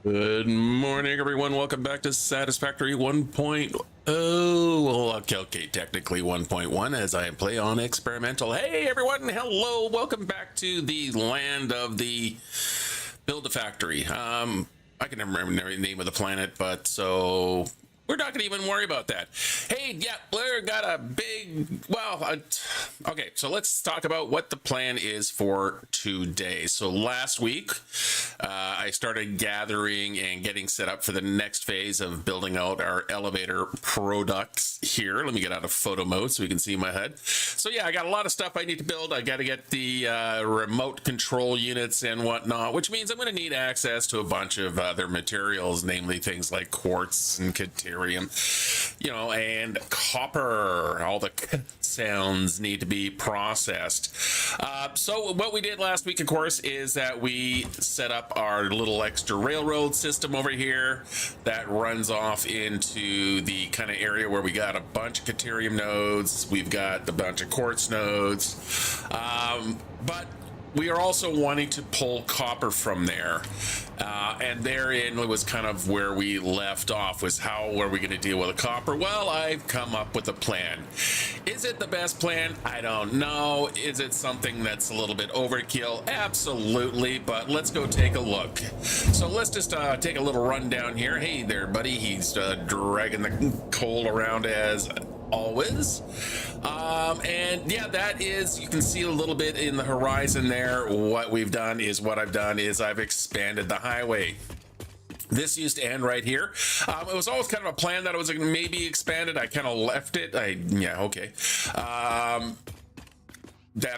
Good morning, everyone. Welcome back to Satisfactory 1.0. Well, okay, technically 1.1 as I play on experimental. Hey, everyone. Hello. Welcome back to the land of the Build a Factory. I can never remember the name of the planet, but so we're not going to even worry about that. Hey, yeah, we got a big, okay, so let's talk about what the plan is for today. So last week, I started gathering and getting set up for the next phase of building out our elevator products here. Let me get out of photo mode so we can see my head. So yeah, I got a lot of stuff I need to build. I got to get the remote control units and whatnot, which means I'm going to need access to a bunch of other materials, namely things like quartz and caterium, you know, and copper. All the sounds need to be processed. So what we did last week, of course, is that we set up our little extra railroad system over here that runs off into the kind of area where we got a bunch of caterium nodes. We've got a bunch of quartz nodes, but we are also wanting to pull copper from there, and therein was kind of where we left off, was how are we going to deal with the copper? Well, I've come up with a plan. Is it the best plan? I don't know. Is it something that's a little bit overkill? Absolutely, but let's go take a look. So let's just take a little run down here. Hey there, buddy. He's dragging the coal around as always. And yeah, that is, you can see a little bit in the horizon there. What we've done is, what I've done is I've expanded the highway. This used to end right here. It was always kind of a plan that it was maybe expanded. I kind of left it. That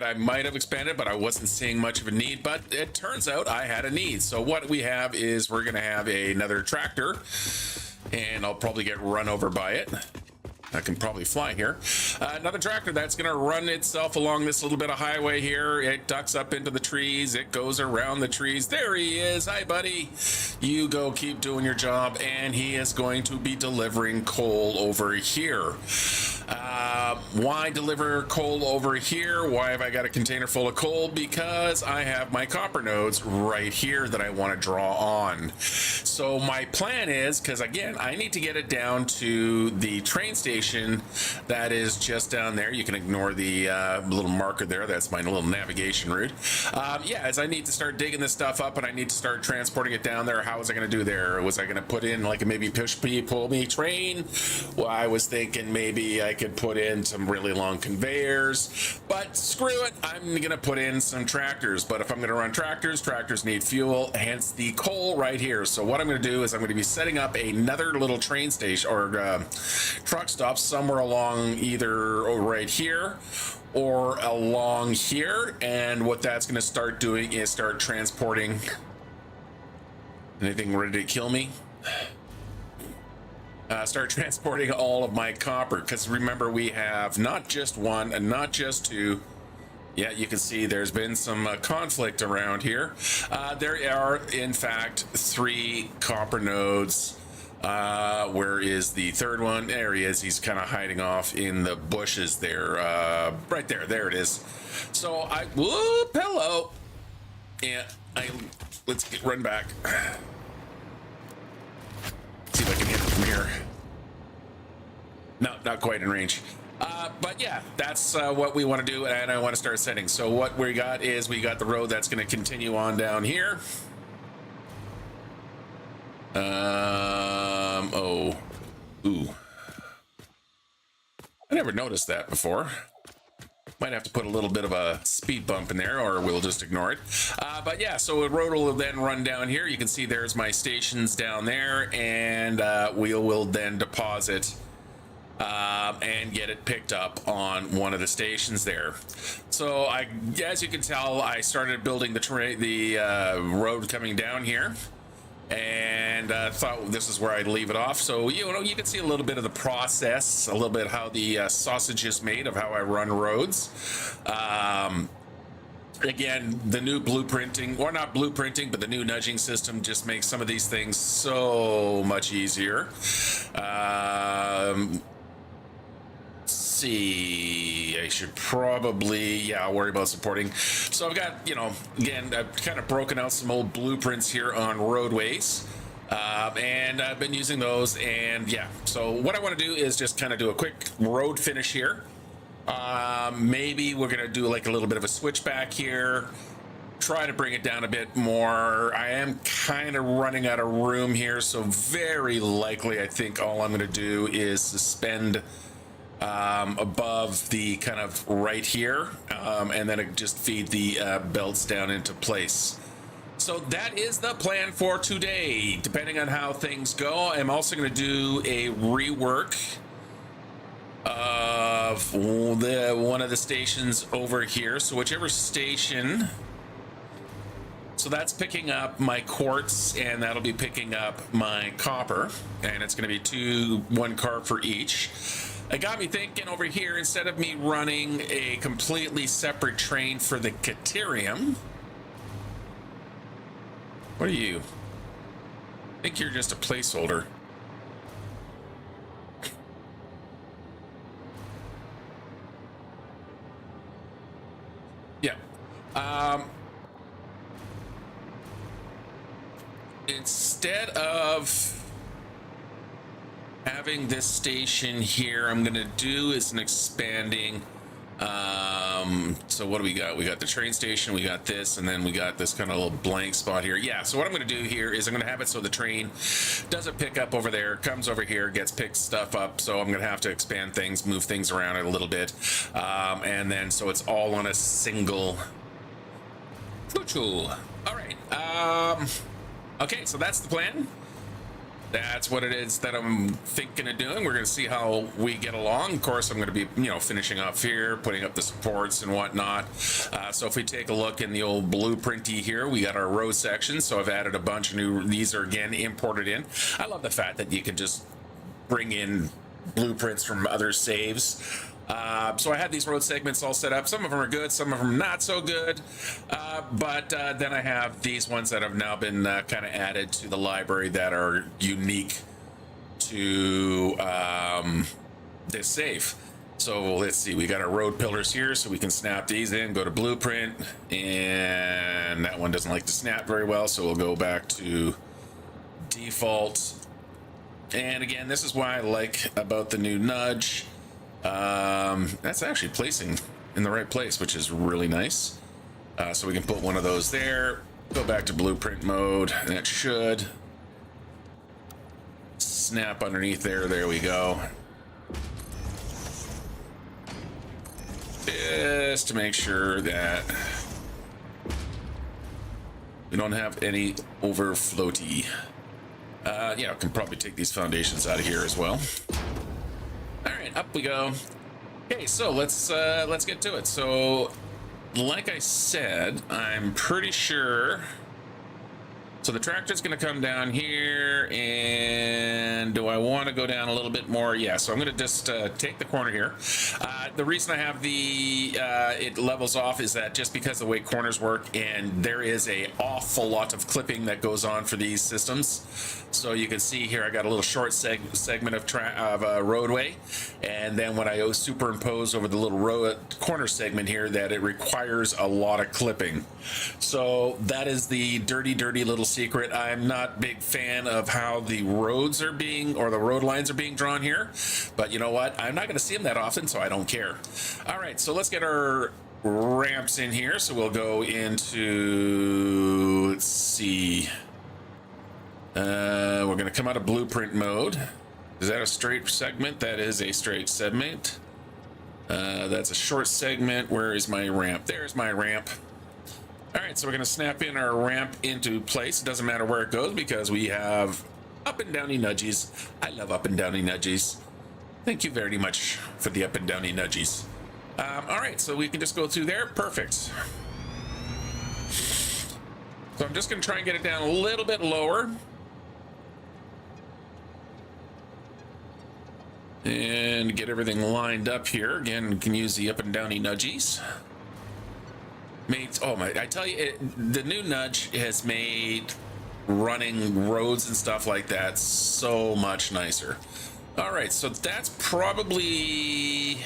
I might have expanded, but I wasn't seeing much of a need. But it turns out I had a need. So what we have is we're going to have another tractor, and I'll probably get run over by it. I can probably fly here. Another tractor that's going to run itself along this little bit of highway here. It ducks up into the trees. It goes around the trees. There he is. Hi, buddy. You go keep doing your job. And he is going to be delivering coal over here. Why deliver coal over here? Why have I got a container full of coal? Because I have my copper nodes right here that I want to draw on. So my plan is, because again, I need to get it down to the train station that is just down there. You can ignore the little marker there. That's my little navigation route. As I need to start digging this stuff up and I need to start transporting it down there. How was I going to do there? Was I going to put in like a maybe push me, pull me train? Well, I was thinking maybe I could put in some really long conveyors, but screw it. I'm going to put in some tractors. But if I'm going to run tractors, tractors need fuel, hence the coal right here. So what I'm going to do is I'm going to be setting up another little train station or truck stop somewhere along either right here or along here. And what that's going to start doing is start transporting anything ready to kill me. Start transporting all of my copper, because remember, we have not just one and not just two. Yeah, you can see there's been some conflict around here. There are, in fact, 3 copper nodes. Where is the third one? There he is. He's kind of hiding off in the bushes there. Right there. There it is. So whoop, hello. Yeah, let's run back. See if I can hit it from here. No, not quite in range. But yeah, that's what we want to do, and I want to start setting. So what we got is we got the road that's going to continue on down here. Ooh. I never noticed that before. Might have to put a little bit of a speed bump in there, or we'll just ignore it. But yeah, so the road will then run down here. You can see there's my stations down there, and we will then deposit and get it picked up on one of the stations there. So as you can tell, I started building the road coming down here, and thought this is where I'd leave it off. So you can see a little bit of the process, a little bit how the sausage is made of how I run roads. Again, the new blueprinting, or not blueprinting, but the new nudging system just makes some of these things so much easier. See, I should probably, worry about supporting. So I've got, again, I've kind of broken out some old blueprints here on roadways. And I've been using those, and yeah, so what I want to do is just kind of do a quick road finish here. Maybe we're gonna do like a little bit of a switchback here, try to bring it down a bit more. I am kind of running out of room here, so very likely I think all I'm gonna do is suspend above the kind of right here, and then just feed the belts down into place. So that is the plan for today. Depending on how things go, I'm also going to do a rework of one of the stations over here. So whichever station, so that's picking up my quartz, and that'll be picking up my copper, and it's going to be one car for each. It got me thinking over here, instead of me running a completely separate train for the Caterium. What are you? I think you're just a placeholder. Yeah. Instead of having this station here, I'm gonna do is an expanding. So what do we got? We got the train station, we got this, and then we got this kind of little blank spot here. Yeah, so what I'm going to do here is I'm going to have it so the train doesn't pick up over there, comes over here, gets picked stuff up. So I'm going to have to expand things, move things around a little bit. And then so it's all on a single. All right. Okay, so that's the plan. That's what it is that I'm thinking of doing. We're going to see how we get along. Of course, I'm going to be, finishing off here, putting up the supports and whatnot. So if we take a look in the old blueprinty here, we got our road section. So I've added a bunch of new, these are again imported in. I love the fact that you can just bring in blueprints from other saves. So I had these road segments all set up. Some of them are good, some of them not so good. But then I have these ones that have now been kind of added to the library that are unique to this save. So let's see, we got our road pillars here, so we can snap these in, go to blueprint, and that one doesn't like to snap very well, so we'll go back to default. And again, this is why I like about the new nudge. That's actually placing in the right place, which is really nice. So we can put one of those there, go back to blueprint mode, and it should snap underneath there. There we go. Just to make sure that we don't have any overfloaty. Yeah, I can probably take these foundations out of here as well. All right, up we go. Okay, so let's get to it. So, like I said, I'm pretty sure. So the tractor's going to come down here, and do I want to go down a little bit more? Yeah, so I'm going to just take the corner here. The reason I have the it levels off is that just because of the way corners work, and there is a awful lot of clipping that goes on for these systems. So you can see here I got a little short segment of roadway, and then when I superimpose over the little corner segment here, that it requires a lot of clipping. So that is the dirty little secret. I'm not big fan of how the roads are being, or the road lines are being drawn here, but you know what? I'm not going to see them that often, so I don't care. All right, so let's get our ramps in here. So we'll go into, let's see. We're going to come out of blueprint mode. Is that a straight segment? That is a straight segment. That's a short segment. Where is my ramp? There's my ramp. All right, so we're going to snap in our ramp into place. It doesn't matter where it goes because we have up and downy nudgies. I love up and downy nudgies. Thank you very much for the up and downy nudgies. All right, so we can just go through there. Perfect. So I'm just going to try and get it down a little bit lower. And get everything lined up here. Again, you can use the up and downy nudgies. I tell you, the new nudge has made running roads and stuff like that so much nicer. All right, so that's probably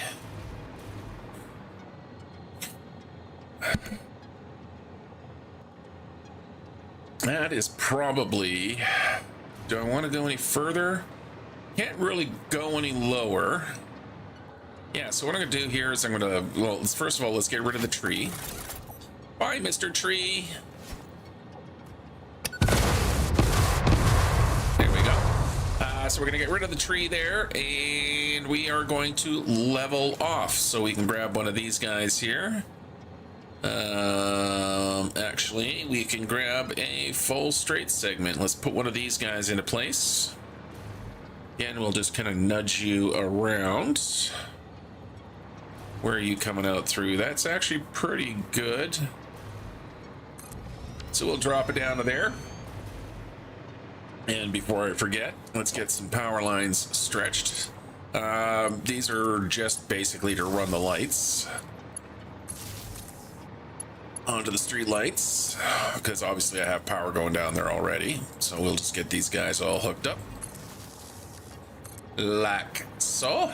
Do I want to go any further? Can't really go any lower. Yeah, so what I'm going to do here is I'm going to, well, first of all, let's get rid of the tree. Bye, Mr. Tree. There we go. So we're going to get rid of the tree there, and we are going to level off. So we can grab one of these guys here. Actually, we can grab a full straight segment. Let's put one of these guys into place. Again, we'll just kind of nudge you around. Where are you coming out through? That's actually pretty good. So we'll drop it down to there. And before I forget, let's get some power lines stretched. These are just basically to run the lights onto the street lights, because obviously I have power going down there already. So we'll just get these guys all hooked up. Like so.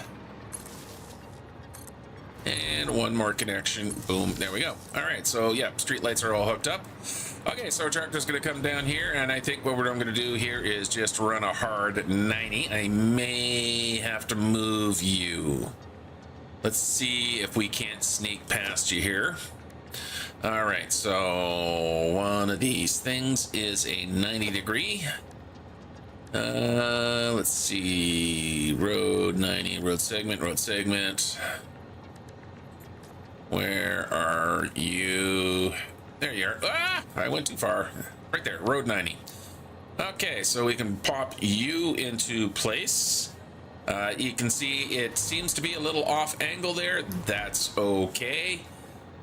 And one more connection. Boom. There we go. All right. So yeah, street lights are all hooked up. Okay, so our tractor's going to come down here, and I think what I'm going to do here is just run a hard 90. I may have to move you. Let's see if we can't sneak past you here. All right, so one of these things is a 90 degree. Let's see. Road 90, road segment, road segment. Where are you? There you are. Ah, I went too far. Right there, road 90. Okay, so we can pop you into place. You can see it seems to be a little off angle there. That's okay,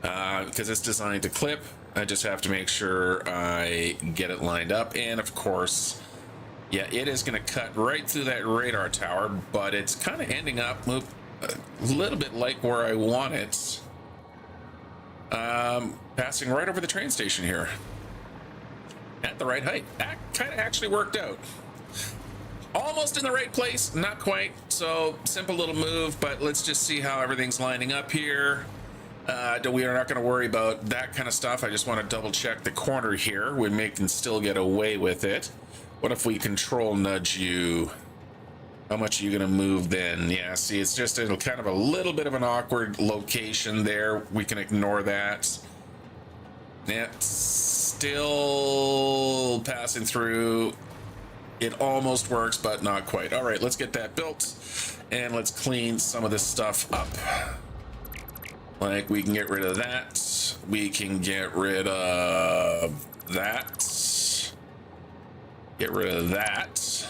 because it's designed to clip. I just have to make sure I get it lined up. And of course, yeah, it is going to cut right through that radar tower, but it's kind of ending up a little bit like where I want it. Passing right over the train station here at the right height. That kind of actually worked out. Almost in the right place, not quite. So simple little move, but let's just see how everything's lining up here. We are not going to worry about that kind of stuff. I just want to double check the corner here. We can still get away with it. What if we control nudge you? How much are you going to move then? Yeah, see, it's just kind of a little bit of an awkward location there. We can ignore that. Yeah, still passing through. It almost works, but not quite. All right, let's get that built, and let's clean some of this stuff up. Like, we can get rid of that. We can get rid of that. Get rid of that.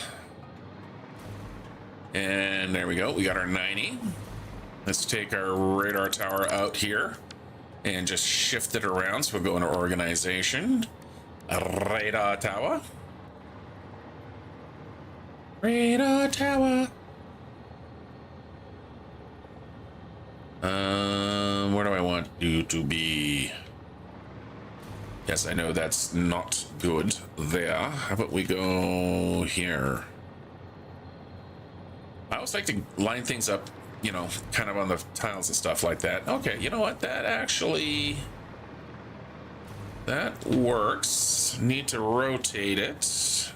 And there we go. We got our 90. Let's take our radar tower out here and just shift it around. So we'll go into organization. Radar tower. Radar tower. Where do I want you to be? Yes, I know that's not good there. How about we go here? I always like to line things up, you know, kind of on the tiles and stuff like that. Okay, you know what? That works. Need to rotate it.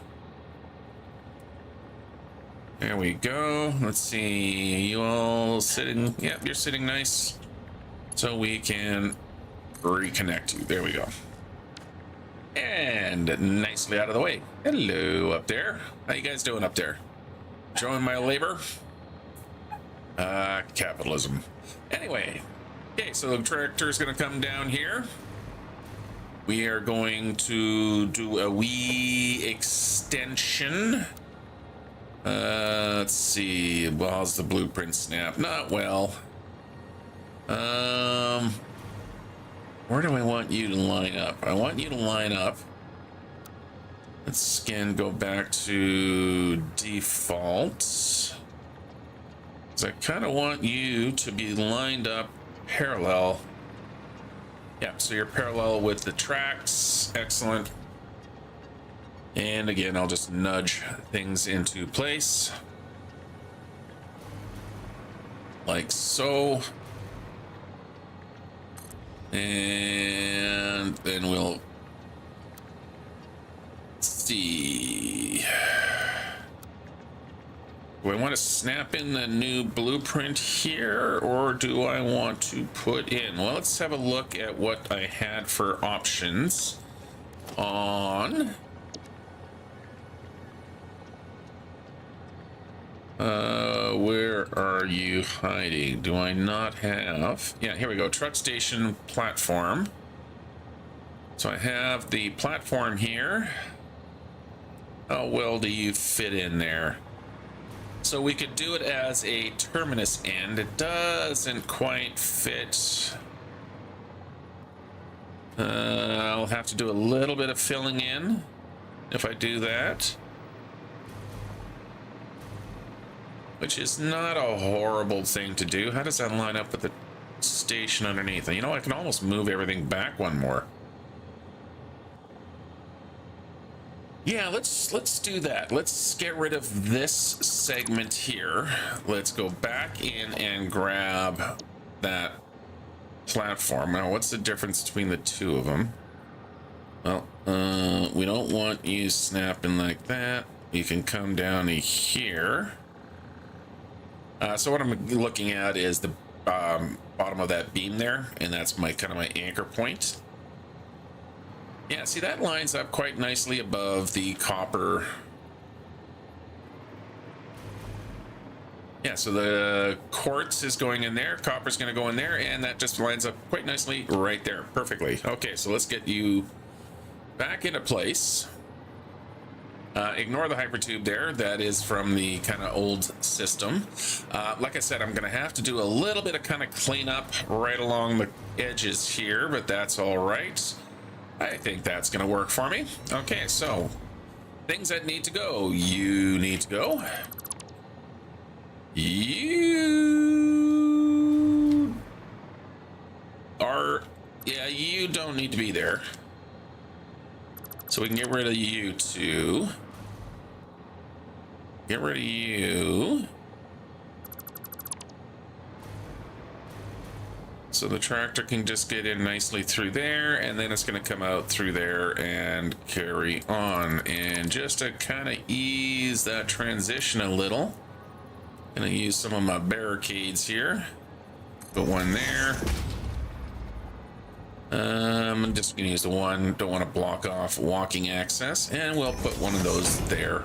There we go. Let's see. You all sitting? Yep, you're sitting nice. So we can reconnect you. There we go. And nicely out of the way. Hello up there. How you guys doing up there? Enjoying my labor? Capitalism. Anyway, okay, so the tractor is going to come down here. We are going to do a wee extension. Let's see. Well, how's the blueprint snap? Not well. Where do I want you to line up? I want you to line up. Let's again go back to default. Because I kind of want you to be lined up parallel. Yeah, so you're parallel with the tracks. Excellent. And again, I'll just nudge things into place. Like so. And then we'll see. Do I want to snap in the new blueprint here, or do I want to put in? Well, let's have a look at what I had for options on where are you hiding? Do I not have? Yeah, here we go. Truck station platform. So I have the platform here. How well do you fit in there? So we could do it as a terminus end. It doesn't quite fit. I'll have to do a little bit of filling in if I do that, which is not a horrible thing to do. How does that line up with the station underneath? You know, I can almost move everything back one more. Yeah, let's do that. Let's get rid of this segment here. Let's go back in and grab that platform. Now, what's the difference between the two of them? Well, we don't want you snapping like that. You can come down to here. So what I'm looking at is the bottom of that beam there, and that's my kind of my anchor point. Yeah, see, that lines up quite nicely above the copper. Yeah, so the quartz is going in there, copper's going to go in there, and that just lines up quite nicely right there, perfectly. Okay, so let's get you back into place. Ignore the hypertube there. That is from the kind of old system. Like I said, I'm going to have to do a little bit of kind of cleanup right along the edges here, but that's all right. I think that's going to work for me. Okay, so things that need to go. You need to go. You are, yeah, you don't need to be there. So we can get rid of you two. Get rid of you. So the tractor can just get in nicely through there, and then it's going to come out through there and carry on. And just to kind of ease that transition a little, I'm going to use some of my barricades here. Put one there. I'm just going to use the one. Don't want to block off walking access, and we'll put one of those there.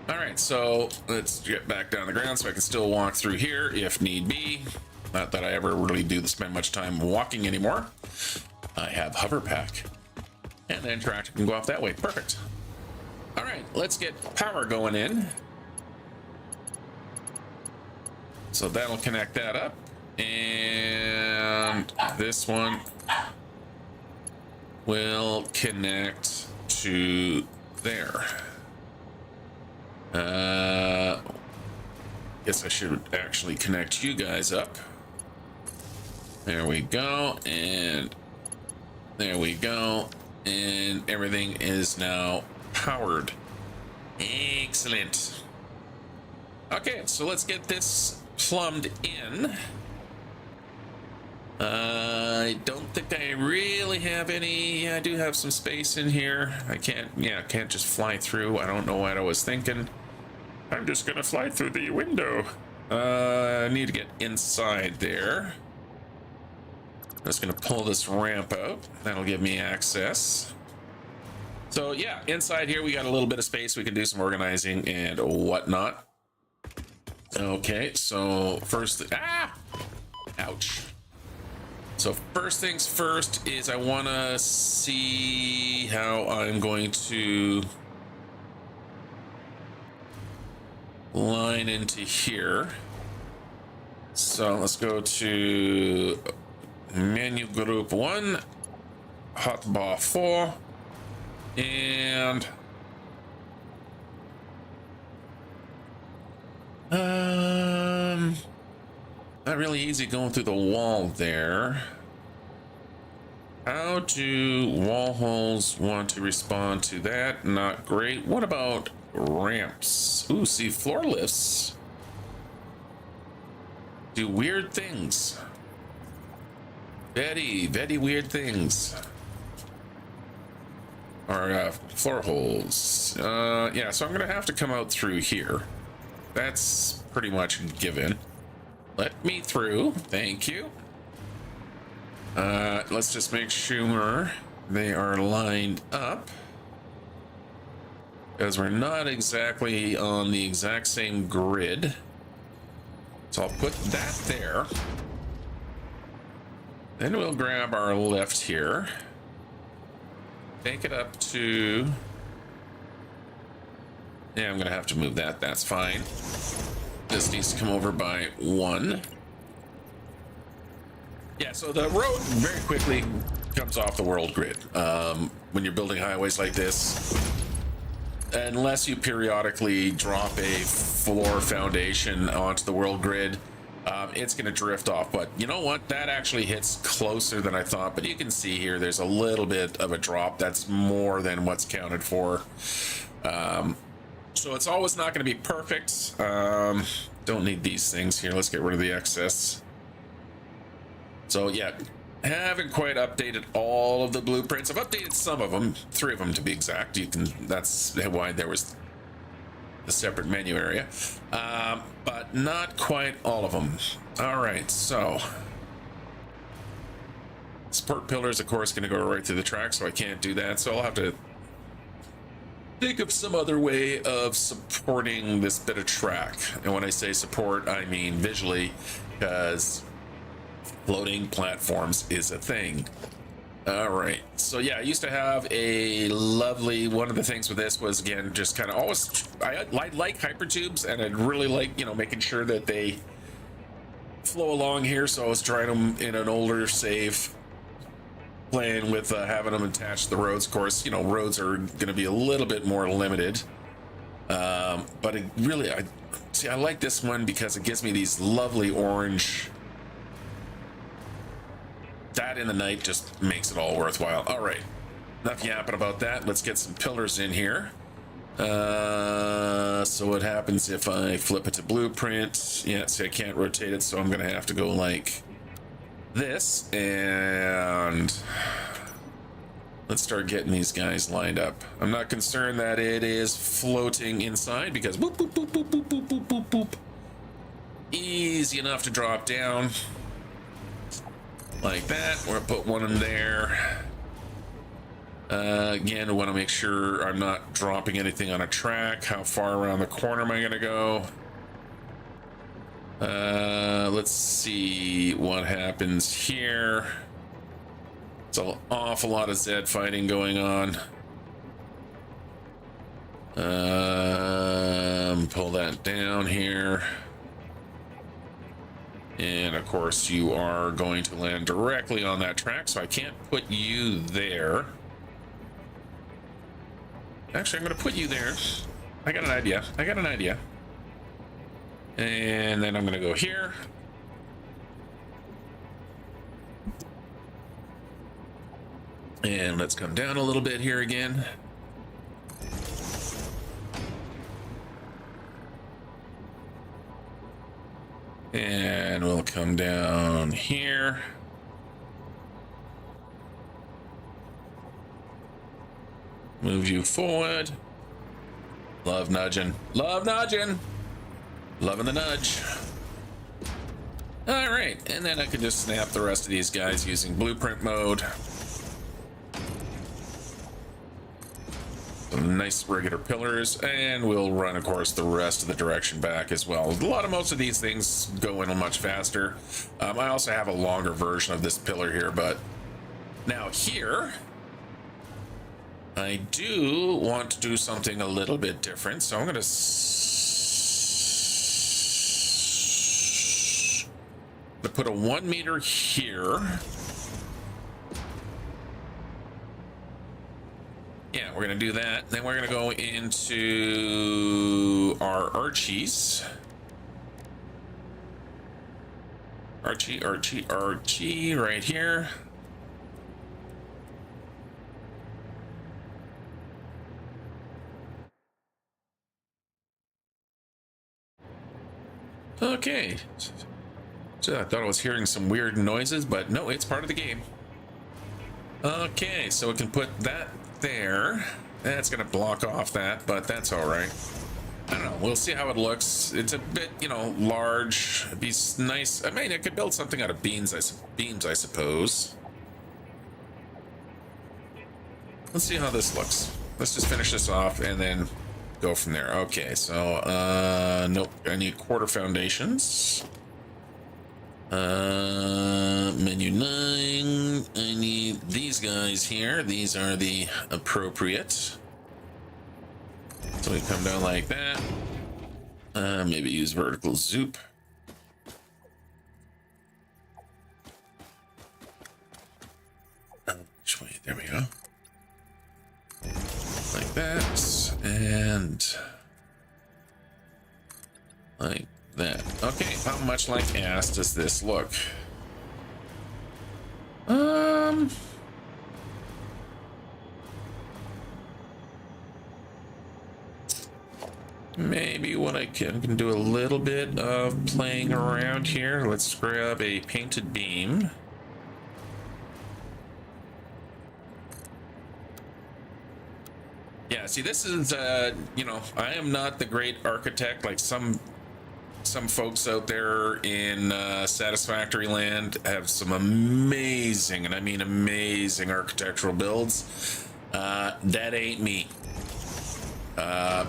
All right, so let's get back down the ground so I can still walk through here if need be. Not that I ever really do spend much time walking anymore. I have hover pack, and then tractor can go off that way. Perfect. All right, let's get power going in. So that'll connect that up, and this one will connect to there. Guess I should actually connect you guys up. There we go, and there we go, and everything is now powered. Excellent. Okay, so let's get this plumbed in. I don't think I really have any. Yeah, I do have some space in here. I can't just fly through. I don't know what I was thinking. I'm just gonna fly through the window. I need to get inside there. I'm just gonna pull this ramp out. That'll give me access. So yeah, inside here we got a little bit of space. We can do some organizing and whatnot. Okay, so first, ouch. So first things first is I want to see how I'm going to line into here. So let's go to menu group 1, hotbar 4, and not really easy going through the wall there. How do wall holes want to respond to that? Not great. What about ramps? Ooh, see, floor lifts do weird things. Very weird things. Or floor holes. Yeah, so I'm gonna have to come out through here. that's pretty much given. Let me through. Thank you. Let's just make sure they are lined up, because we're not exactly on the exact same grid. So I'll put that there. Then we'll grab our lift here. Take it up to... Yeah, I'm going to have to move that. That's fine. This needs to come over by 1. Yeah, so the road very quickly comes off the world grid. When you're building highways like this, unless you periodically drop a floor foundation onto the world grid, it's going to drift off. But you know what? That actually hits closer than I thought. But you can see here, there's a little bit of a drop. That's more than what's counted for. So it's always not going to be perfect. Don't need these things here. Let's get rid of the excess. So yeah, haven't quite updated all of the blueprints. I've updated some of them, 3 of them to be exact. That's why there was the separate menu area, but not quite all of them. All right, so support pillars, of course, going to go right through the track, so I can't do that. So I'll have to think of some other way of supporting this bit of track. And when I say support, I mean visually, because floating platforms is a thing. All right, so yeah, I used to have a lovely, one of the things with this was, again, just kind of always, I like hypertubes, and I'd really like, you know, making sure that they flow along here. So I was trying them in an older save, playing with having them attached to the roads. Of course, you know, roads are going to be a little bit more limited, but it really, I like this one because it gives me these lovely orange. That in the night just makes it all worthwhile. All right, enough yapping about that. Let's get some pillars in here. So what happens if I flip it to blueprint? Yeah, see, I can't rotate it, so I'm gonna have to go like this, and let's start getting these guys lined up. I'm not concerned that it is floating inside, because boop, boop, boop, boop, boop, boop, boop, boop, boop. Easy enough to drop down. Like that. We're gonna put one in there. Again, I want to make sure I'm not dropping anything on a track. How far around the corner am I gonna go? Let's see what happens here. It's an awful lot of Z fighting going on. Pull that down here. And of course you are going to land directly on that track, so I can't put you there. Actually, I'm going to put you there. I got an idea. And then I'm going to go here. And let's come down a little bit here again. And we'll come down here. Move you forward. Love nudging. Love nudging. Loving the nudge. All right, and then I can just snap the rest of these guys using blueprint mode. Some nice regular pillars, and we'll run, of course, the rest of the direction back as well. Most of these things go in much faster. I also have a longer version of this pillar here, but now here I do want to do something a little bit different, so I'm going to put a 1 meter here. Yeah, we're going to do that. Then we're going to go into our Archies. Archie right here. Okay. So I thought I was hearing some weird noises, but no, it's part of the game. Okay, so we can put that there. That's gonna block off that, but that's all right. I don't know. We'll see how it looks. It's a bit, you know, large. It'd be nice. I mean, I could build something out of beams, I suppose. Let's see how this looks. Let's just finish this off and then go from there. Okay, so, nope. I need quarter foundations. Menu 9. I need these guys here. These are the appropriate. So we come down like that. Maybe use vertical zoop. Which way? There we go. Like that. And like that. Okay, how much like ass does this look? Maybe what I can do a little bit of playing around here. Let's grab a painted beam. Yeah, see, this is, you know, I am not the great architect like some folks out there in Satisfactory land have some amazing, and I mean amazing architectural builds. That ain't me.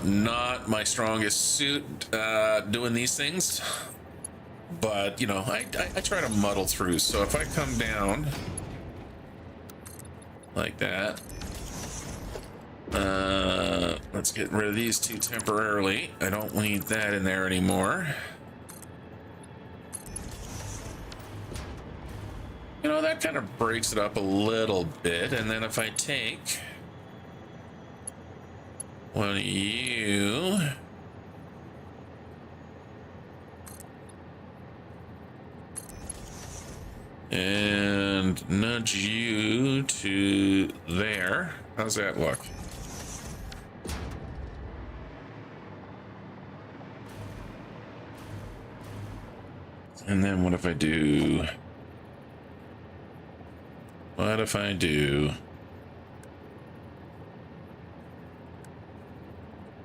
Not my strongest suit doing these things, but you know, I try to muddle through. So if I come down like that, let's get rid of these two temporarily. I don't need that in there anymore. You know, that kind of breaks it up a little bit. And then if I take one of you, and nudge you to there, how's that look? And then what if I do? What if I do?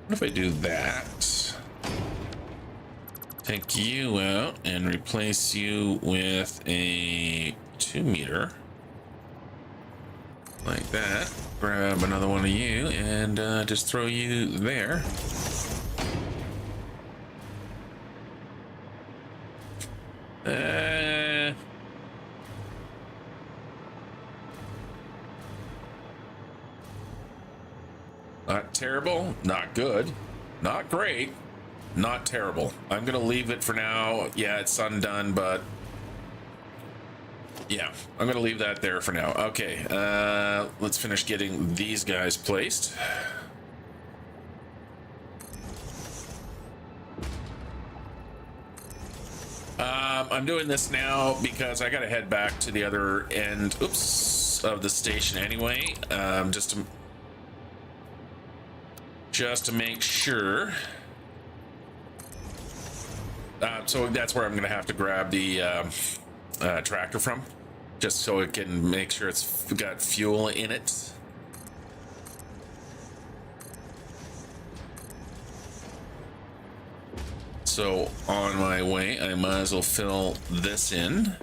What if I do that? Take you out and replace you with a 2 meter. Like that. Grab another one of you and just throw you there. Not terrible, not good, not great, not terrible. I'm gonna leave it for now. Yeah, it's undone, but yeah, I'm gonna leave that there for now. Okay, let's finish getting these guys placed. I'm doing this now because I gotta head back to the other end, of the station anyway, just to make sure. So that's where I'm gonna have to grab the tractor from, just so it can make sure it's got fuel in it. So on my way, I might as well fill this in.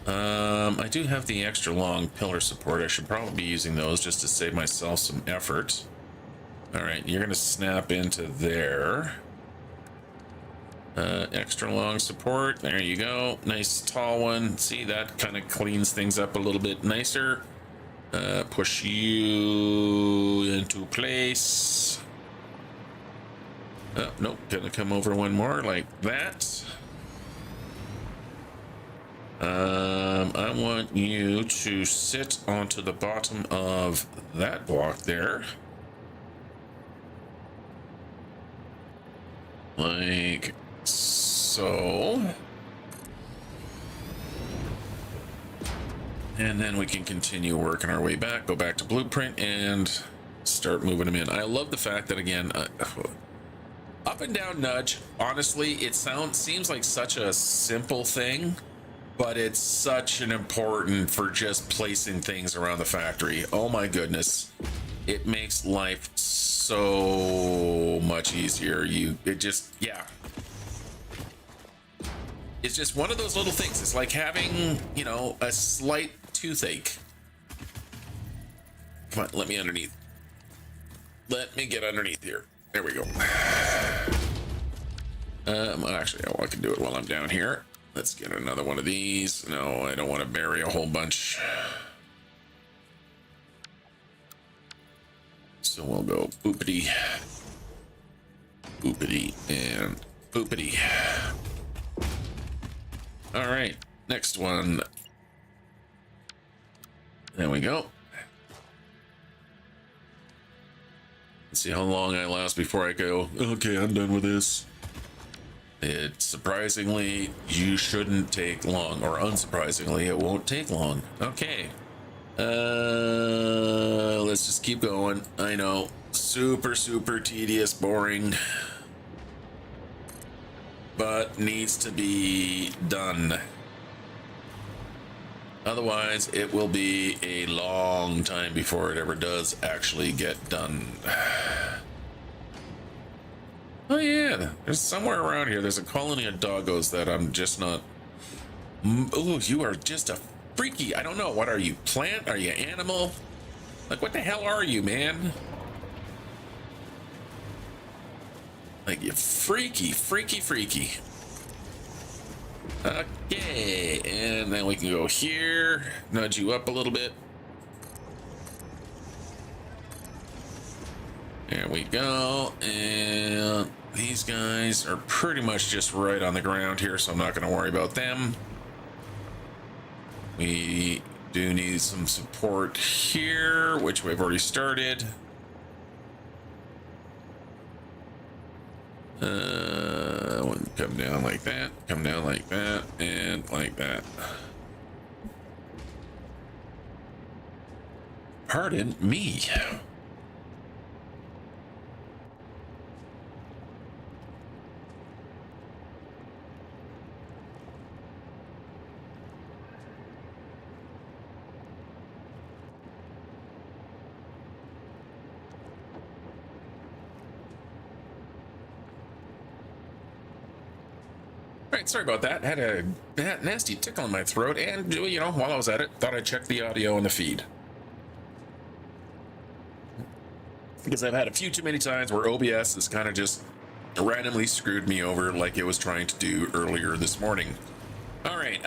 I do have the extra long pillar support. I should probably be using those just to save myself some effort. All right, you're gonna snap into there. Extra long support, there you go. Nice tall one. See, that kind of cleans things up a little bit nicer. Push you into place. Oh, nope, gonna come over one more like that. I want you to sit onto the bottom of that block there. Like so. And then we can continue working our way back, go back to blueprint and start moving them in. I love the fact that, again, up and down nudge, honestly, it seems like such a simple thing, but it's such an important for just placing things around the factory. Oh my goodness. It makes life so much easier. Yeah. It's just one of those little things. It's like having, you know, a slight toothache. Come on, let me underneath. Let me get underneath here. There we go. Actually, I can do it while I'm down here. Let's get another one of these. No, I don't want to bury a whole bunch. So we'll go boopity, boopity, and boopity. All right, next one. There we go. Let's see how long I last before I go, okay, I'm done with this. It surprisingly, you shouldn't take long, or unsurprisingly, it won't take long. Okay. Let's just keep going. I know, super tedious, boring, but needs to be done. Otherwise, it will be a long time before it ever does actually get done. Oh yeah, there's somewhere around here, there's a colony of doggos that I'm just not... Ooh, you are just a freaky... I don't know, what are you, plant? Are you animal? Like, what the hell are you, man? Like, you freaky. Okay, and then we can go here, nudge you up a little bit. There we go, and these guys are pretty much just right on the ground here, so I'm not going to worry about them. We do need some support here, which we've already started. Come down like that, come down like that, and like that. Pardon me. Right, sorry about that. Had a nasty tickle in my throat, and you know, while I was at it, thought I'd check the audio and the feed. Because I've had a few too many times where OBS has kind of just randomly screwed me over like it was trying to do earlier this morning. All right,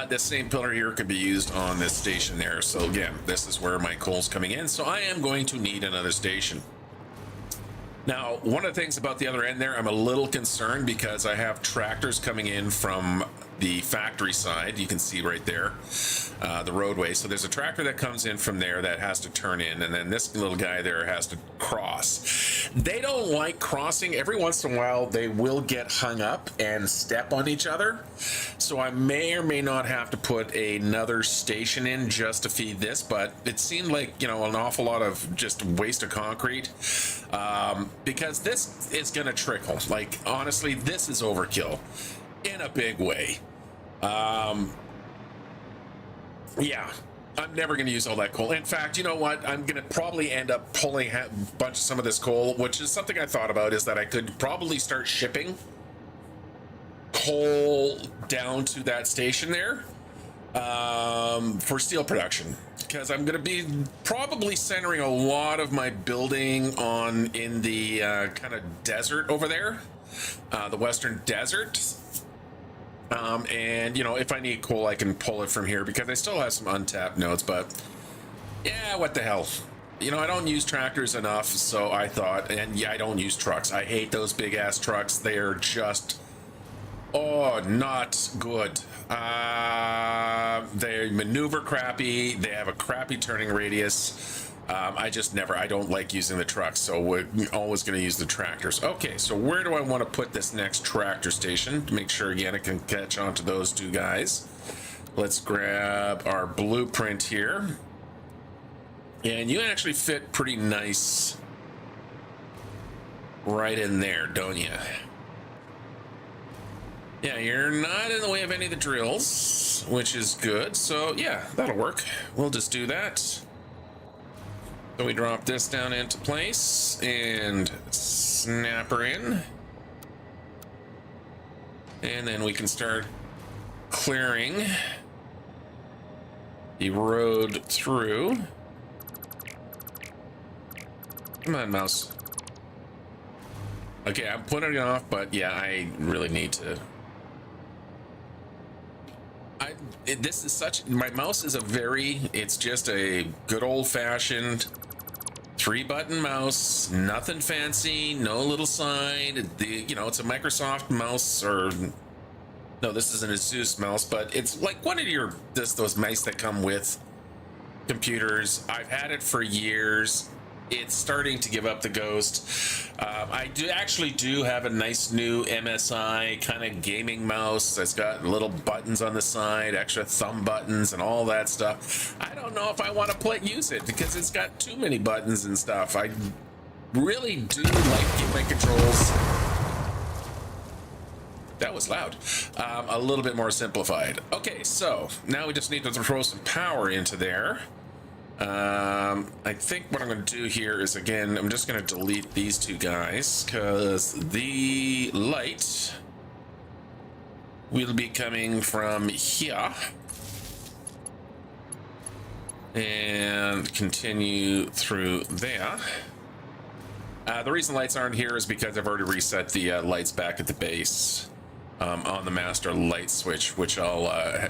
this same pillar here could be used on this station there. So again, this is where my coal's coming in, so I am going to need another station. Now, one of the things about the other end there, I'm a little concerned because I have tractors coming in from the factory side. You can see right there, the roadway. So there's a tractor that comes in from there that has to turn in, and then this little guy there has to cross. They don't like crossing. Every once in a while, they will get hung up and step on each other. So I may or may not have to put another station in just to feed this, but it seemed like, you know, an awful lot of just waste of concrete. Because this is gonna trickle. Like, honestly, this is overkill in a big way. Yeah, I'm never gonna use all that coal. In fact, you know what? I'm gonna probably end up pulling a bunch of some of this coal, which is something I thought about, is that I could probably start shipping coal down to that station there for steel production. Because I'm going to be probably centering a lot of my building in the kind of desert over there, the western desert. And, you know, if I need coal, I can pull it from here because I still have some untapped nodes. But, yeah, what the hell? You know, I don't use tractors enough, so I thought, and yeah, I don't use trucks. I hate those big-ass trucks. They're just... oh, not good. They maneuver crappy. They have a crappy turning radius. I don't like using the trucks, so we're always going to use the tractors. Okay, so where do I want to put this next tractor station to make sure, again, it can catch on to those two guys? Let's grab our blueprint here. And you actually fit pretty nice right in there, don't you? Yeah, you're not in the way of any of the drills, which is good. So, yeah, that'll work. We'll just do that. So we drop this down into place and snap her in. And then we can start clearing the road through. Come on, mouse. Okay, I'm putting it off, but yeah, I really need to. This is such, my mouse is it's just a good old-fashioned 3-button mouse, nothing fancy, no little side. It's a Microsoft mouse, or no, this is an Asus mouse, but it's like one of those mice that come with computers. I've had it for years. It's starting to give up the ghost. I actually do have a nice new MSI kind of gaming mouse that's got little buttons on the side, extra thumb buttons and all that stuff. I don't know if I want to use it because it's got too many buttons and stuff. I really do like my controls. That was loud. A little bit more simplified. Okay, so now we just need to throw some power into there. I think what I'm going to do here is, again, I'm just going to delete these two guys because the light will be coming from here and continue through there. The reason lights aren't here is because I've already reset the lights back at the base on the master light switch, which I'll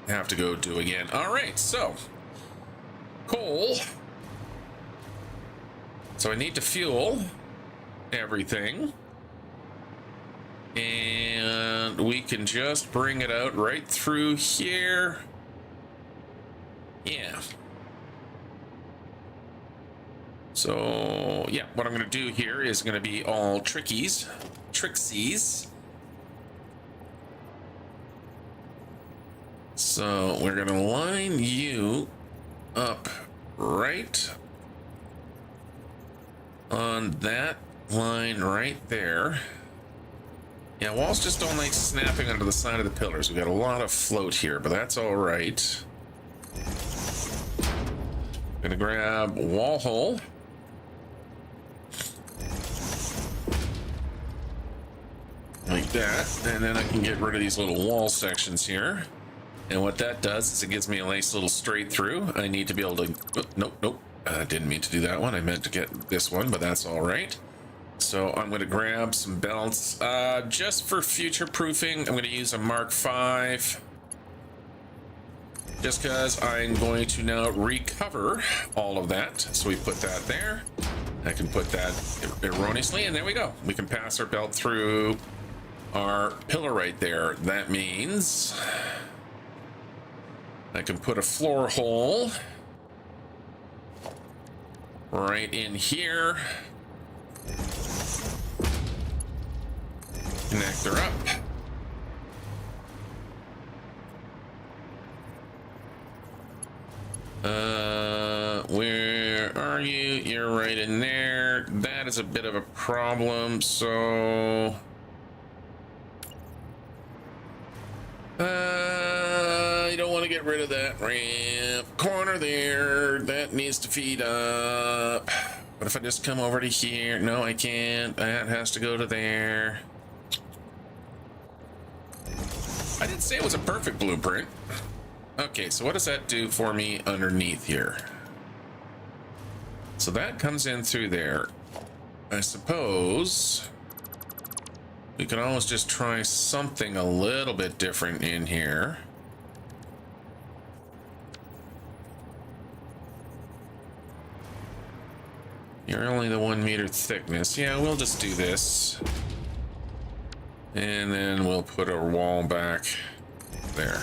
have to go do again. All right, so coal. So I need to fuel everything. And we can just bring it out right through here. Yeah. So, yeah, what I'm going to do here is going to be all trixies. So we're going to line you up right on that line right there. Yeah, walls just don't like snapping onto the side of the pillars. We got a lot of float here, but that's all right. Gonna grab wall hole. Like that, and then I can get rid of these little wall sections here. And what that does is it gives me a nice little straight through. I need to be able to, nope. I didn't mean to do that one. I meant to get this one, but that's all right. So I'm going to grab some belts. Just for future proofing, I'm going to use a Mark V. Just because I'm going to now recover all of that. So we put that there. I can put that erroneously, and there we go. We can pass our belt through our pillar right there. That means I can put a floor hole right in here. Connect her up. Where are you? You're right in there. That is a bit of a problem, so you don't want to get rid of that ramp corner there. That needs to feed up. What if I just come over to here? No, I can't. That has to go to there. I didn't say it was a perfect blueprint. Okay, so what does that do for me underneath here? So that comes in through there. I suppose we could always just try something a little bit different in here. You're only the 1 meter thickness. Yeah, we'll just do this. And then we'll put our wall back there.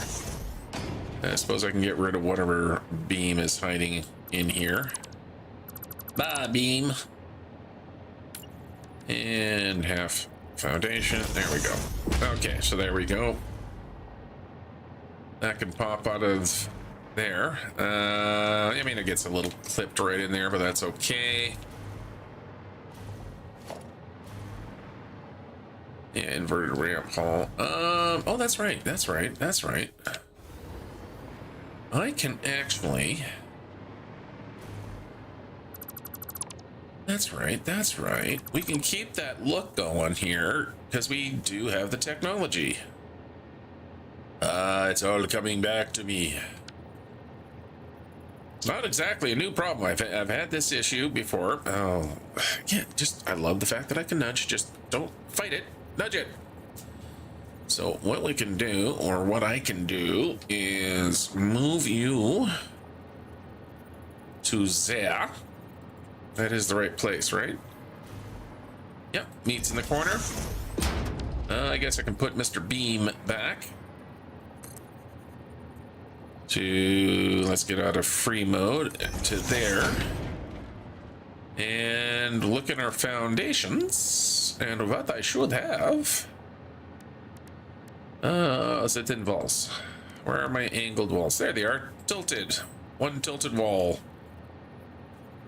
I suppose I can get rid of whatever beam is hiding in here. Bye, beam. And half foundation. There we go. Okay, so there we go. That can pop out of there. I mean, it gets a little clipped right in there, but that's okay. Yeah, inverted ramp hall. Oh, that's right. That's right. That's right. I can actually That's right, that's right. We can keep that look going here because we do have the technology. It's all coming back to me. It's not exactly a new problem. I've had this issue before. Oh, yeah, I love the fact that I can nudge. Just don't fight it. Nudge it. So what we can do, or what I can do, is move you to there. That is the right place, right? Yep, meets in the corner. I guess I can put Mr. Beam back. Let's get out of free mode to there. And look at our foundations. And what I should have. Certain walls. Where are my angled walls? There they are. Tilted. One tilted wall.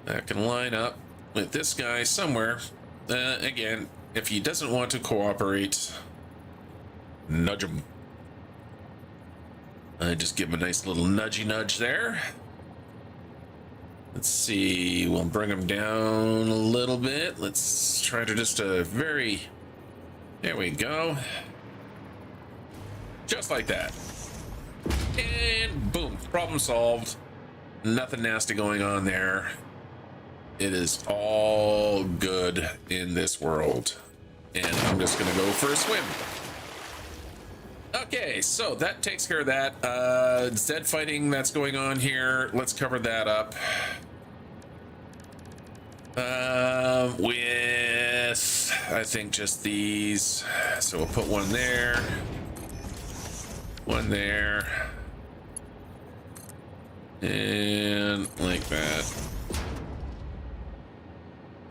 That can line up with this guy somewhere. Again, if he doesn't want to cooperate, nudge him. I just give him a nice little nudgy nudge there. Let's see, we'll bring him down a little bit. Let's try to just there we go. Just like that. And boom, problem solved. Nothing nasty going on there. It is all good in this world. And I'm just gonna go for a swim. Okay, so that takes care of that. Zed fighting that's going on here. Let's cover that up. With, I think, just these. So we'll put one there. One there. And like that.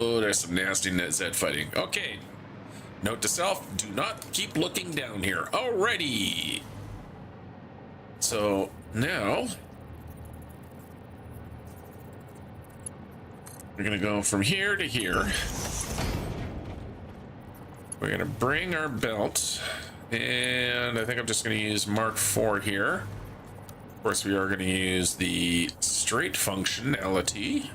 Oh, there's some nasty Zed fighting. Okay. Note to self, do not keep looking down here. Alrighty. So now we're gonna go from here to here. We're gonna bring our belt, and I think I'm just gonna use Mark IV here. Of course, we are gonna use the straight functionality.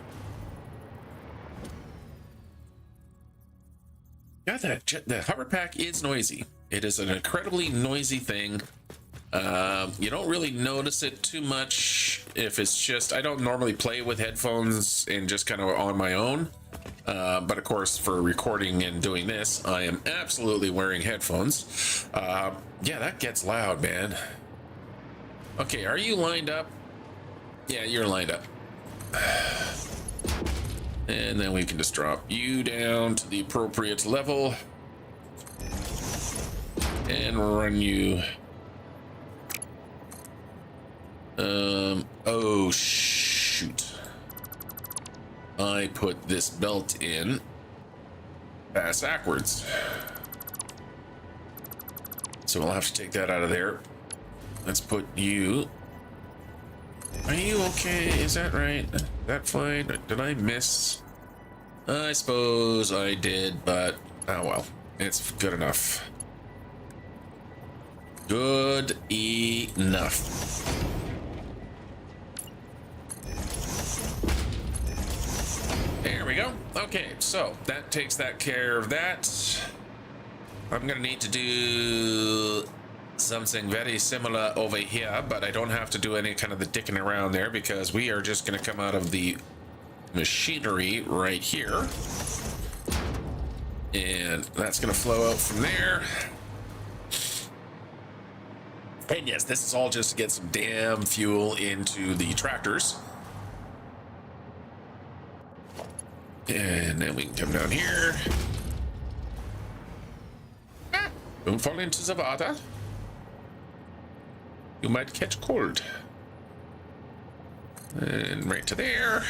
Yeah, the hover pack is noisy. It is an incredibly noisy thing. You don't really notice it too much if it's just, I don't normally play with headphones and just kind of on my own. But of course, for recording and doing this, I am absolutely wearing headphones. Yeah, that gets loud, man. Okay, are you lined up? Yeah, you're lined up. And then we can just drop you down to the appropriate level and run you. Oh shoot. I put this belt in ass backwards. So we'll have to take that out of there. Let's put you. Are you okay? Is that right? Is that fine? Did I miss? I suppose I did, but oh well. It's good enough. Good enough. There we go. Okay, so that takes that care of that. I'm gonna need to do something very similar over here, but I don't have to do any kind of the dicking around there because we are just going to come out of the machinery right here, and that's going to flow out from there. And yes, this is all just to get some damn fuel into the tractors. And then we can come down here. Don't fall into the water. You might catch cold. And right to there.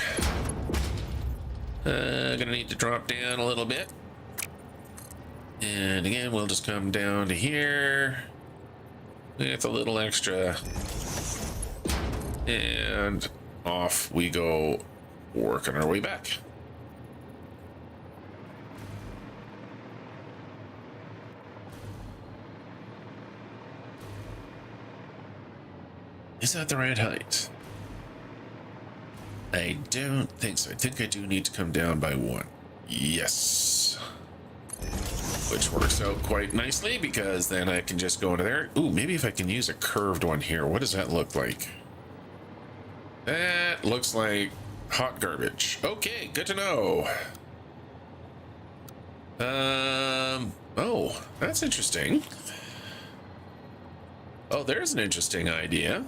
Gonna need to drop down a little bit. And again, we'll just come down to here with a little extra. And off we go, working our way back. Is that the right height? I don't think so. I think I do need to come down by one. Yes. Which works out quite nicely because then I can just go into there. Ooh, maybe if I can use a curved one here. What does that look like? That looks like hot garbage. Okay, good to know. Oh, that's interesting. Oh, there's an interesting idea.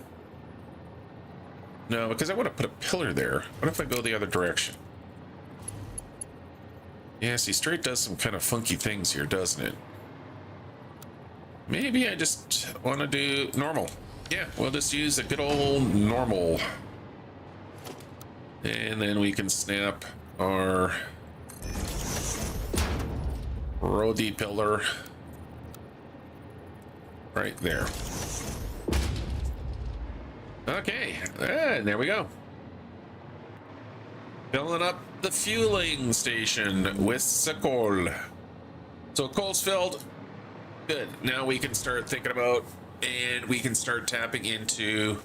No, because I want to put a pillar there. What if I go the other direction? Yeah, see, straight does some kind of funky things here, doesn't it? Maybe I just want to do normal. Yeah, we'll just use a good old normal. And then we can snap our roadie pillar right there. Okay, and there we go. Filling up the fueling station with the coal. So coal's filled. Good. Now we can start thinking about, and we can start tapping into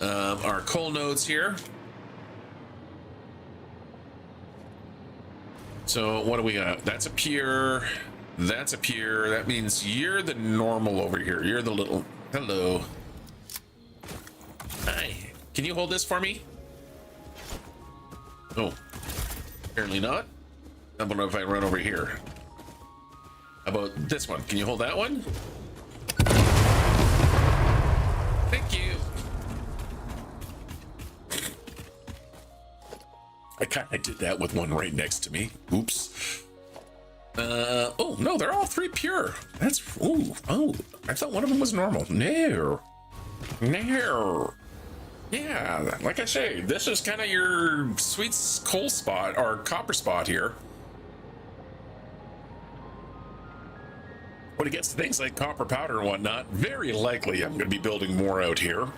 our coal nodes here. So what do we got? That's a pure. That's a pure. That means you're the normal over here. You're the little. Hello. Hi. Can you hold this for me? Oh, apparently not. How about if I run over here? How about this one? Can you hold that one? Thank you. I kind of did that with one right next to me. Oops. Oh, no, they're all three pure. That's, oh, I thought one of them was normal. No. No. Yeah, like I say, this is kind of your sweet coal spot, or copper spot here. When it gets to things like copper powder and whatnot, very likely I'm going to be building more out here.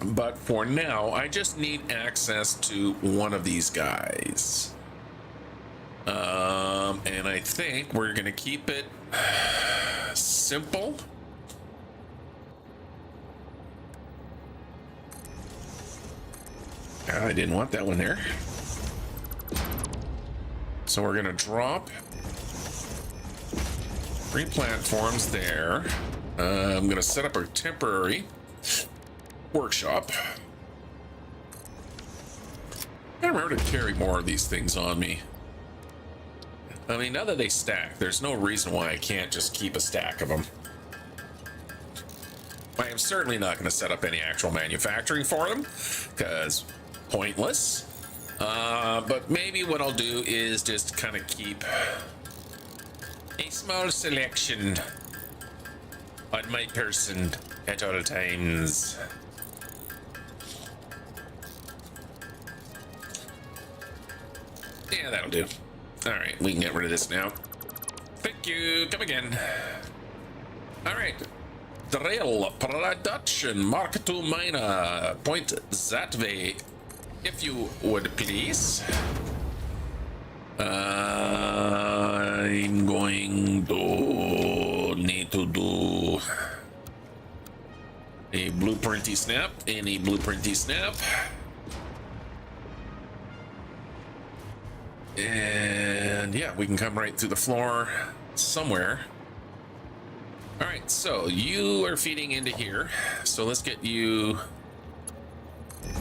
But for now, I just need access to one of these guys. And I think we're going to keep it simple. I didn't want that one there. So we're going to drop 3 platforms there. I'm going to set up a temporary workshop. I remember to carry more of these things on me. I mean, now that they stack, there's no reason why I can't just keep a stack of them. I am certainly not going to set up any actual manufacturing for them, because pointless. But maybe what I'll do is just kind of keep a small selection on my person at all times. Yeah, that'll do. All right, we can get rid of this now. Thank you. Come again. All right. Drill production Mark II miner. Point that way, if you would please. I'm going to need to do a blueprinty snap and a blueprinty snap. And yeah, we can come right through the floor somewhere. All right, so you are feeding into here. So let's get you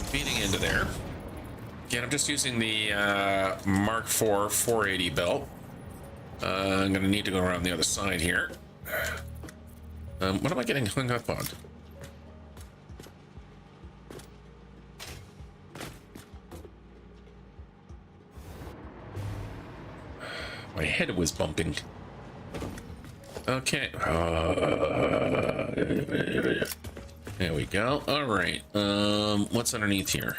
feeding into there. Again, I'm just using the Mark IV 480 belt. I'm gonna need to go around the other side here. What am I getting hung up on? My head was bumping. Okay. There we go. All right. What's underneath here?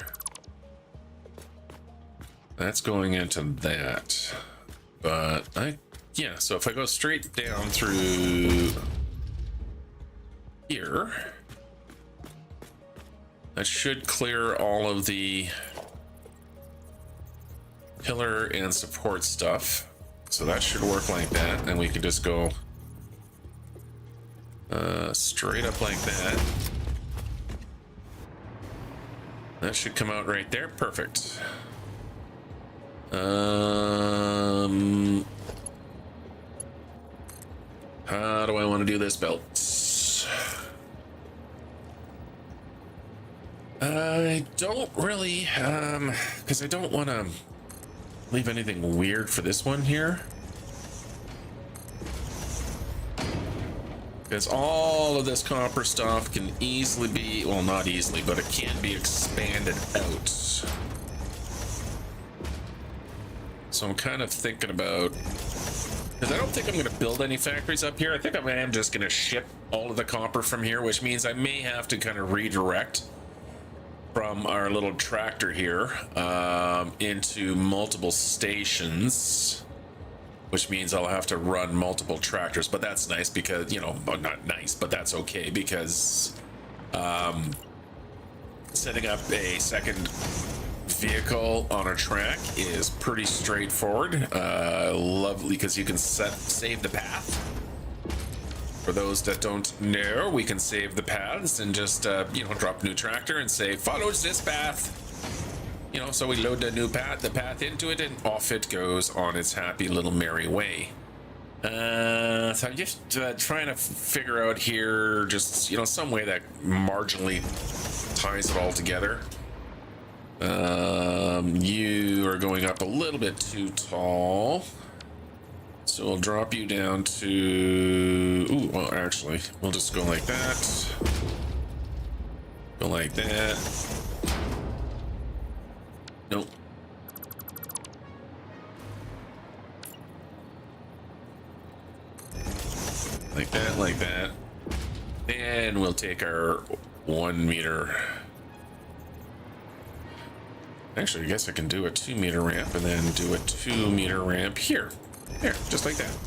That's going into that. But yeah, so if I go straight down through here, that should clear all of the pillar and support stuff. So that should work like that, and we can just go straight up like that. That should come out right there. Perfect. How do I want to do this belt? I don't really, because I don't want to leave anything weird for this one here. Because all of this copper stuff can easily be, well, not easily, but it can be expanded out. So I'm kind of thinking about, because I don't think I'm going to build any factories up here. I think I am just going to ship all of the copper from here, which means I may have to kind of redirect from our little tractor here into multiple stations. Which means I'll have to run multiple tractors, but that's nice because, you know, well, not nice, but that's okay because setting up a second vehicle on a track is pretty straightforward. Lovely, because you can save the path. For those that don't know, we can save the paths and just, you know, drop a new tractor and say, follows this path. You know, so we load the new path, into it, and off it goes on its happy little merry way. So I'm just trying to figure out here, just, you know, some way that marginally ties it all together. You are going up a little bit too tall. So we'll drop you down to... Ooh, well, actually, we'll just go like that. Go like that. Nope. Like that, like that. And we'll take our 1 meter. Actually, I guess I can do a 2 meter ramp and then do a 2 meter ramp here. There, just like that.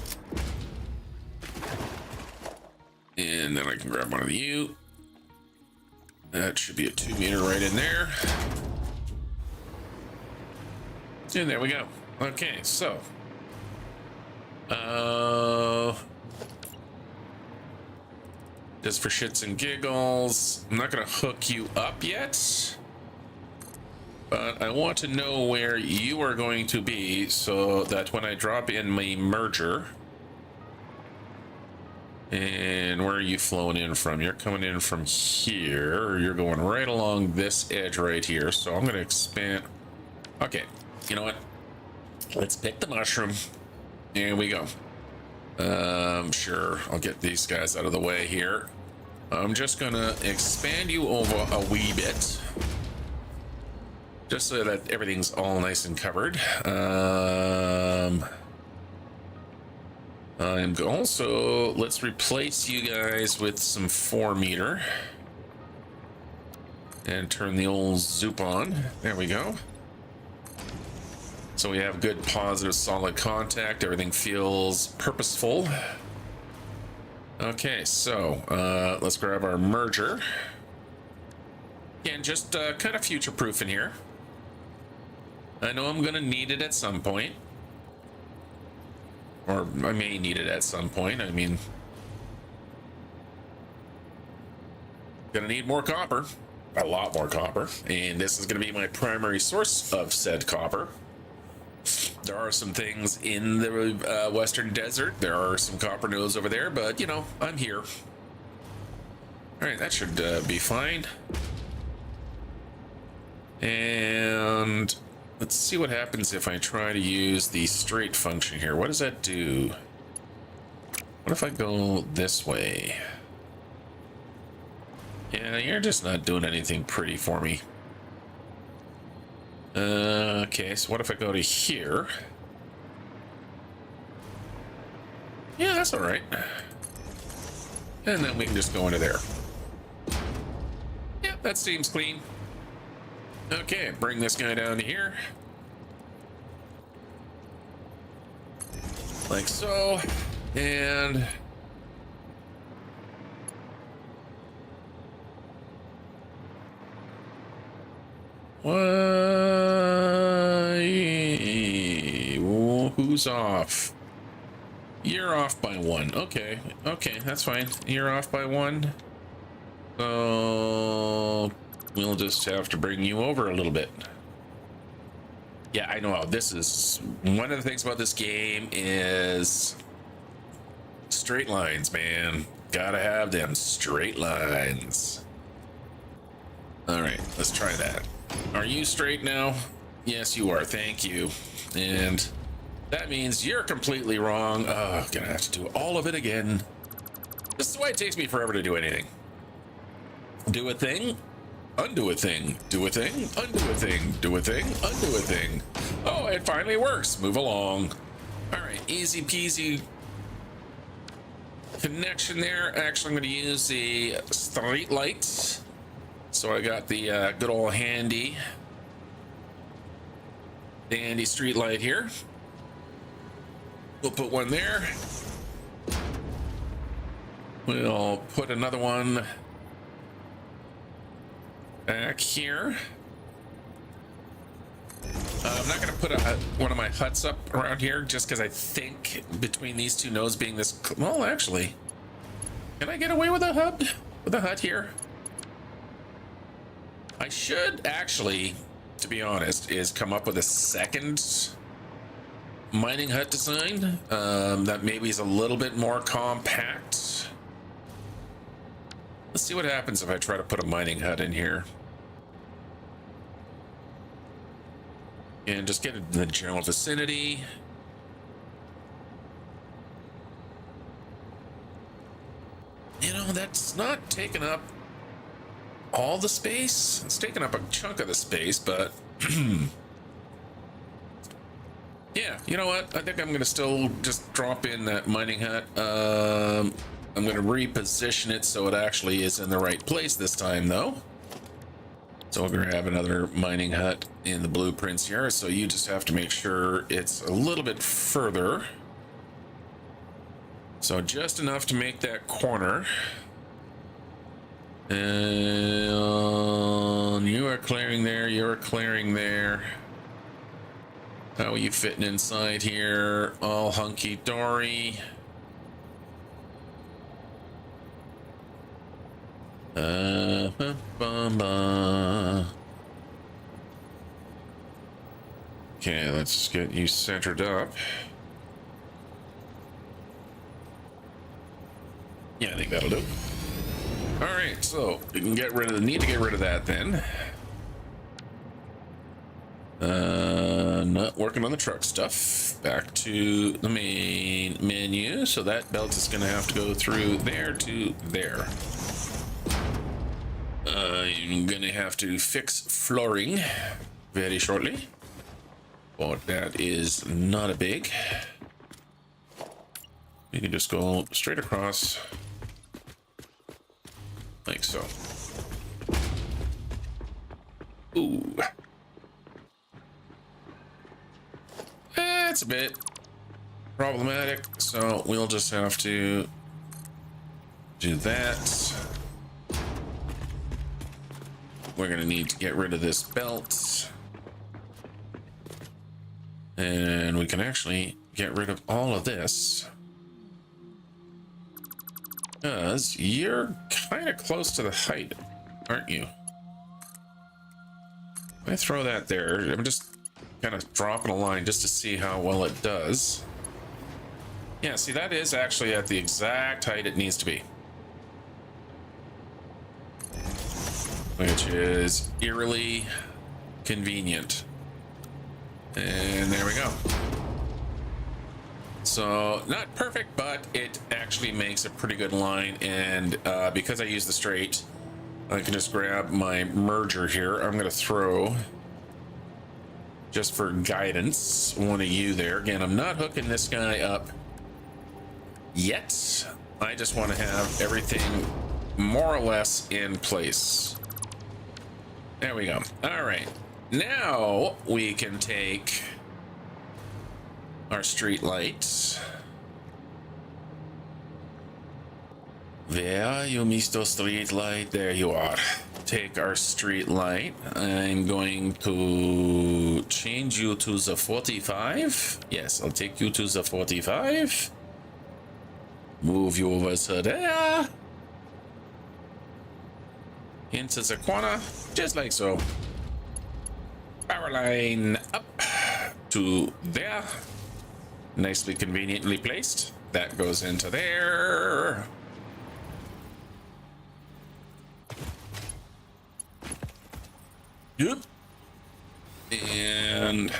And then I can grab one of you. That should be a 2 meter right in there. And there we go. Okay, so just for shits and giggles, I'm not gonna hook you up yet, but I want to know where you are going to be so that when I drop in my merger, and where are you flowing in from? You're coming in from here, or you're going right along this edge right here. So I'm gonna expand. Okay. You know what? Let's pick the mushroom. Here we go. Sure, I'll get these guys out of the way here. I'm just gonna expand you over a wee bit. Just so that everything's all nice and covered. I'm also, let's replace you guys with some 4 meter. And turn the old zoop on. There we go. So we have good, positive, solid contact. Everything feels purposeful. Okay, so let's grab our merger. Again, just kind of future-proof in here. I know I'm going to need it at some point. Or I may need it at some point. I mean, going to need more copper. A lot more copper. And this is going to be my primary source of said copper. There are some things in the western desert. There are some copper nodes over there, but you know, I'm here. All right, that should be fine. And let's see what happens if I try to use the straight function here. What does that do? What if I go this way? Yeah, you're just not doing anything pretty for me. Okay, so what if I go to here? Yeah, that's all right. And then we can just go into there. Yeah, that seems clean. Okay, bring this guy down to here. Like so. And... Who's off? You're off by 1. Okay, that's fine. You're off by 1. So we'll just have to bring you over a little bit. Yeah, I know. This is one of the things about this game is straight lines, man. Gotta have them straight lines. All right, let's try that. Are you straight now? Yes, you are. Thank you. And that means you're completely wrong. Oh, gonna have to do all of it again. This is why it takes me forever to do anything. Do a thing, undo a thing, do a thing, undo a thing, do a thing, undo a thing. Oh, it finally works. Move along. All right, easy peasy connection there. Actually, I'm going to use the street lights. So I got the good old handy dandy street light here. We'll put one there. We'll put another one back here. I'm not going to put one of my huts up around here just because I think between these two nodes being this... Well, actually, can I get away with a hut? With a hut here? I should actually, to be honest, is come up with a second mining hut design that maybe is a little bit more compact. Let's see what happens if I try to put a mining hut in here. And just get it in the general vicinity. You know, that's not taking up all the space. It's taking up a chunk of the space, but yeah, you know what? I think I'm gonna still just drop in that mining hut. I'm gonna reposition it so it actually is in the right place this time, though. So we're gonna have another mining hut in the blueprints here. So you just have to make sure it's a little bit further. So just enough to make that corner. And you are clearing there, you're clearing there. How are you fitting inside here? All hunky-dory. Okay, let's get you centered up. Yeah, I think that'll do. All right, so we can get rid of need to get rid of that then. Not working on the truck stuff. Back to the main menu. So that belt is going to have to go through there to there. I'm going to have to fix flooring very shortly. But that is not a big. You can just go straight across. Like so. Ooh. That's a bit problematic, so we'll just have to do that. We're gonna need to get rid of this belt. And we can actually get rid of all of this. Because you're kind of close to the height, aren't you? I throw that there. I'm just kind of dropping a line just to see how well it does. Yeah, see, that is actually at the exact height it needs to be. Which is eerily convenient. And there we go. So, not perfect, but it actually makes a pretty good line. And because I use the straight, I can just grab my merger here. I'm going to throw, just for guidance, one of you there. Again, I'm not hooking this guy up yet. I just want to have everything more or less in place. There we go. All right. Now we can take our street lights. Where are you, Mr. Street Light? There you are. Take our street light. I'm going to change you to the 45. Yes, I'll take you to the 45. Move you over to there. Into the corner, just like so. Power line up. to there. Nicely, conveniently placed. That goes into there. Yep. And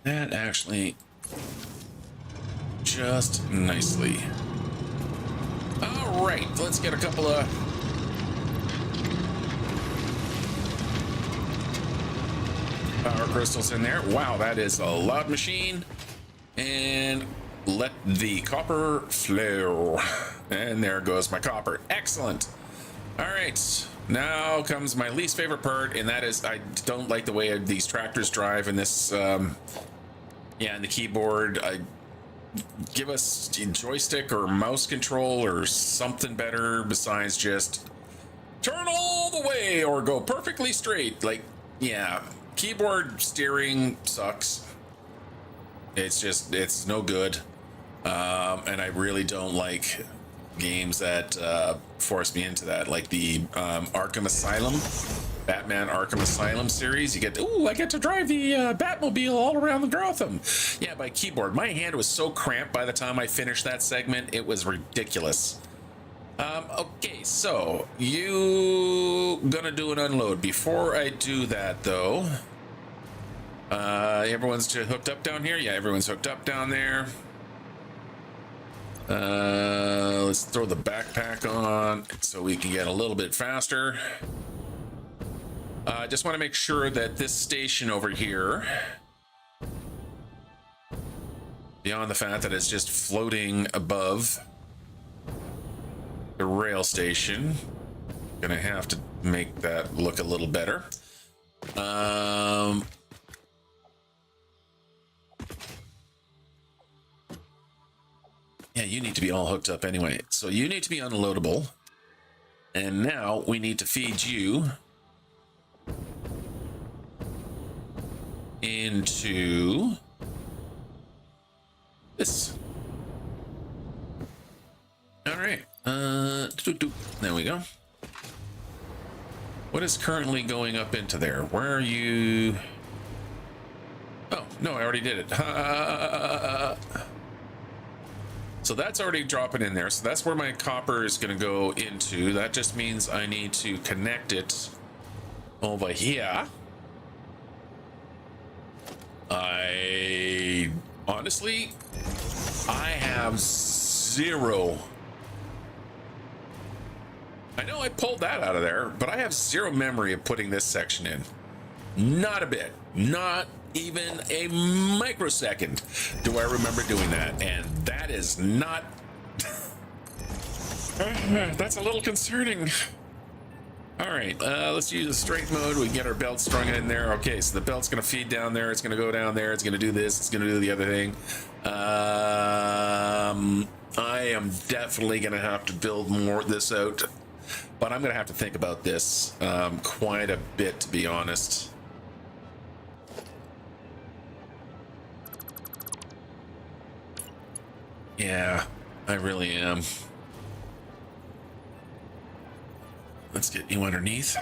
that actually just nicely. All right, let's get a couple of power crystals in there. Wow, that is a loud machine. And let the copper flow. And there goes my copper. Excellent. All right, now comes my least favorite part, and that is I don't like the way these tractors drive in this, in the keyboard. Give us a joystick or mouse control or something better besides just turn all the way or go perfectly straight. Like, yeah, keyboard steering sucks. It's no good. And I really don't like games that force me into that, like the Arkham Asylum, Batman Arkham Asylum series. You get, ooh, I get to drive the Batmobile all around the Gotham. Yeah, by keyboard. My hand was so cramped by the time I finished that segment, it was ridiculous. Okay, so you gonna do an unload. Before I do that, though, everyone's hooked up down here? Yeah, everyone's hooked up down there. Let's throw the backpack on so we can get a little bit faster. I just want to make sure that this station over here, beyond the fact that it's just floating above the rail station, gonna have to make that look a little better. Yeah, you need to be all hooked up anyway. So you need to be unloadable. And now we need to feed you into this. All right. There we go. What is currently going up into there? Where are you? Oh, no, I already did it. So that's already dropping in there. So that's where my copper is going to go into. That just means I need to connect it over here. Honestly, I have zero. I know I pulled that out of there, but I have zero memory of putting this section in. Not a bit. Not even a microsecond do I remember doing that, and that is not that's a little concerning. All right, let's use a straight mode. We can get our belt strung in there. Okay, so the belt's gonna feed down there, it's gonna go down there, it's gonna do this, it's gonna do the other thing. I am definitely gonna have to build more of this out, but I'm gonna have to think about this quite a bit, to be honest. Yeah, I really am. Let's get you underneath.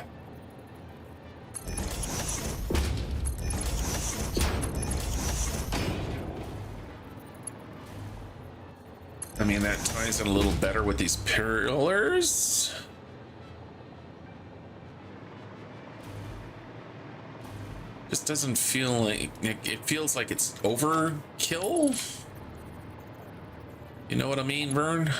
I mean, that ties in a little better with these pillars. Just doesn't feel like it feels like it's overkill. You know what I mean, Vern?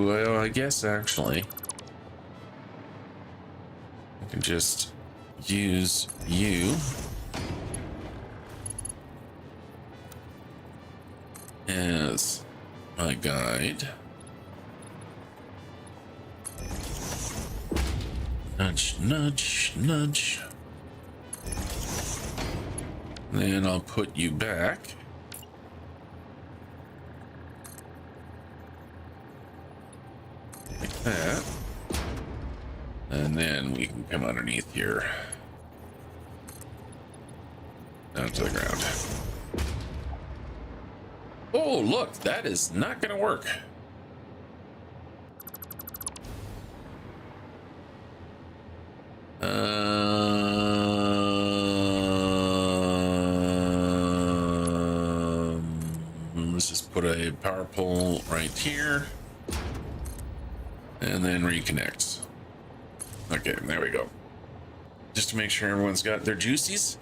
Well, I guess actually I can just use you as my guide. Nudge, nudge, nudge. Then I'll put you back. Like that. And then we can come underneath here. Down to the ground. Oh, look, that is not going to work. Let's just put a power pole right here. And then reconnect. Okay, there we go. Just to make sure everyone's got their juicies.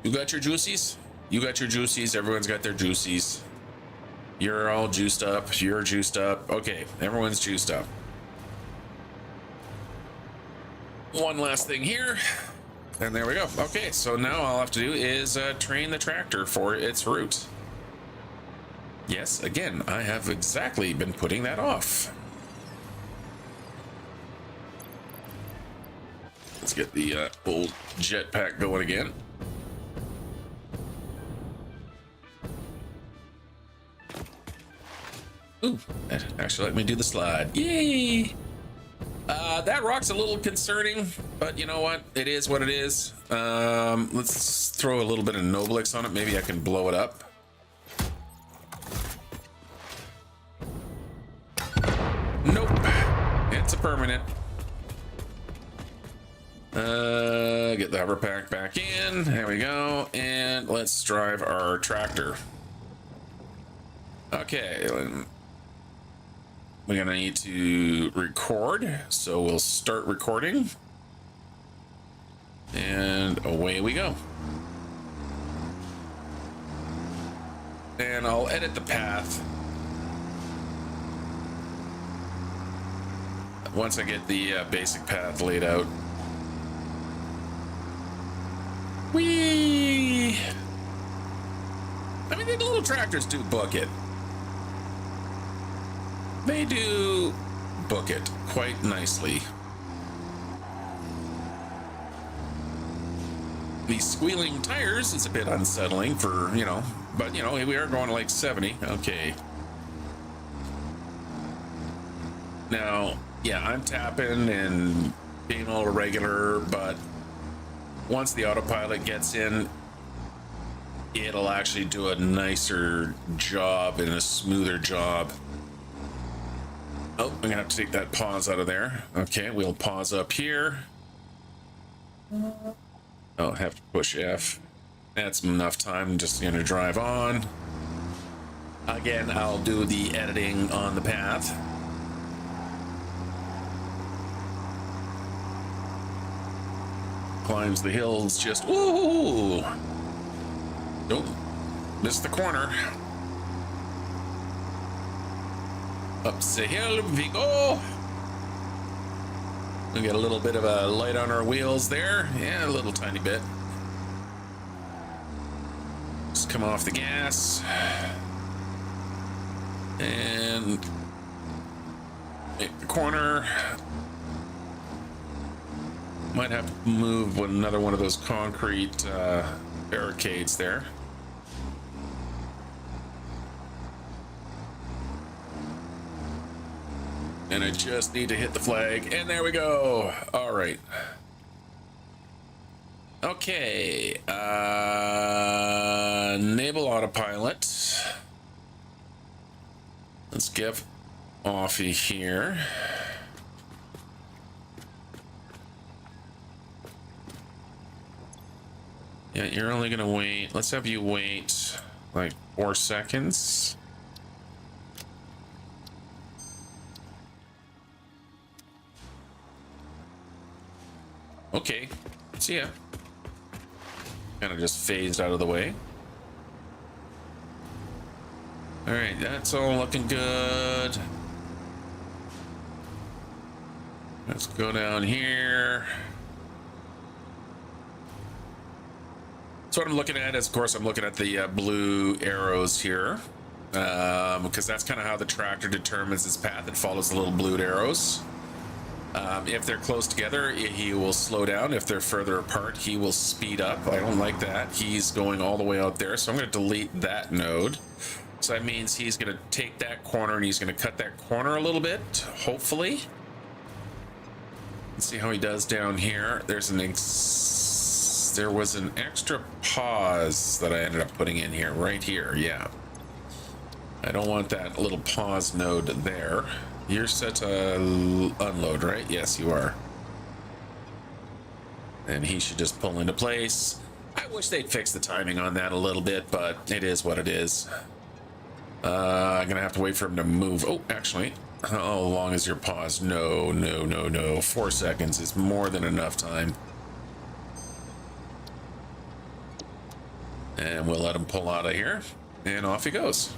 You got your juicies? You got your juicies. Everyone's got their juicies. You're all juiced up. You're juiced up. Okay, everyone's juiced up. One last thing here. And there we go. Okay, so now all I have to do is train the tractor for its route. Yes, again, I have exactly been putting that off. Let's get the old jetpack going again. Ooh, that actually let me do the slide. Yay! That rock's a little concerning, but you know what? It is what it is. Let's throw a little bit of Noblix on it. Maybe I can blow it up. Nope. It's a permanent. Get the hover pack back in. There we go. And let's drive our tractor. Okay. We're gonna need to record, so we'll start recording. And away we go. And I'll edit the path once I get the basic path laid out. Whee! I mean, the little tractors do book it. They do book it quite nicely. The squealing tires is a bit unsettling for, you know, but, you know, we are going to like 70. Okay. Now, yeah, I'm tapping and being a little regular, but once the autopilot gets in, it'll actually do a nicer job and a smoother job. Oh, I'm gonna have to take that pause out of there. Okay, we'll pause up here. Oh, I have to push F. That's enough time. Just gonna drive on. Again, I'll do the editing on the path. Climbs the hills just, woo! Nope, missed the corner. Up the hill we go. We get a little bit of a light on our wheels there. Yeah, a little tiny bit. Just come off the gas. And make the corner. Might have to move with another one of those concrete barricades there. And I just need to hit the flag, and there we go. All right. Okay. Enable autopilot. Let's get offy here. Yeah, you're only gonna wait. Let's have you wait like 4 seconds. Okay, see ya. Kind of just phased out of the way. All right, that's all looking good. Let's go down here. So what I'm looking at is, of course, I'm looking at the blue arrows here, because that's kind of how the tractor determines its path. It follows the little blue arrows. If they're close together, he will slow down. If they're further apart, he will speed up. I don't like that. He's going all the way out there, so I'm going to delete that node. So that means he's going to take that corner and he's going to cut that corner a little bit, hopefully. Let's see how he does down here. There was an extra pause that I ended up putting in here, right here. Yeah. I don't want that little pause node there. You're set to unload, right? Yes, you are. And he should just pull into place. I wish they'd fix the timing on that a little bit, but it is what it is. I'm gonna have to wait for him to move. Oh, actually, how long is your pause? No. 4 seconds is more than enough time. And we'll let him pull out of here, and off he goes.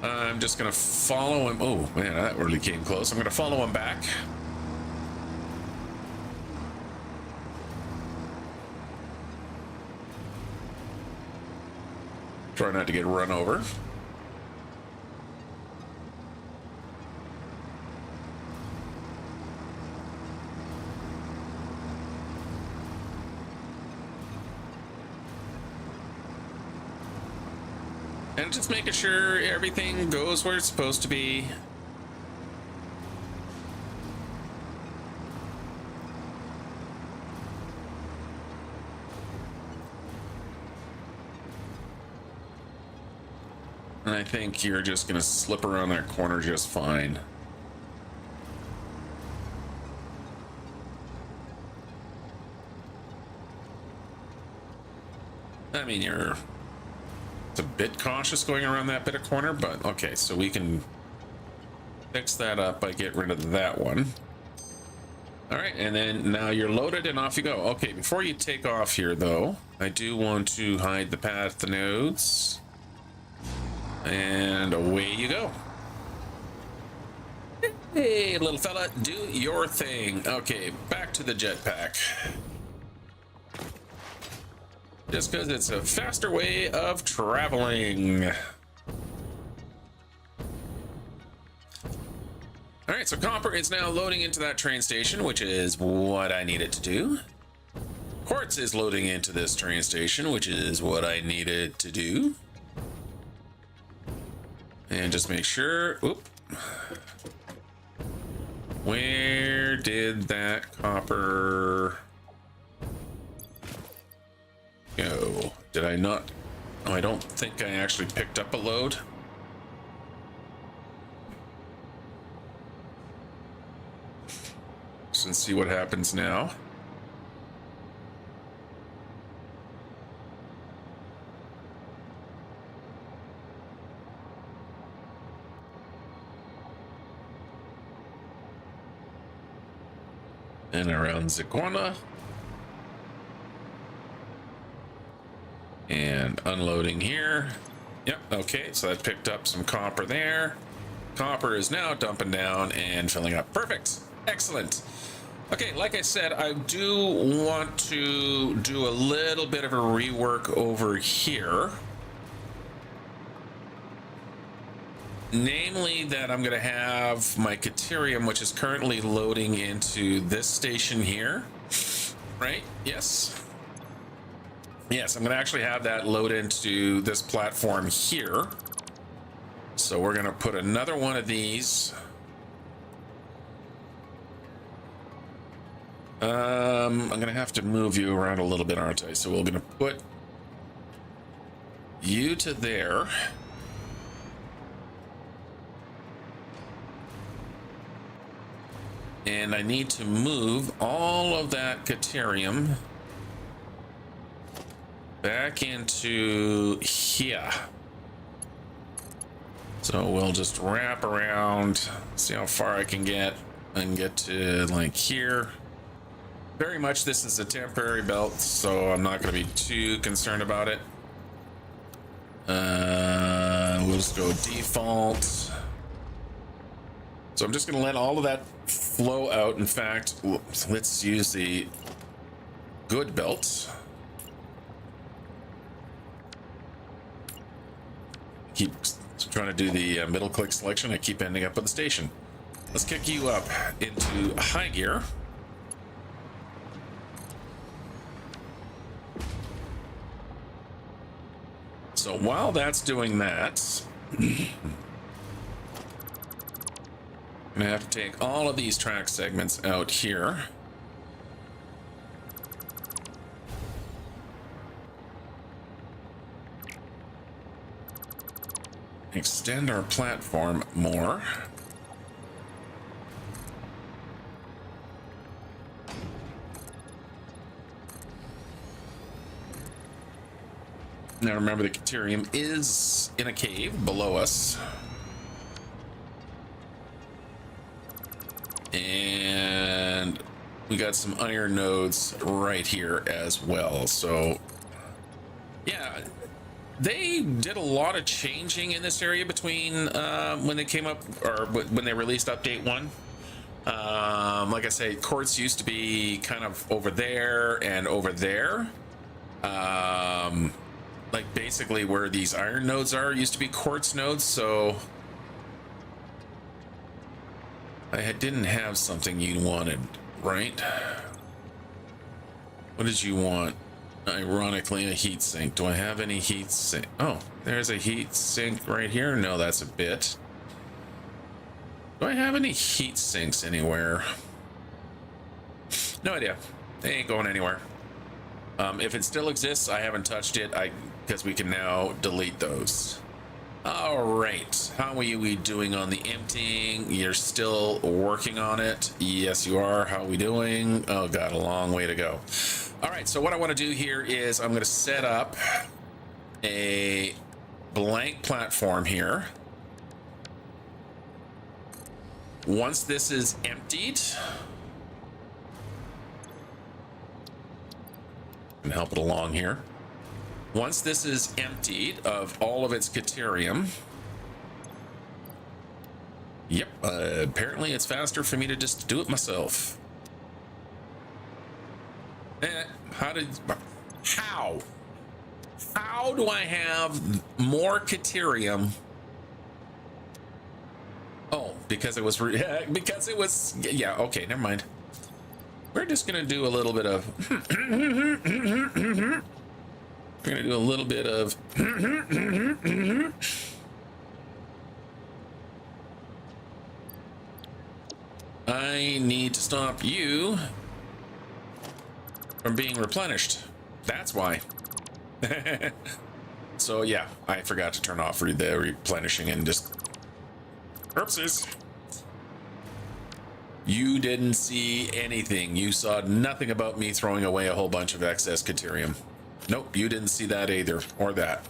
I'm just gonna follow him. Oh man, that really came close. I'm gonna follow him back. Try not to get run over. And just making sure everything goes where it's supposed to be. And I think you're just going to slip around that corner just fine. I mean, it's a bit cautious going around that bit of corner, but okay, so we can fix that up by getting rid of that one. All right, and then now you're loaded and off you go. Okay, before you take off here, though, I do want to hide the path nodes. And away you go. Hey, little fella, do your thing. Okay, back to the jetpack. Just because it's a faster way of traveling. All right, so Copper is now loading into that train station, which is what I need it to do. Quartz is loading into this train station, which is what I need it to do. And just make sure, oop. Where did that copper go? Did I not? Oh, I don't think I actually picked up a load. Let's see what happens now. And around the corner. And unloading here. Yep, okay, so that picked up some copper there. Copper is now dumping down and filling up. Perfect. Excellent. Okay, like I said, I do want to do a little bit of a rework over here. Namely that I'm going to have my Caterium, which is currently loading into this station here, right? Yes. Yes, I'm going to actually have that load into this platform here. So we're going to put another one of these. I'm going to have to move you around a little bit, aren't I? So we're going to put you to there. And I need to move all of that Caterium back into here. So we'll just wrap around, see how far I can get, and get to like here. Very much this is a temporary belt, so I'm not going to be too concerned about it. We'll just go default. So I'm just going to let all of that flow out. In fact, let's use the good belt. Keep trying to do the middle click selection. I keep ending up with the station. Let's kick you up into high gear. So while that's doing that, I'm gonna have to take all of these track segments out here. Extend our platform more. Now remember, the Caterium is in a cave below us. And we got some iron nodes right here as well. So, yeah, they did a lot of changing in this area between when they came up, or when they released update 1. Like I say, quartz used to be kind of over there and over there. Like basically where these iron nodes are used to be quartz nodes, so I didn't have something you wanted, right? What did you want? Ironically, a heat sink. Do I have any heat sink? Oh, there's a heat sink right here. No, that's a bit. Do I have any heat sinks anywhere? No idea. They ain't going anywhere. If it still exists, I haven't touched it. Because we can now delete those. All right. How are we doing on the emptying? You're still working on it. Yes, you are. How are we doing? Oh, got a long way to go. All right. So what I want to do here is I'm going to set up a blank platform here. Once this is emptied, and help it along here. Once this is emptied of all of its Caterium, yep, apparently it's faster for me to just do it myself. How do I have more Caterium? Oh, because it was, yeah, okay, never mind. We're just gonna do a little bit of, we're gonna do a little bit of, I need to stop you from being replenished. That's why. So yeah, I forgot to turn off the replenishing and just, oopsies. You didn't see anything. You saw nothing about me throwing away a whole bunch of excess Caterium. Nope, you didn't see that either, or that.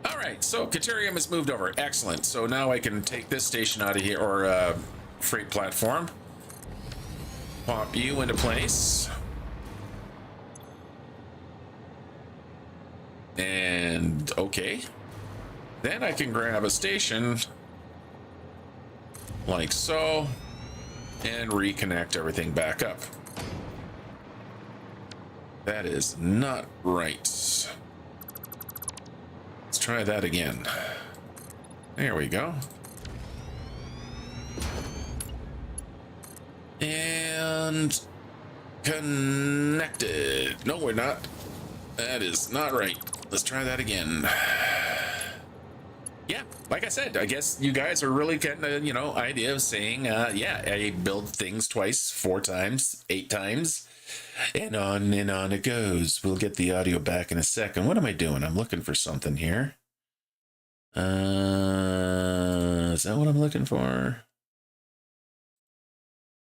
All right, so Caterium is moved over. Excellent. So now I can take this station out of here, or freight platform. Pop you into place. And okay. Then I can grab a station like so and reconnect everything back up. That is not right. Let's try that again. There we go. And connected. No, we're not. That is not right. Let's try that again. Yeah, like I said, I guess you guys are really getting a, idea of saying, yeah, I build things twice, 4 times, 8 times, and on it goes. We'll get the audio back in a second. What am I doing? I'm looking for something here. Is that what I'm looking for?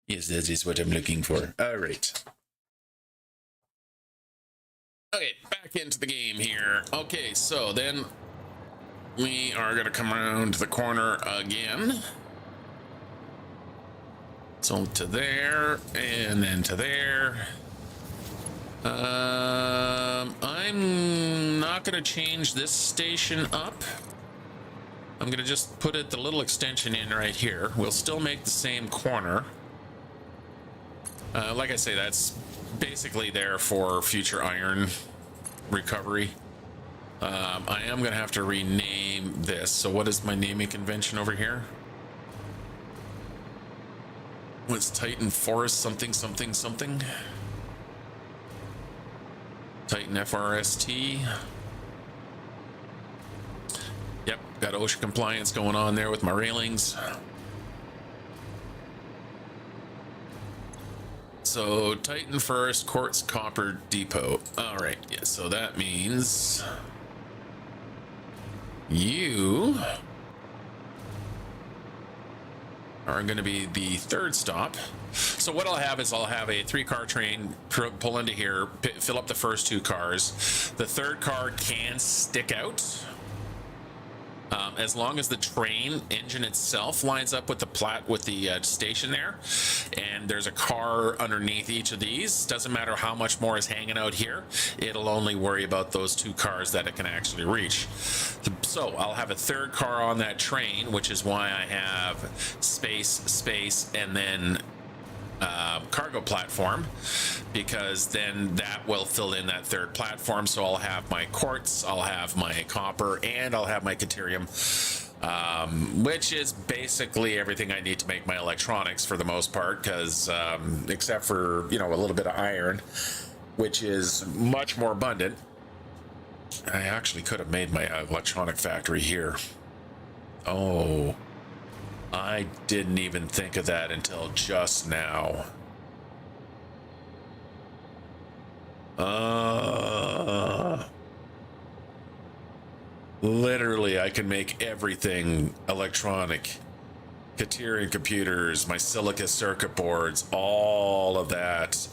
Yes, that is what I'm looking for. All right. Okay, back into the game here. Okay, so then we are going to come around the corner again. So to there, and then to there. I'm not going to change this station up. I'm going to just put the little extension in right here. We'll still make the same corner. Like I say, that's basically there for future iron recovery. I am going to have to rename this. So what is my naming convention over here? What's Titan Forest something something something? Titan FRST. Yep, got OSHA compliance going on there with my railings. So Titan first, quartz, copper, depot. All right, yeah, so that means you are going to be the third stop. So what I'll have is I'll have a 3-car train pull into here, fill up the first 2 cars. The third car can stick out. As long as the train engine itself lines up with the station there, and there's a car underneath each of these, doesn't matter how much more is hanging out here, it'll only worry about those 2 cars that it can actually reach. So I'll have a third car on that train, which is why I have space, and then cargo platform, because then that will fill in that third platform. So I'll have my quartz, I'll have my copper, and I'll have my deuterium, which is basically everything I need to make my electronics for the most part, because except for, you know, a little bit of iron, which is much more abundant. I actually could have made my electronic factory here. Oh, I didn't even think of that until just now. Literally, I can make everything electronic. Deuterium computers, my silica circuit boards, all of that.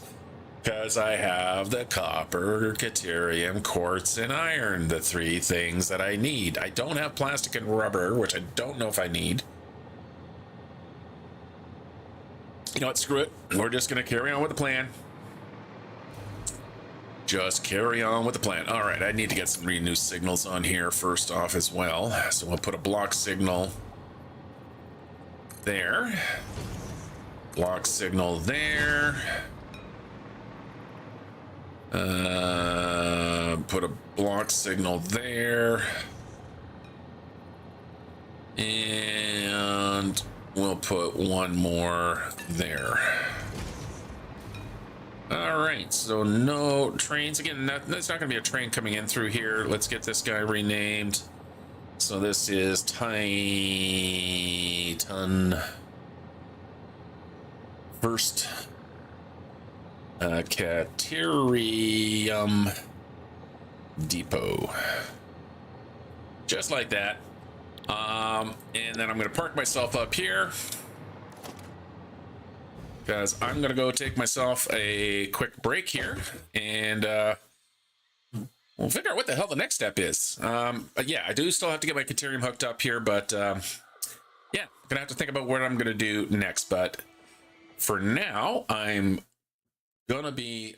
Because I have the copper, deuterium, quartz, and iron, the 3 things that I need. I don't have plastic and rubber, which I don't know if I need. You know what, screw it. We're just going to carry on with the plan. Just carry on with the plan. All right, I need to get some new signals on here first off as well. So we'll put a block signal there. Block signal there. Put a block signal there. And we'll put one more there. All right, so no trains. Again, there's not going to be a train coming in through here. Let's get this guy renamed. So this is Titan first deuterium depot. Just like that. And then I'm going to park myself up here, because I'm going to go take myself a quick break here, and we'll figure out what the hell the next step is. Yeah, I do still have to get my deuterium hooked up here, but yeah, I'm going to have to think about what I'm going to do next. But for now, I'm going to be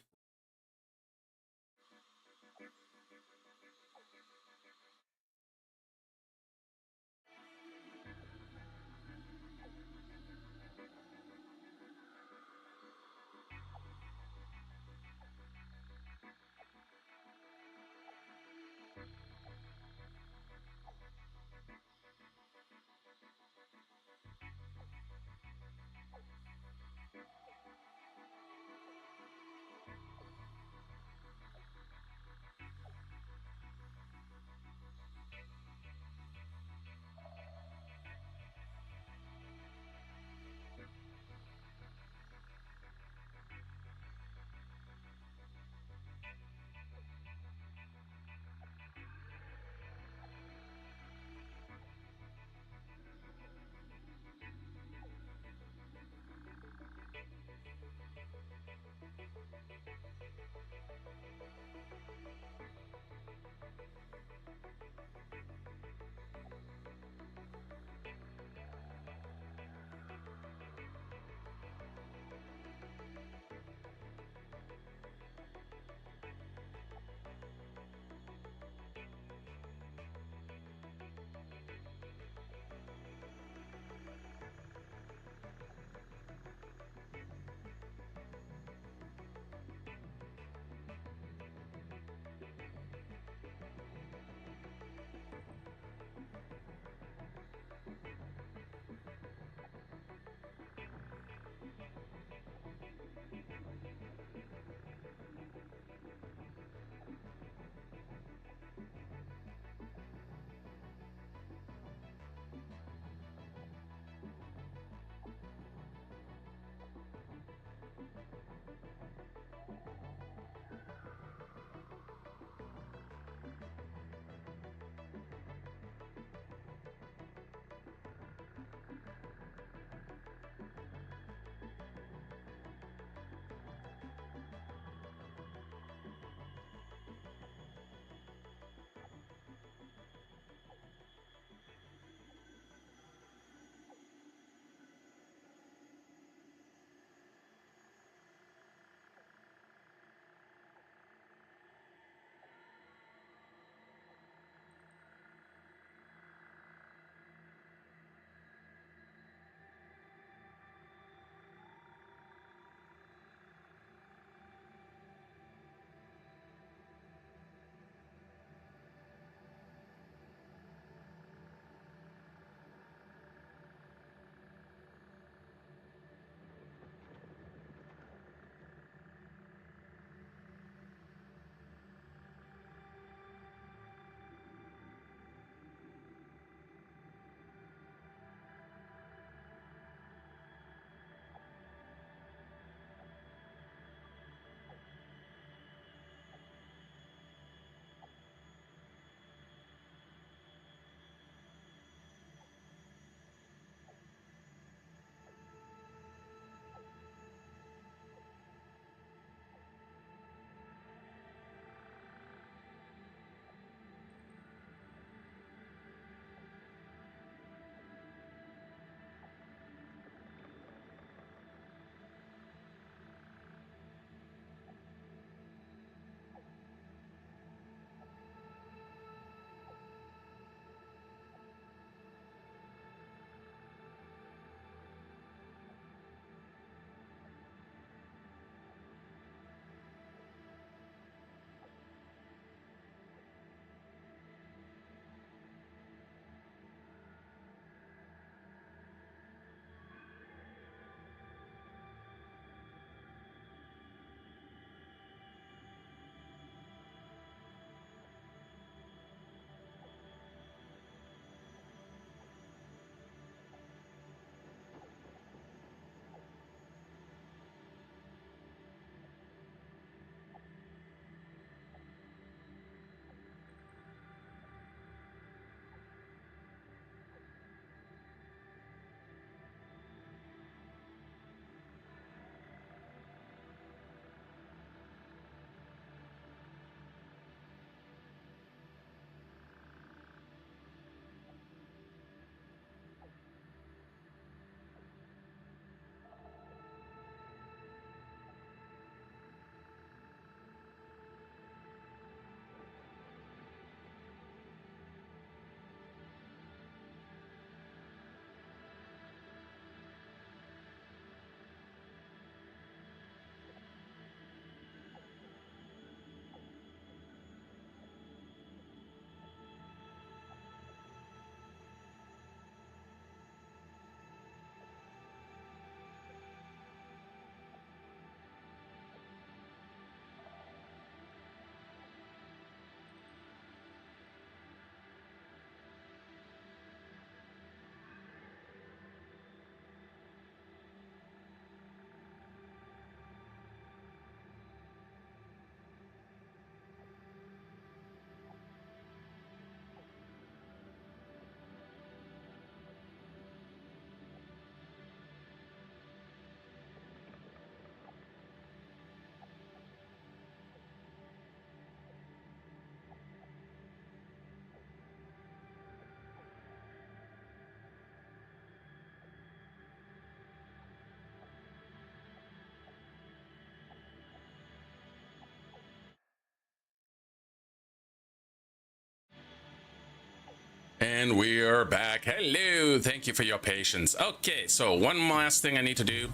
And we are back. Hello. Thank you for your patience. Okay, so one last thing I need to do.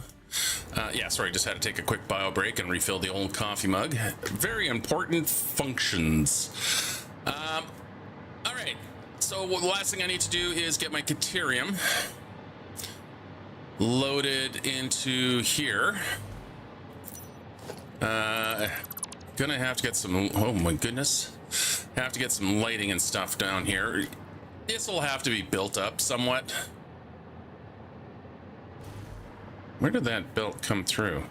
Yeah, sorry, just had to take a quick bio break and refill the old coffee mug. Very important functions. All right, so the last thing I need to do is get my Caterium loaded into here. Gonna have to get some, oh my goodness. Have to get some lighting and stuff down here. This will have to be built up somewhat. Where did that belt come through?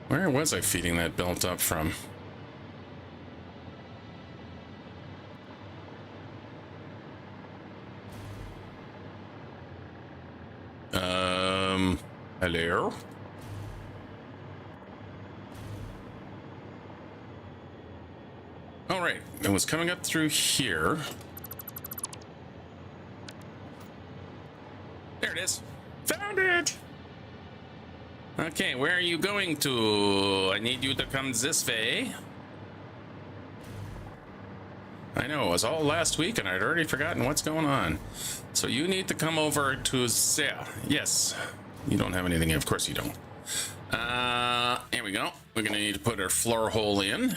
Where was I feeding that belt up from? Hello? All right, it was coming up through here. There it is. Found it! Okay, where are you going to? I need you to come this way. I know, it was all last week and I'd already forgotten what's going on. So you need to come over to there. Yes. You don't have anything, of course you don't. Here we go. We're gonna need to put our floor hole in.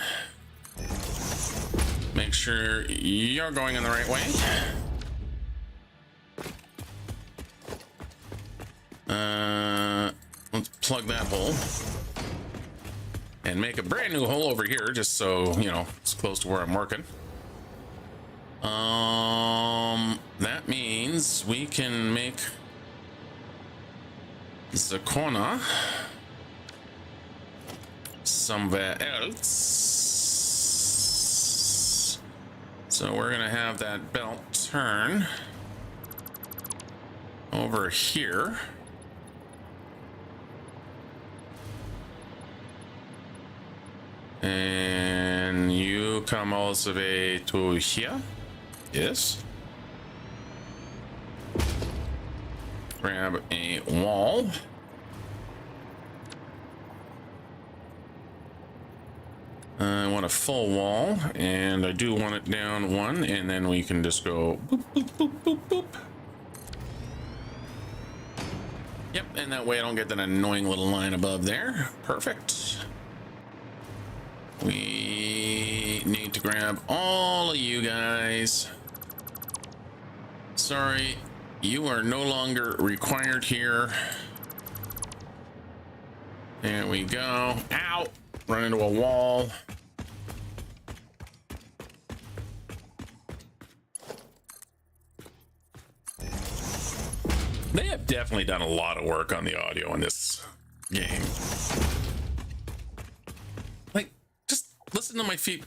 Make sure you're going in the right way. Let's plug that hole and make a brand new hole over here, just so you know it's close to where I'm working. That means we can make the corner somewhere else. So we're gonna have that belt turn over here. And you come all the way to here. Yes. Grab a wall. I want a full wall, and I do want it down one, and then we can just go boop, boop, boop, boop, boop. Yep, and that way I don't get that annoying little line above there. Perfect. We need to grab all of you guys. Sorry, you are no longer required here. There we go. Ow! Run into a wall. They have definitely done a lot of work on the audio in this game. Like, just listen to my feet.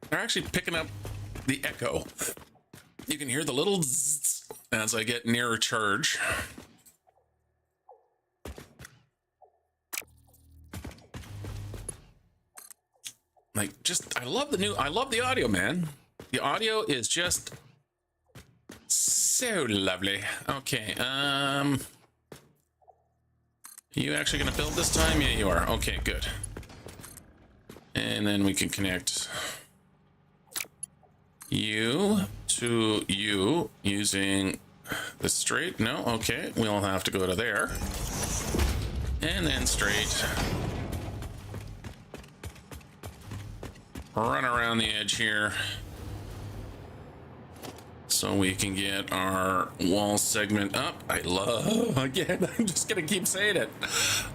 They're actually picking up the echo. You can hear the little zzz as I get nearer charge. Like, just, I love the audio, man. The audio is just so lovely. Okay, you actually gonna build this time? Yeah, you are. Okay, good. And then we can connect you to you using the straight. No, okay, we'll have to go to there. And then straight. Run around the edge here so we can get our wall segment up. I love, again, I'm just gonna keep saying it,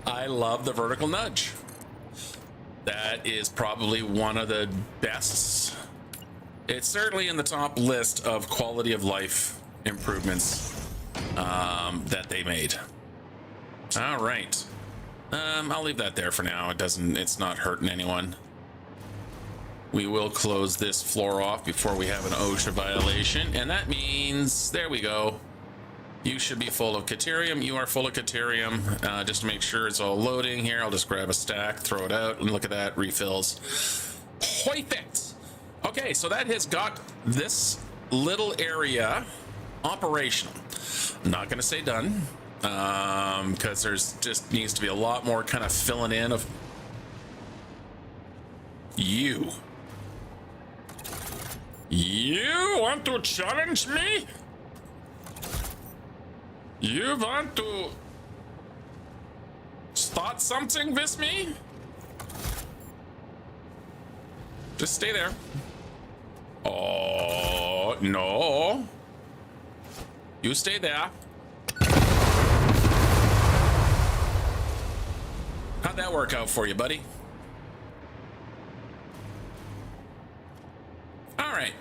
I love the vertical nudge. That is probably one of the best. It's certainly in the top list of quality of life improvements that they made. All right, I'll leave that there for now. It's not hurting anyone. We will close this floor off before we have an OSHA violation, and that means, there we go. You should be full of Caterium. You are full of Caterium. Just to make sure it's all loading here, I'll just grab a stack, throw it out, and look at that, refills. Perfect. Okay, so that has got this little area operational. I'm not gonna say done, because there's just needs to be a lot more kind of filling in of you. You want to challenge me? You want to start something with me? Just stay there. Oh, no. You stay there. How'd that work out for you, buddy? All right.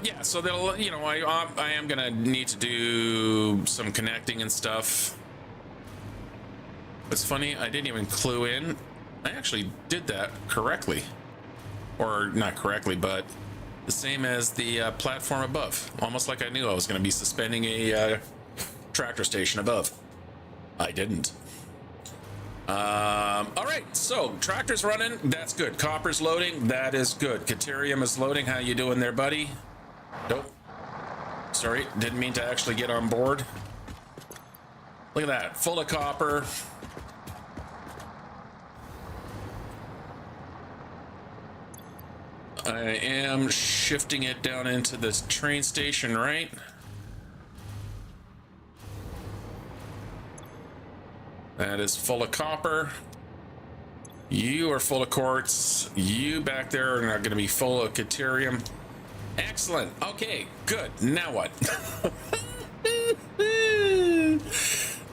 Yeah, so they'll, you know, I am gonna need to do some connecting and stuff. It's funny, I didn't even clue in. I actually did that correctly. Or not correctly, but the same as the platform above. Almost like I knew I was gonna be suspending a tractor station above. I didn't. All right, so tractor's running. That's good. Copper's loading. That is good. Caterium is loading. How you doing there, buddy? Nope. Sorry, didn't mean to actually get on board. Look at that, full of copper. I am shifting it down into this train station, right? That is full of copper. You are full of quartz. You back there are going to be full of caterium. Excellent. Okay, good. Now what?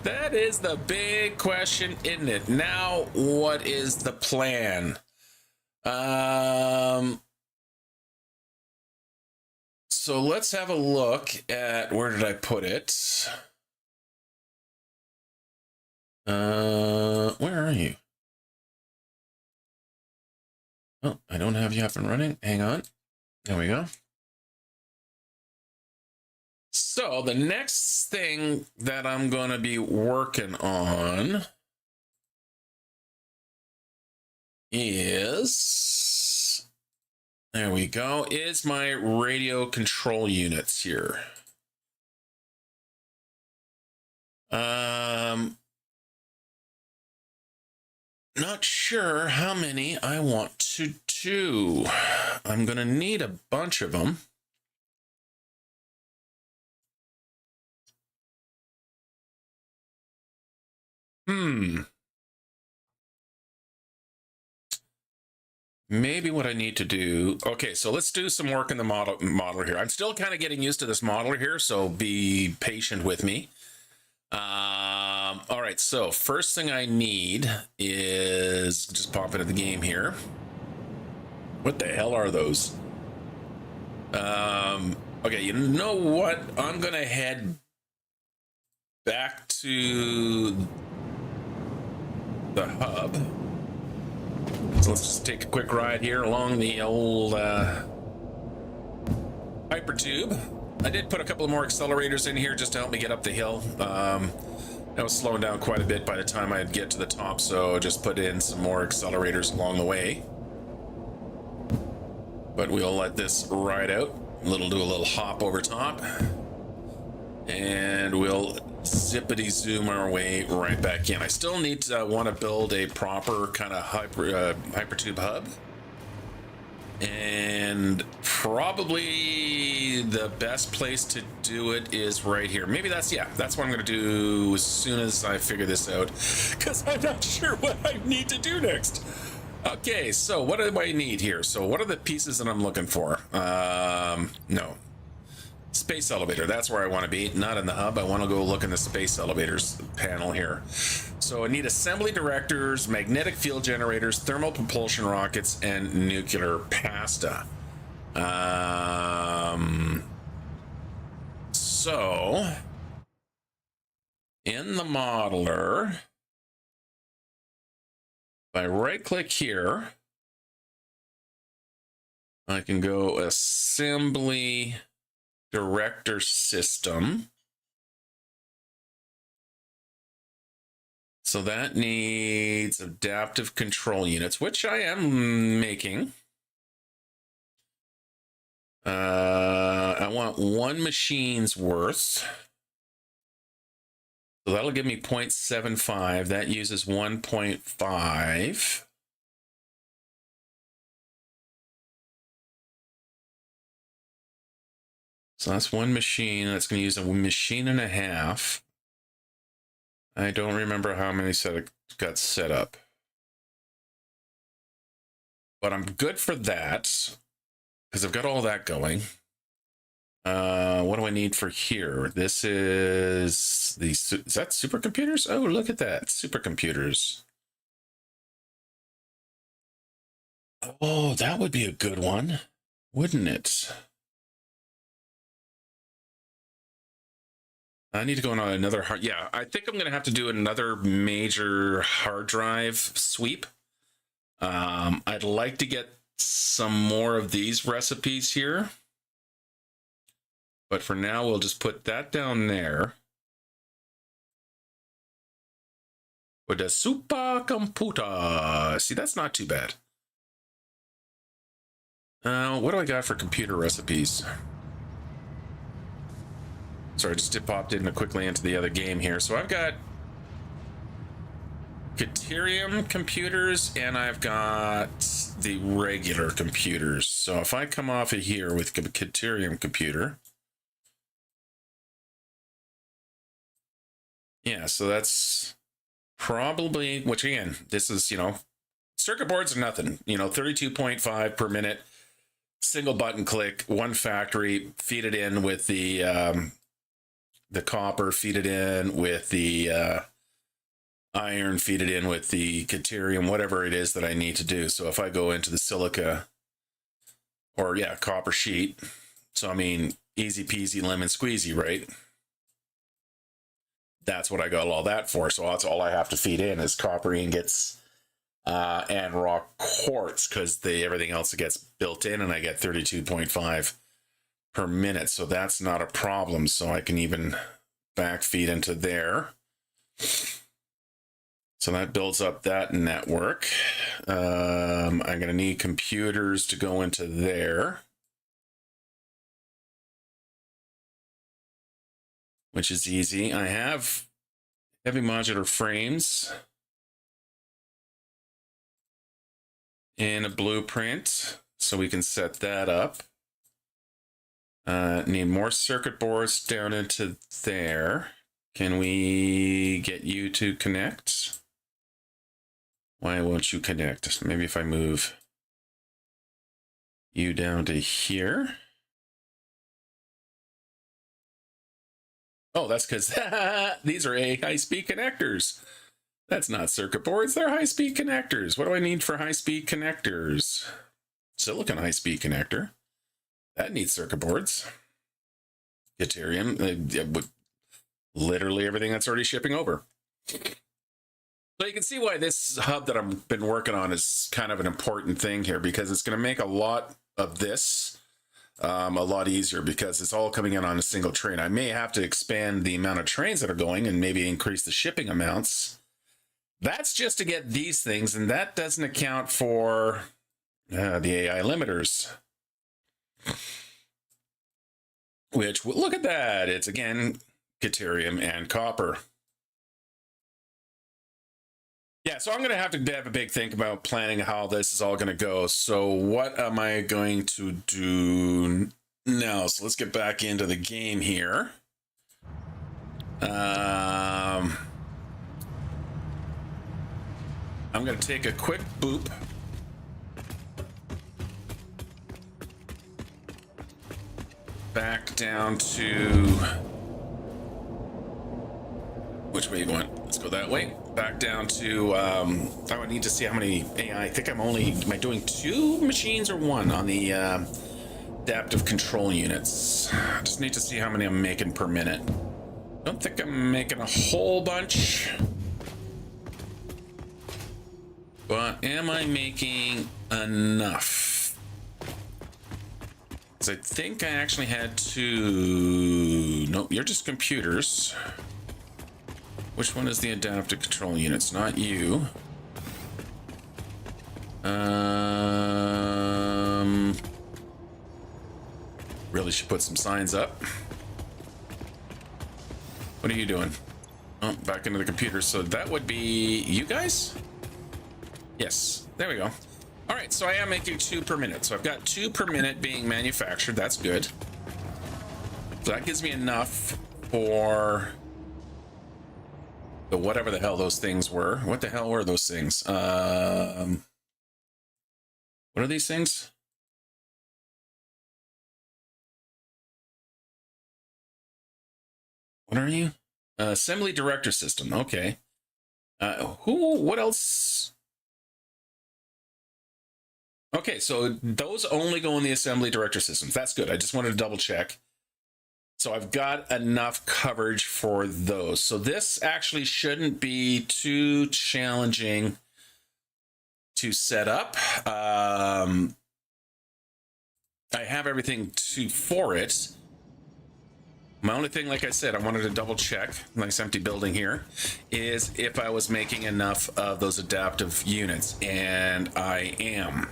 That is the big question, isn't it? Now, what is the plan? So let's have a look at, where did I put it? Where are you? Oh, I don't have you up and running. Hang on. There we go. So the next thing that I'm going to be working on is, there we go, is my radio control units here. Not sure how many I want to do. I'm going to need a bunch of them. Maybe what I need to do, okay, so let's do some work in the model here. I'm still kind of getting used to this model here, so be patient with me. All right, so first thing I need is just pop into the game here. What the hell are those? Okay, you know what? I'm gonna head back to the hub. So let's just take a quick ride here along the old hypertube. I did put a couple of more accelerators in here just to help me get up the hill. I was slowing down quite a bit by the time I'd get to the top, so I just put in some more accelerators along the way. But we'll let this ride out. Do a little hop over top. And we'll zippity zoom our way right back in. I still need to want to build a proper kind of hypertube hub. And probably the best place to do it is right here. Maybe that's what I'm going to do as soon as I figure this out, because I'm not sure what I need to do next. Okay, so what do I need here? So what are the pieces that I'm looking for? No. Space elevator, that's where I want to be, not in the hub. I want to go look in the space elevators panel here. So I need assembly directors, magnetic field generators, thermal propulsion rockets, and nuclear pasta. So in the modeler, if I right click here, I can go assembly director system. So that needs adaptive control units, which I am making. I want 1 machine's worth. So that'll give me 0.75. That uses 1.5. So that's one machine. That's going to use a machine and a half. I don't remember how many got set up. But I'm good for that, because I've got all that going. What do I need for here? This is that supercomputers? Oh, look at that. Supercomputers. Oh, that would be a good one, wouldn't it? I need to go on another hard. Yeah, I think I'm going to have to do another major hard drive sweep. I'd like to get some more of these recipes here. But for now, we'll just put that down there. With the supercomputer. See, that's not too bad. What do I got for computer recipes? Sorry, I just popped in quickly into the other game here. So I've got Caterium computers and I've got the regular computers. So if I come off of here with Caterium computer. Yeah, so that's probably, which again, this is, circuit boards are nothing. 32.5 per minute, single button click, one factory, feed it in with the copper, feed it in with the iron, feed it in with the Caterium, whatever it is that I need to do. So if I go into the silica, or yeah, copper sheet, so I mean, easy peasy lemon squeezy, right? That's what I got all that for. So that's all I have to feed in is copper ingots and raw quartz, because everything else gets built in, and I get 32.5 per minute. So that's not a problem. So I can even backfeed into there. So that builds up that network. I'm going to need computers to go into there, which is easy. I have heavy modular frames in a blueprint, so we can set that up. Need more circuit boards down into there. Can we get you to connect? Why won't you connect? Maybe if I move you down to here. Oh, that's because these are high-speed connectors. That's not circuit boards, they're high-speed connectors. What do I need for high-speed connectors? Silicon high-speed connector. That needs circuit boards. Deuterium, literally everything that's already shipping over. So you can see why this hub that I've been working on is kind of an important thing here, because it's going to make a lot of this a lot easier, because it's all coming in on a single train. I may have to expand the amount of trains that are going and maybe increase the shipping amounts. That's just to get these things, and that doesn't account for the AI limiters. Which, look at that, it's again Caterium and copper. Yeah, so I'm going to have a big think about planning how this is all going to go. So what am I going to do now? So let's get back into the game here. I'm going to take a quick boop. Back down to... Which way are you going? Let's go that way. Back down to, I would need to see how many AI. I think am I doing 2 machines or 1 on the adaptive control units? I just need to see how many I'm making per minute. Don't think I'm making a whole bunch. But am I making enough? Because I think I actually had 2... Nope, you're just computers. Which one is the adaptive control units? Not you. Really should put some signs up. What are you doing? Oh, back into the computer. So that would be you guys? Yes, there we go. All right, so I am making 2 per minute. So I've got 2 per minute being manufactured. That's good. So that gives me enough for the whatever the hell those things were. What the hell were those things? What are these things? What are you? Assembly director system. Okay. What else? Okay, so those only go in the assembly director systems. That's good. I just wanted to double check. So I've got enough coverage for those. So this actually shouldn't be too challenging to set up. I have everything for it. My only thing, like I said, I wanted to double check, nice empty building here, is if I was making enough of those adaptive units, and I am.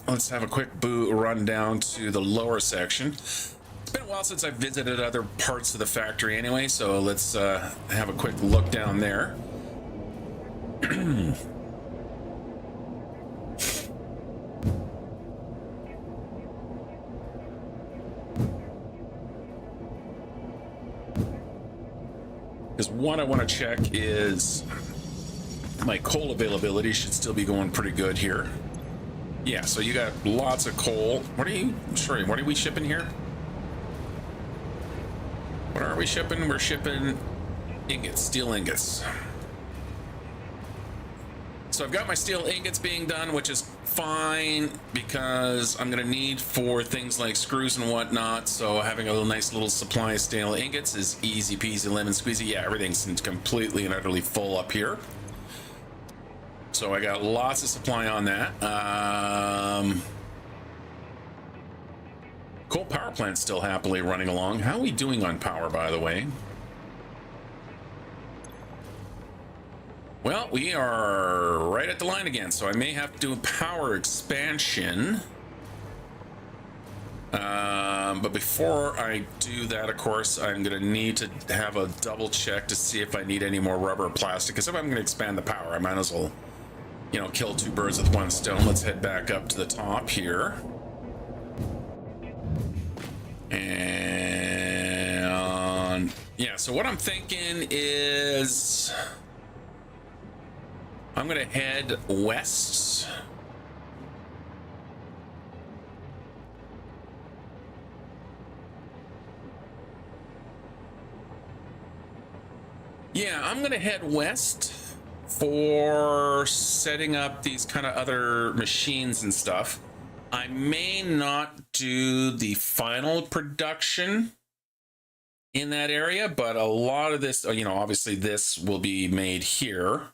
Let's have a quick run down to the lower section. It's been a while since I've visited other parts of the factory anyway, so let's have a quick look down there. Because one I want to check is my coal availability should still be going pretty good here. Yeah, so you got lots of coal. What are we shipping here? What are we shipping? We're shipping ingots, steel ingots. So I've got my steel ingots being done, which is fine because I'm going to need for things like screws and whatnot. So having a nice little supply of steel ingots is easy peasy lemon squeezy. Yeah, everything's completely and utterly full up here. So I got lots of supply on that. Coal power plant's still happily running along. How are we doing on power, by the way? Well, we are right at the line again, so I may have to do a power expansion. But before I do that, of course, I'm going to need to have a double check to see if I need any more rubber or plastic. Because if I'm going to expand the power, I might as well, you know, kill two birds with one stone. Let's head back up to the top here. And yeah, so what I'm thinking is I'm going to head west. Yeah, I'm going to head west for setting up these kind of other machines and stuff. I may not do the final production in that area, but a lot of this, you know, obviously this will be made here,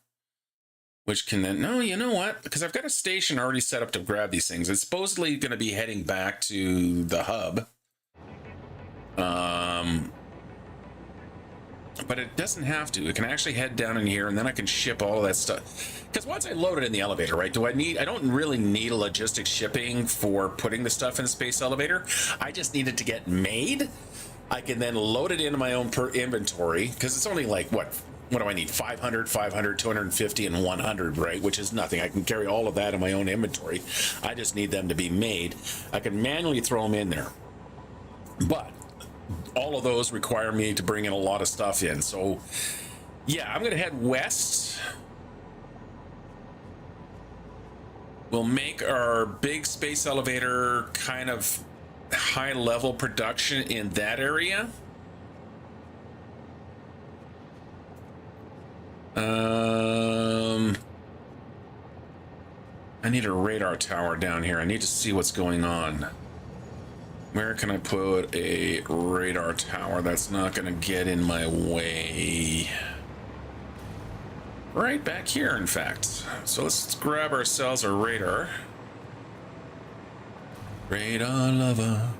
which can then, no, you know what? Because I've got a station already set up to grab these things. It's supposedly going to be heading back to the hub. But it doesn't have to. It can actually head down in here, and then I can ship all of that stuff. Because once I load it in the elevator, right, I don't really need a logistics shipping for putting the stuff in the space elevator. I just need it to get made. I can then load it into my own inventory, because it's only like, what do I need? 500, 250, and 100, right? Which is nothing. I can carry all of that in my own inventory. I just need them to be made. I can manually throw them in there. But all of those require me to bring in a lot of stuff in. So yeah, I'm gonna head west. We'll make our big space elevator kind of high level production in that area. I need a radar tower down here. I need to see what's going on. Where can I put a radar tower that's not going to get in my way? Right back here, in fact. So let's grab ourselves a radar. Radar lover.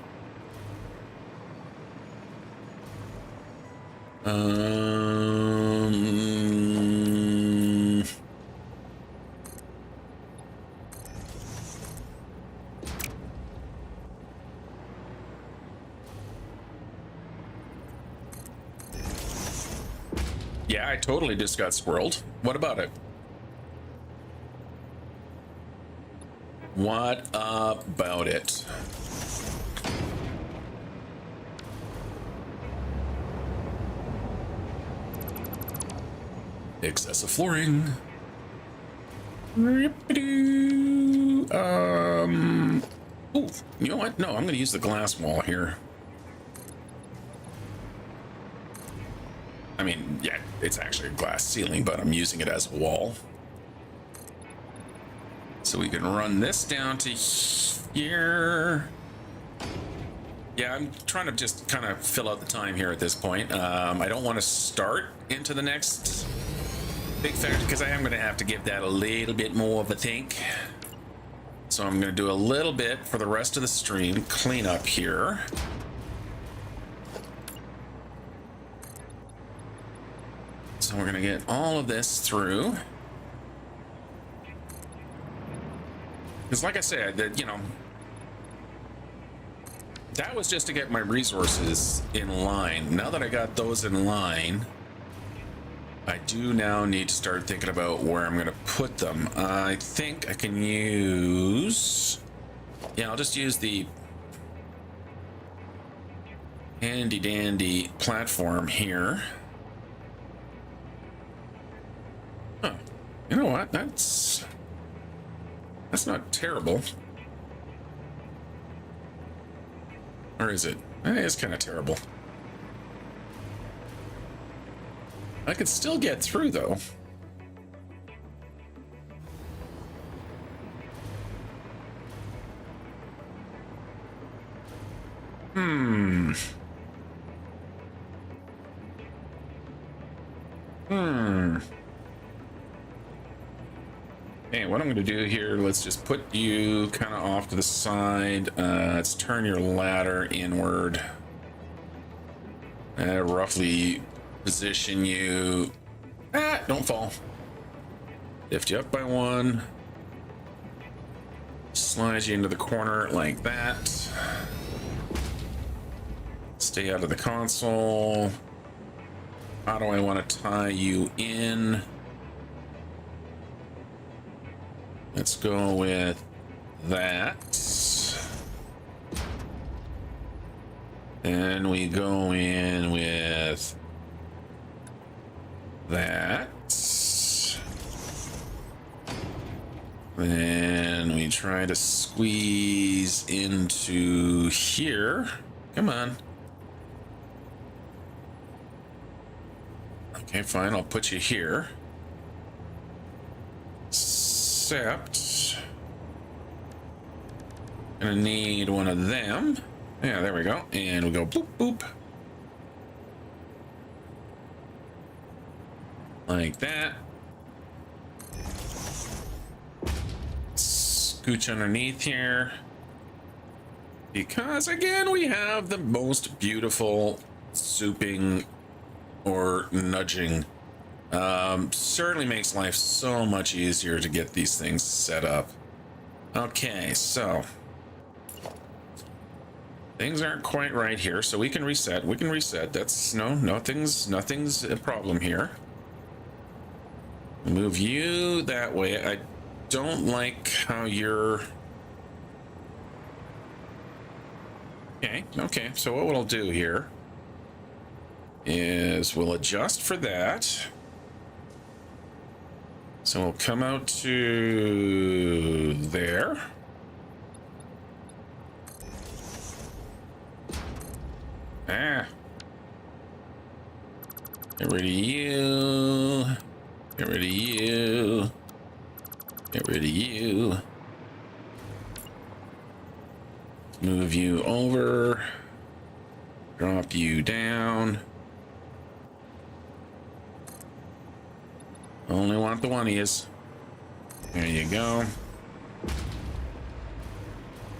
Yeah, I totally just got squirreled. What about it? What about it? Excessive flooring. Ooh, you know what? No, I'm going to use the glass wall here. I mean, yeah, it's actually a glass ceiling, but I'm using it as a wall. So we can run this down to here. Yeah, I'm trying to just kind of fill out the time here at this point. I don't want to start into the next big factory because I am going to have to give that a little bit more of a think. So I'm going to do a little bit for the rest of the stream, clean up here. So we're going to get all of this through. Because like I said, that, you know, that was just to get my resources in line. Now that I got those in line, I do now need to start thinking about where I'm going to put them. I think I can use... Yeah, I'll just use the handy dandy platform here. Huh. You know what? That's not terrible. Or is it? It is kind of terrible. I could still get through, though. Okay, what I'm going to do here, let's just put you kind of off to the side. Let's turn your ladder inward. Roughly position you. Don't fall. Lift you up by one. Slide you into the corner like that. Stay out of the console. How do I want to tie you in? Let's go with that. Then we go in with that. Then we try to squeeze into here. Come on. Okay, fine. I'll put you here. Except gonna need one of them. Yeah, there we go. And we go boop boop. Like that. Scooch underneath here. Because again, we have the most beautiful souping or nudging. Certainly makes life so much easier to get these things set up. Okay, so things aren't quite right here, so we can reset. We can reset. That's nothing's a problem here. Move you that way. I don't like how you're... Okay, so what we'll do here is we'll adjust for that. So we'll come out to there. Get rid of you. Get rid of you. Get rid of you. Move you over. Drop you down. Only want the one of yous. There you go.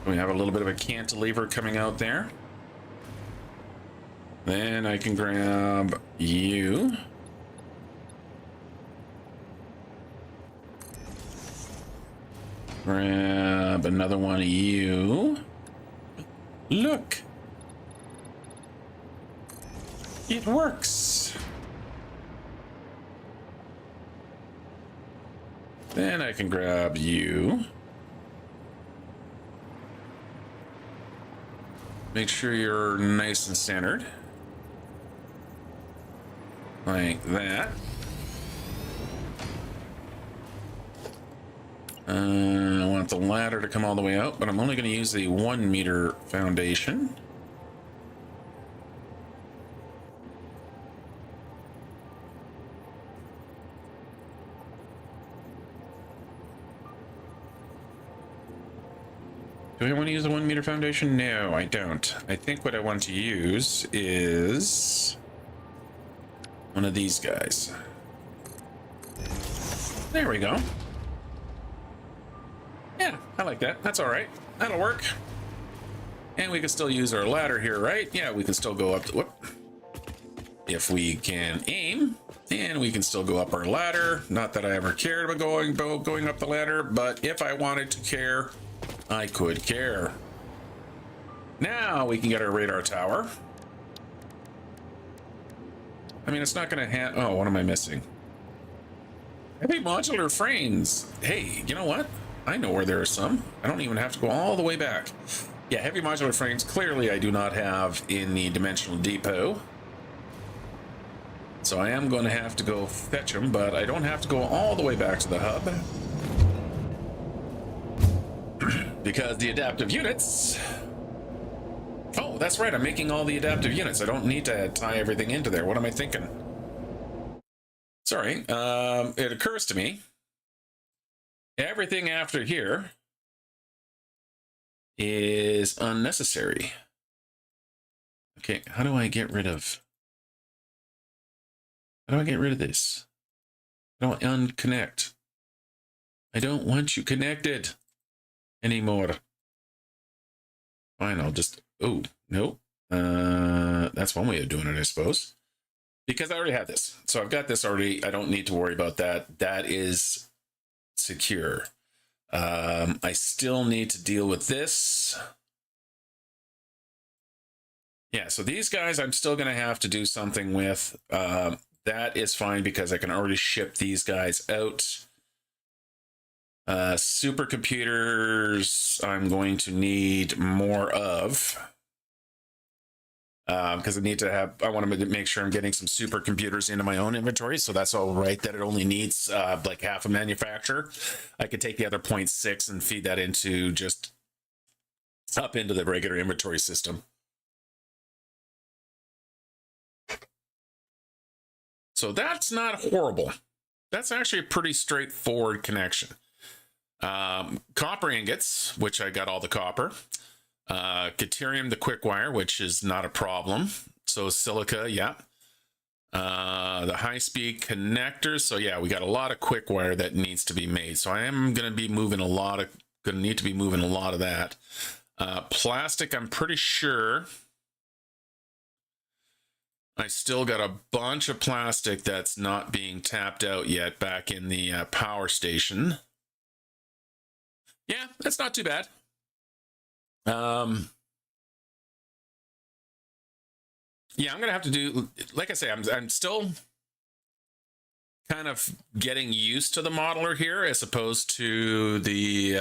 We have a little bit of a cantilever coming out there. Then I can grab you. Grab another one of you. Look. It works. Then I can grab you. Make sure you're nice and centered. Like that. I want the ladder to come all the way out, but I'm only going to use the 1 meter foundation. Do I want to use the 1 meter foundation? No, I don't. I think what I want to use is one of these guys. There we go. Yeah, I like that. That's all right. That'll work. And we can still use our ladder here, right? Yeah, we can still go up. Whoop. If we can aim, and we can still go up our ladder. Not that I ever cared about going up the ladder, but if I wanted to care, I could care. Now we can get our radar tower. I mean, it's not going to oh, what am I missing? Heavy modular frames. Hey, you know what? I know where there are some. I don't even have to go all the way back. Yeah, heavy modular frames, clearly I do not have in the dimensional depot. So I am going to have to go fetch them, but I don't have to go all the way back to the hub. Because the adaptive units... Oh, that's right, I'm making all the adaptive units. I don't need to tie everything into there. What am I thinking? Sorry, it occurs to me. Everything after here is unnecessary. Okay, how do I get rid of... How do I get rid of this? I don't unconnect. I don't want you connected anymore. Fine, I'll just... Oh, no. That's one way of doing it, I suppose. Because I already have this. So I've got this already. I don't need to worry about that. That is secure. I still need to deal with this. Yeah, so these guys I'm still going to have to do something with. That is fine because I can already ship these guys out. Supercomputers I'm going to need more of. Because I want to make sure I'm getting some supercomputers into my own inventory, so that's all right that it only needs like half a manufacturer. I could take the other 0.6 and feed that into just up into the regular inventory system. So that's not horrible. That's actually a pretty straightforward connection. Copper ingots, which I got all the copper. Deuterium, the quick wire, which is not a problem. So silica, yeah. The high-speed connectors. So yeah, we got a lot of quick wire that needs to be made. So I am going to be moving a lot of that. Plastic, I'm pretty sure I still got a bunch of plastic that's not being tapped out yet back in the power station. Yeah, that's not too bad. Yeah, I'm gonna have to do, like I say, I'm still kind of getting used to the modeler here as opposed to the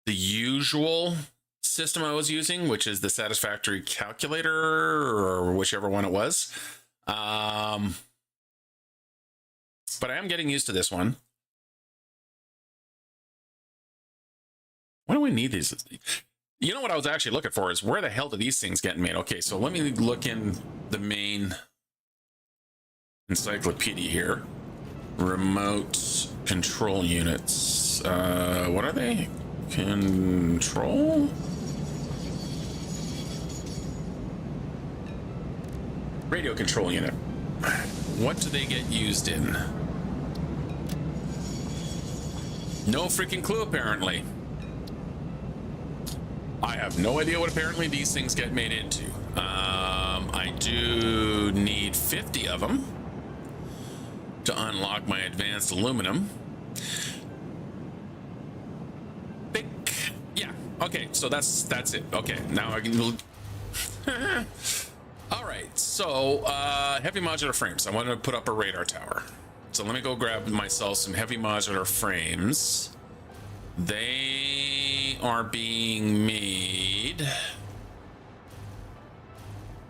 usual system I was using, which is the Satisfactory calculator or whichever one it was. But I am getting used to this one. Why do we need these? You know what I was actually looking for is where the hell do these things get made? Okay, so let me look in the main encyclopedia here. Remote control units. What are they? Control? Radio control unit. What do they get used in? No freaking clue, apparently. I have no idea what apparently these things get made into. I do need 50 of them to unlock my advanced aluminum. Yeah, okay, so that's it. Okay, now I can... All right, so heavy modular frames. I want to put up a radar tower. So let me go grab myself some heavy modular frames. They are being made.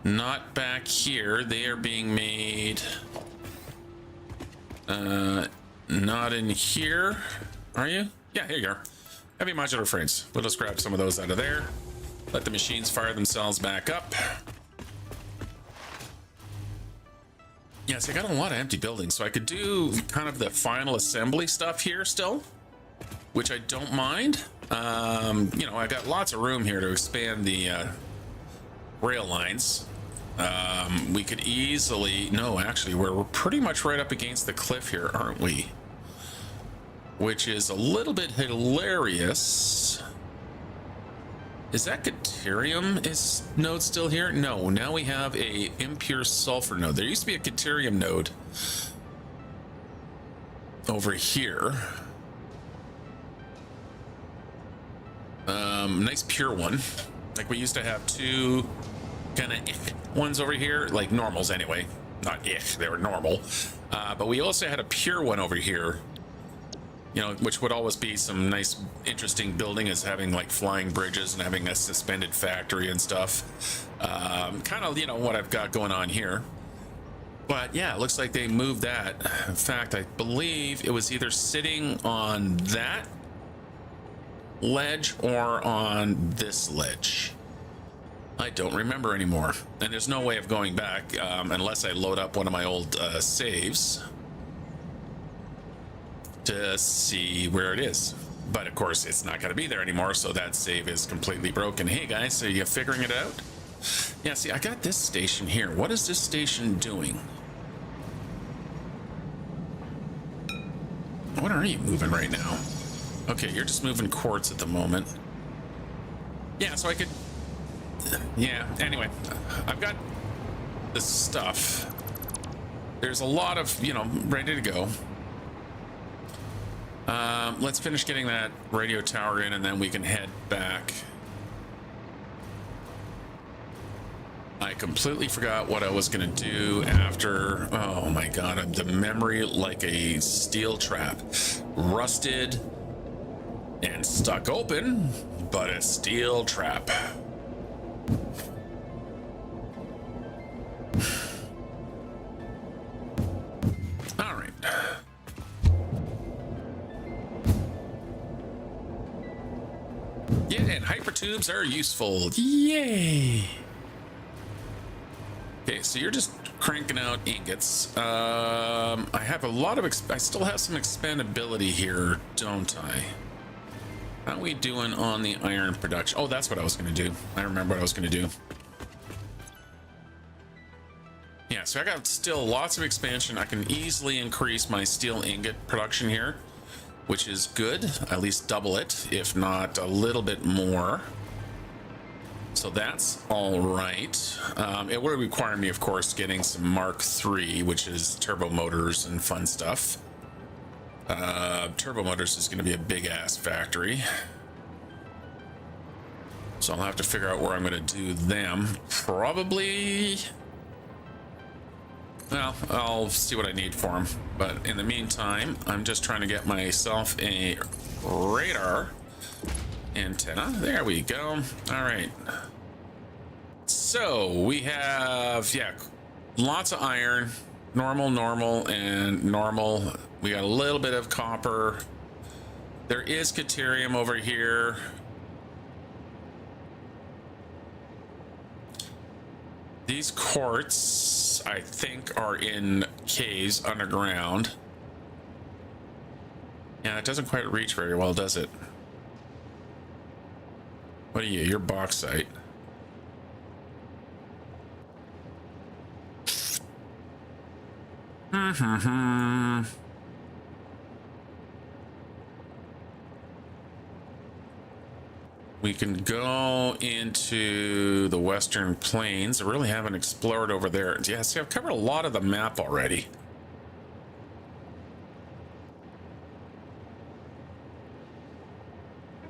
Not back here. They are being made. Not in here. Are you? Yeah, here you are. Heavy modular frames. We'll just grab some of those out of there. Let the machines fire themselves back up. Yeah, so I got a lot of empty buildings, so I could do kind of the final assembly stuff here still, which I don't mind. You know, I got lots of room here to expand the rail lines. We could easily, no, actually, we're pretty much right up against the cliff here, aren't we? Which is a little bit hilarious. Is that Caterium node still here? No, now we have a impure sulfur node. There used to be a Caterium node over here. Nice pure one. Like we used to have two kind of ones over here, like normals anyway. Not they were normal. But we also had a pure one over here. You know, which would always be some nice, interesting building, as having like flying bridges and having a suspended factory and stuff. Kind of, you know, what I've got going on here. But yeah, it looks like they moved that. In fact, I believe it was either sitting on that ledge or on this ledge. I don't remember anymore. And there's no way of going back unless I load up one of my old saves to see where it is. But of course it's not going to be there anymore, so that save is completely broken. Hey guys, are you figuring it out? Yeah, see, I got this station here. What is this station doing? What are you moving right now? Okay, you're just moving quartz at the moment. Yeah, so I could, yeah, anyway, I've got this stuff. There's a lot of, you know, ready to go. Let's finish getting that radio tower in, and then we can head back. I completely forgot what I was going to do after. Oh my god, the memory like a steel trap. Rusted and stuck open, but a steel trap. All right. Yeah, and hypertubes are useful. Yay! Okay, so you're just cranking out ingots. I have a lot of I still have some expandability here, don't I? How are we doing on the iron production? Oh, that's what I was going to do. I remember what I was going to do. Yeah, so I got still lots of expansion. I can easily increase my steel ingot production here, which is good. At least double it, if not a little bit more. So that's all right. It would require me, of course, getting some Mark III, which is turbo motors and fun stuff. Turbo motors is going to be a big ass factory. So I'll have to figure out where I'm going to do them. Probably, well, I'll see what I need for them. But in the meantime, I'm just trying to get myself a radar antenna. There we go. All right. So we have, yeah, lots of iron, normal, and normal. We got a little bit of copper. There is Caterium over here. These quartz, I think, are in caves underground. Yeah, it doesn't quite reach very well, does it? What are you? You're bauxite. We can go into the Western Plains. I really haven't explored over there. Yeah, see, I've covered a lot of the map already.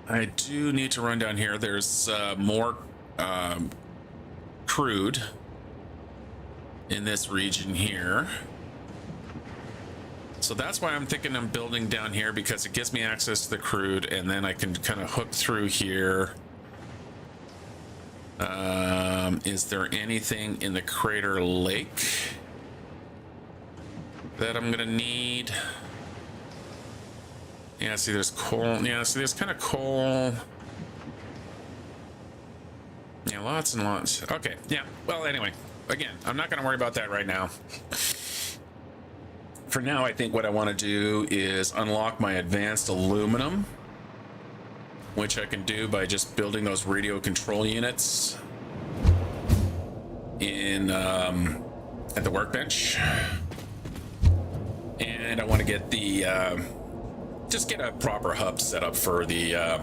I do need to run down here. There's more crude in this region here. So that's why I'm thinking I'm building down here, because it gives me access to the crude, and then I can kind of hook through here. Is there anything in the crater lake that I'm gonna need? Yeah, see, there's coal. Yeah, see, there's kind of coal. Yeah, lots and lots. Okay, yeah. Well, anyway, again, I'm not gonna worry about that right now. For now, I think what I want to do is unlock my advanced aluminum, which I can do by just building those radio control units in at the workbench. And I want to get the just get a proper hub set up for the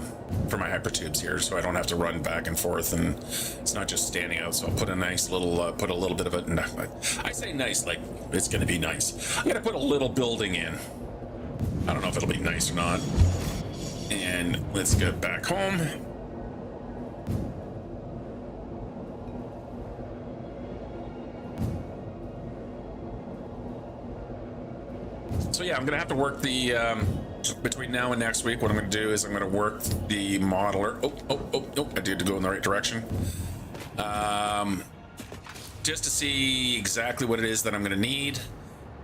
for my hypertubes here, so I don't have to run back and forth, and it's not just standing out. So I'll put a nice little put a little bit of it. I say nice like it's going to be nice. I'm going to put a little building in. I don't know if it'll be nice or not. And let's get back home. So yeah, I'm gonna have to work the between now and next week. What I'm gonna do is I'm gonna work the modeler. Oh! I did go in the right direction. Just to see exactly what it is that I'm gonna need,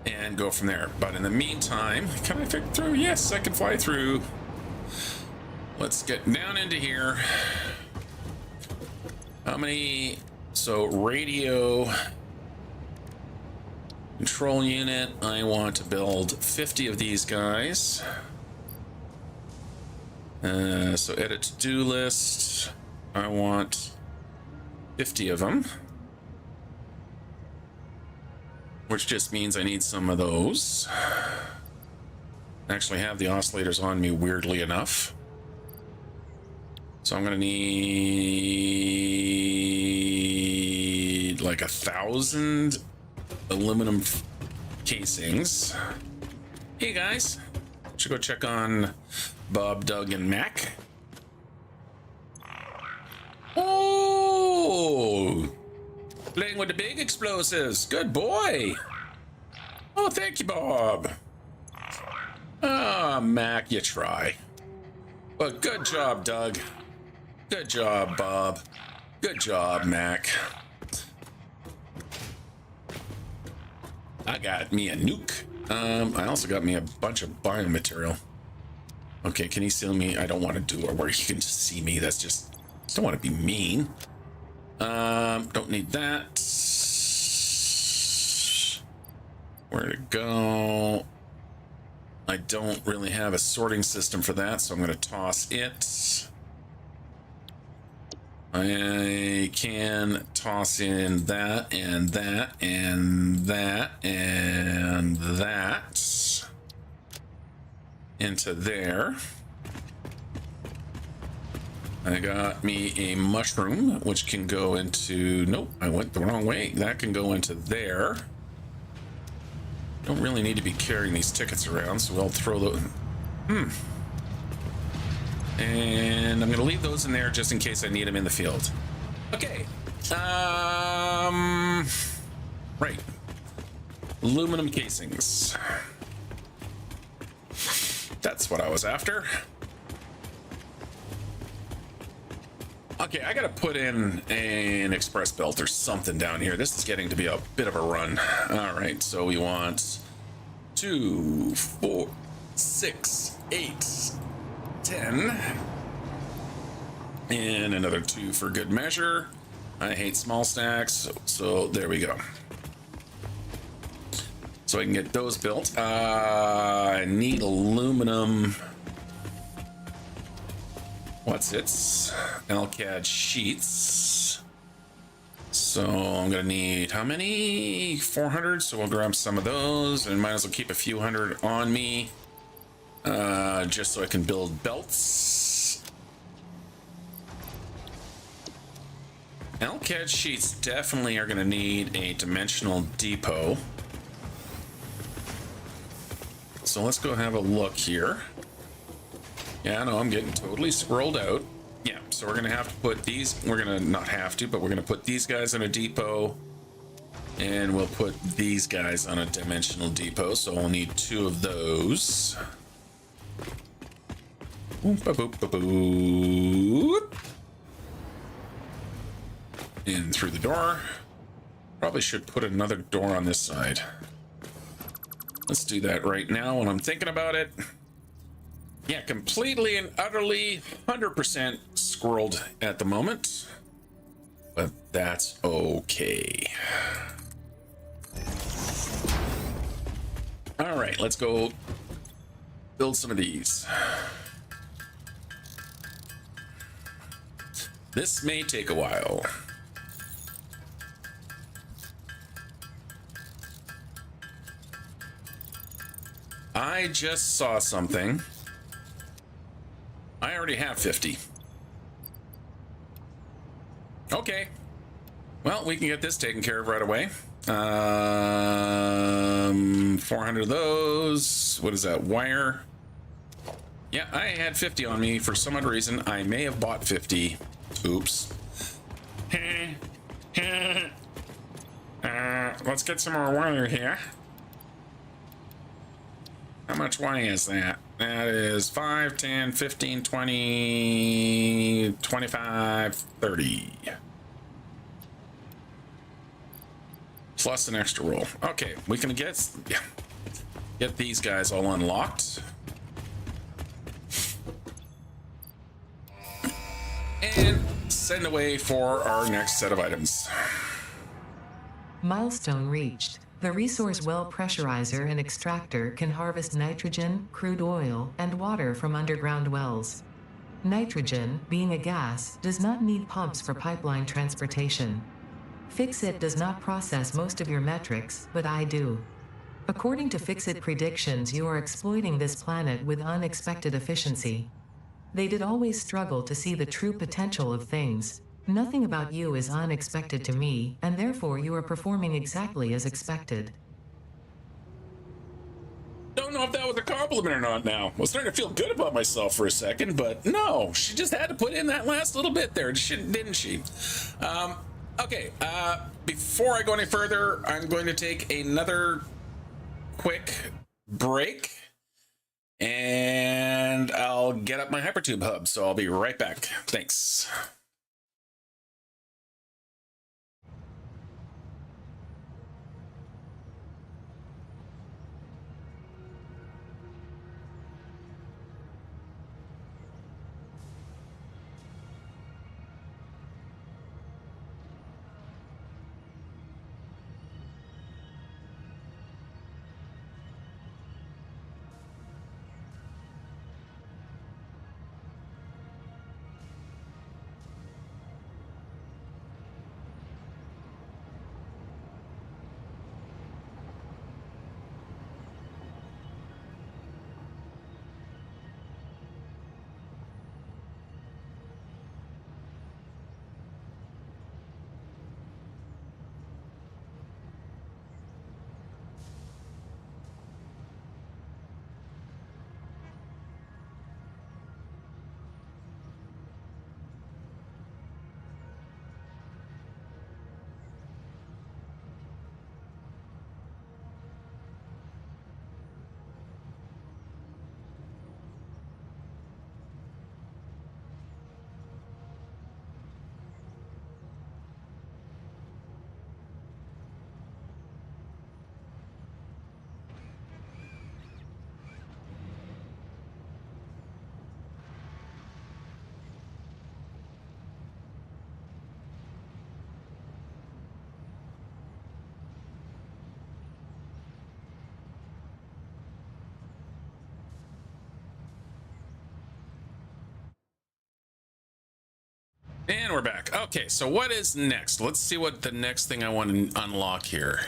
and go from there. But in the meantime, can I fit through? Yes, I can fly through. Let's get down into here. How many? So radio control unit, I want to build 50 of these guys. So edit to-do list, I want 50 of them, which just means I need some of those. I actually have the oscillators on me, weirdly enough. So I'm gonna need like 1,000 aluminum casings. Hey guys, should go check on Bob, Doug, and Mac. Oh, playing with the big explosives. Good boy. Oh, thank you, Bob. Ah, Mac, you try. But good job, Doug. Good job, Bob. Good job, Mac. I got me a nuke. I also got me a bunch of biomaterial. Okay, can he see me? I don't want to do it where he can just see me. That's just, don't want to be mean. Don't need that. Where to go? I don't really have a sorting system for that, so I'm going to toss it. I can toss in that and that and that and that into there. I got me a mushroom, which can go into, nope, I went the wrong way. That can go into there. Don't really need to be carrying these tickets around, so I'll throw those. And I'm gonna leave those in there just in case I need them in the field. Okay. Right. Aluminum casings. That's what I was after. Okay, I gotta put in an express belt or something down here. This is getting to be a bit of a run. All right, so we want 2, 4, 6, 8, 10, and another 2 for good measure. I hate small stacks, so there we go. So I can get those built. I need aluminum. What's its LCAD sheets? So I'm gonna need how many? 400. So we'll grab some of those, and might as well keep a few hundred on me, just so I can build belts. LCAD sheets definitely are gonna need a dimensional depot. So let's go have a look here. Yeah, no, I'm getting totally scrolled out. Yeah, so we're gonna have to put these, we're gonna not have to, but we're gonna put these guys in a depot. And we'll put these guys on a dimensional depot, so we'll need 2 of those. Boop, boop, boop, boop. In through the door. Probably should put another door on this side. Let's do that right now when I'm thinking about it. Yeah, completely and utterly 100% squirreled at the moment. But that's okay. All right, let's go build some of these. This may take a while. I just saw something. I already have 50. Okay. Well, we can get this taken care of right away. 400 of those. What is that? Wire. Yeah, I had 50 on me for some odd reason. I may have bought 50. Oops. Let's get some more wire here. How much wire is that? That is 5, 10, 15, 20, 25, 30. Plus an extra roll. Okay, we can get these guys all unlocked. And send away for our next set of items. Milestone reached. The resource well pressurizer and extractor can harvest nitrogen, crude oil, and water from underground wells. Nitrogen, being a gas, does not need pumps for pipeline transportation. Fixit does not process most of your metrics, but I do. According to Fixit predictions, you are exploiting this planet with unexpected efficiency. They did always struggle to see the true potential of things. Nothing about you is unexpected to me, and therefore you are performing exactly as expected. Don't know if that was a compliment or not now. I was starting to feel good about myself for a second, but no, she just had to put in that last little bit there, didn't she? Okay, before I go any further, I'm going to take another quick break, and I'll get up my Hypertube hub, so I'll be right back. Thanks. And we're back. Okay, so what is next? Let's see what the next thing I want to unlock here.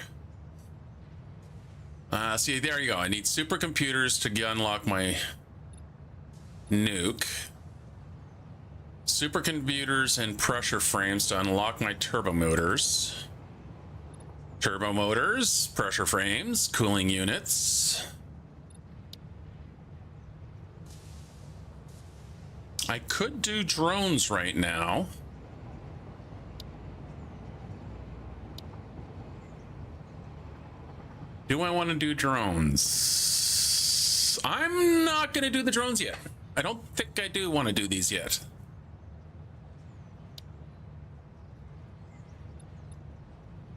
See, there you go. I need supercomputers to unlock my nuke. Supercomputers and pressure frames to unlock my turbo motors. Turbo motors, pressure frames, cooling units. I could do drones right now. Do I want to do drones? I'm not going to do the drones yet. I don't think I do want to do these yet.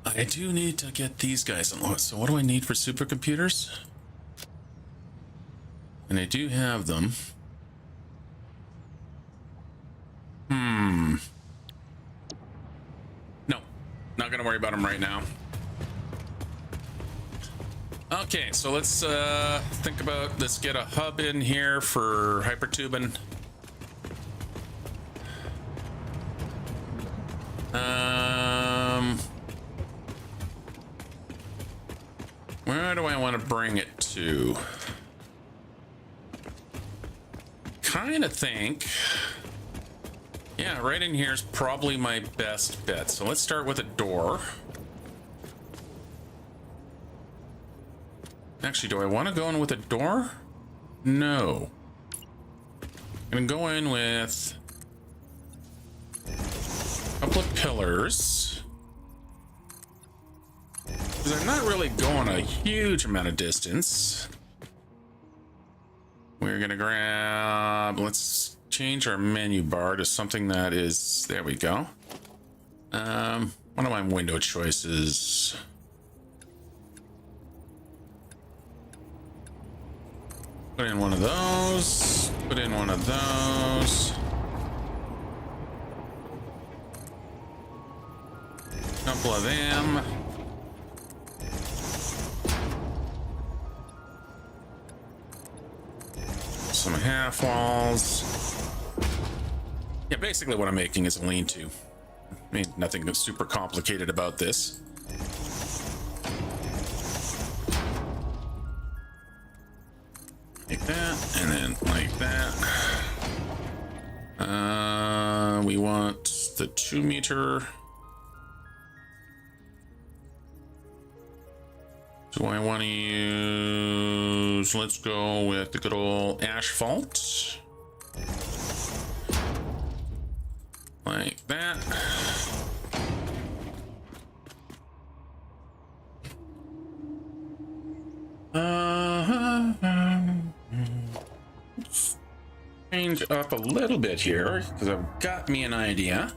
I do need to get these guys unlocked. So what do I need for supercomputers? And I do have them. No, not gonna worry about them right now. Okay, so let's think about, let's get a hub in here for hypertubing. Where do I want to bring it to? Kind of think, yeah, right in here is probably my best bet. So let's start with a door. Actually, do I want to go in with a door? No. I'm gonna go in with a couple of pillars, because I'm not really going a huge amount of distance. We're gonna grab, let's change our menu bar to something that is, there we go. One of my window choices. Put in one of those, put in one of those. Couple of them. Some half walls. Yeah, basically what I'm making is a lean-to. I mean, nothing super complicated about this. Like that, and then like that. We want the 2 meter. Do I want to use, let's go with the good old asphalt. Like that. Change up a little bit here, because I've got me an idea.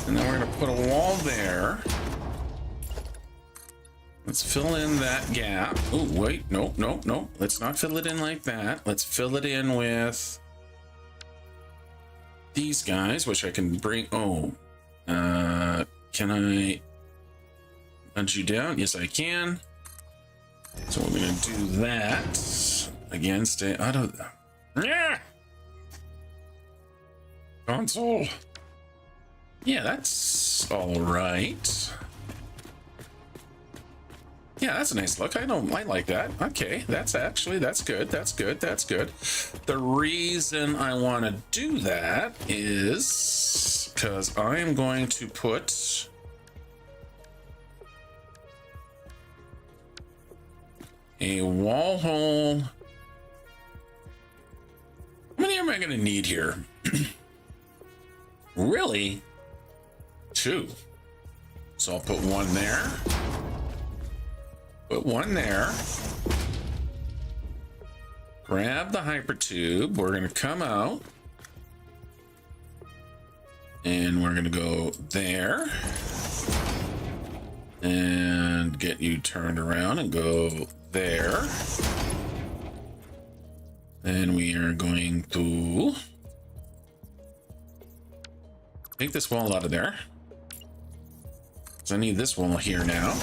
And then we're going to put a wall there. Let's fill in that gap. Oh, wait, nope. Let's not fill it in like that. Let's fill it in with these guys, which I can bring. Oh, can I nudge you down? Yes, I can. So we're going to do that. Again, stay out of the... Yeah! Console. Yeah, that's all right. Yeah, that's a nice look. I like that. Okay, that's good. That's good. The reason I want to do that is because I am going to put a wall hole. How many am I going to need here? Really? 2. So I'll put 1 there. Put 1 there. Grab the hypertube. We're going to come out. And we're going to go there. And get you turned around and go there. Then we are going to take this wall out of there. So I need this wall here now.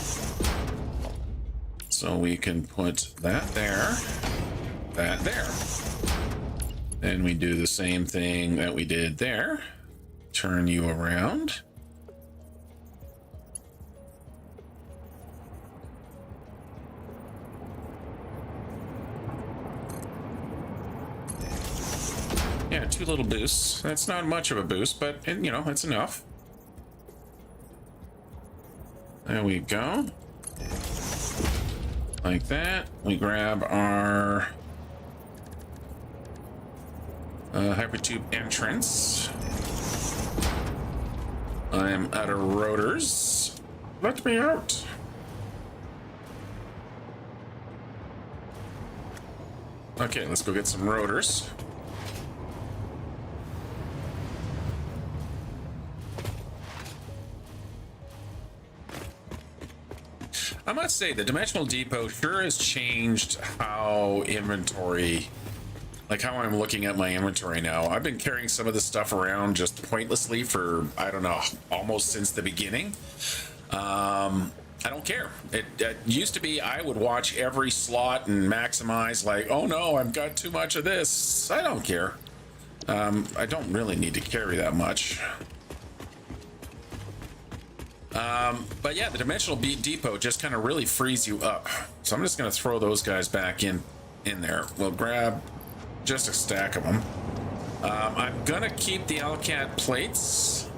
So we can put that there, that there. Then we do the same thing that we did there. Turn you around. Yeah, 2 little boosts. That's not much of a boost, but you know, it's enough. There we go. Like that. We grab our hypertube entrance. I'm out of rotors. Let me out. Okay, let's go get some rotors. I must say, the Dimensional Depot sure has changed how inventory, like how I'm looking at my inventory now. I've been carrying some of this stuff around just pointlessly for, I don't know, almost since the beginning. I don't care. It used to be I would watch every slot and maximize, like, oh no, I've got too much of this. I don't care. I don't really need to carry that much. But yeah, the Dimensional Depot just kind of really frees you up. So I'm just going to throw those guys back in there. We'll grab just a stack of them. I'm going to keep the LCAT plates,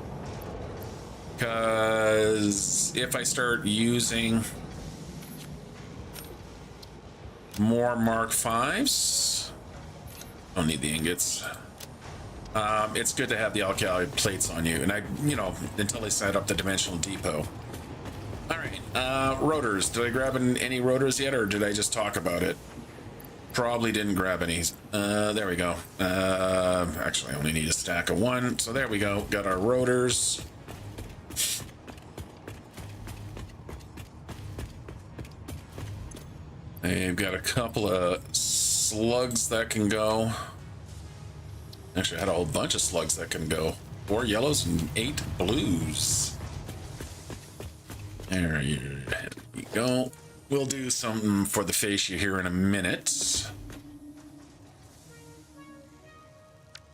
because if I start using more Mark 5s, don't need the ingots. It's good to have the alkali plates on you, and until they set up the Dimensional Depot. All right, rotors. Did I grab any rotors yet, or did I just talk about it? Probably didn't grab any. There we go. Actually, I only need a stack of one, so there we go. Got our rotors. They've got a couple of slugs that can go. Actually, I had a whole bunch of slugs that can go. 4 yellows and 8 blues. There you go. We'll do something for the fascia here in a minute.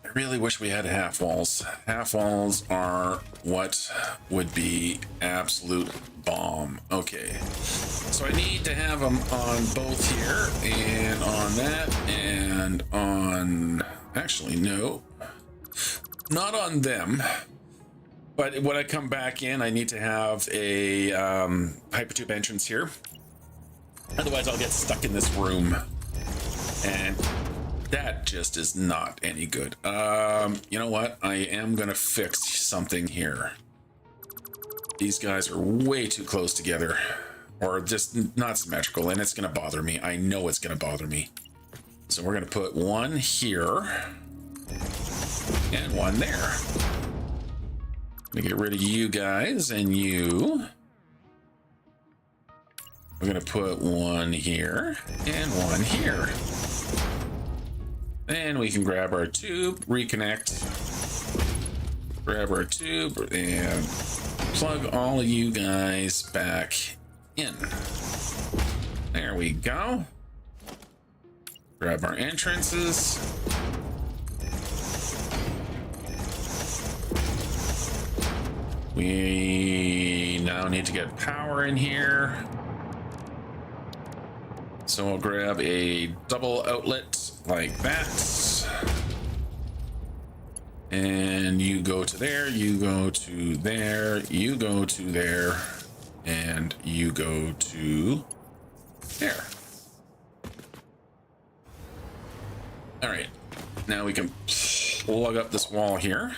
I really wish we had half walls. Half walls are what would be absolute bomb. Okay. So I need to have them on both here and on that and on... Actually, no. Not on them. But when I come back in, I need to have a hypertube entrance here. Otherwise, I'll get stuck in this room. And that just is not any good. You know what? I am going to fix something here. These guys are way too close together. Or just not symmetrical, and it's going to bother me. I know it's going to bother me. So we're going to put one here. And one there. Let me get rid of you guys and you. We're going to put one here and one here. And we can grab our tube, reconnect. Grab our tube and plug all of you guys back in. There we go. Grab our entrances. We now need to get power in here. So we'll grab a double outlet like that. And you go to there, you go to there, you go to there, and you go to there. All right, now we can plug up this wall here.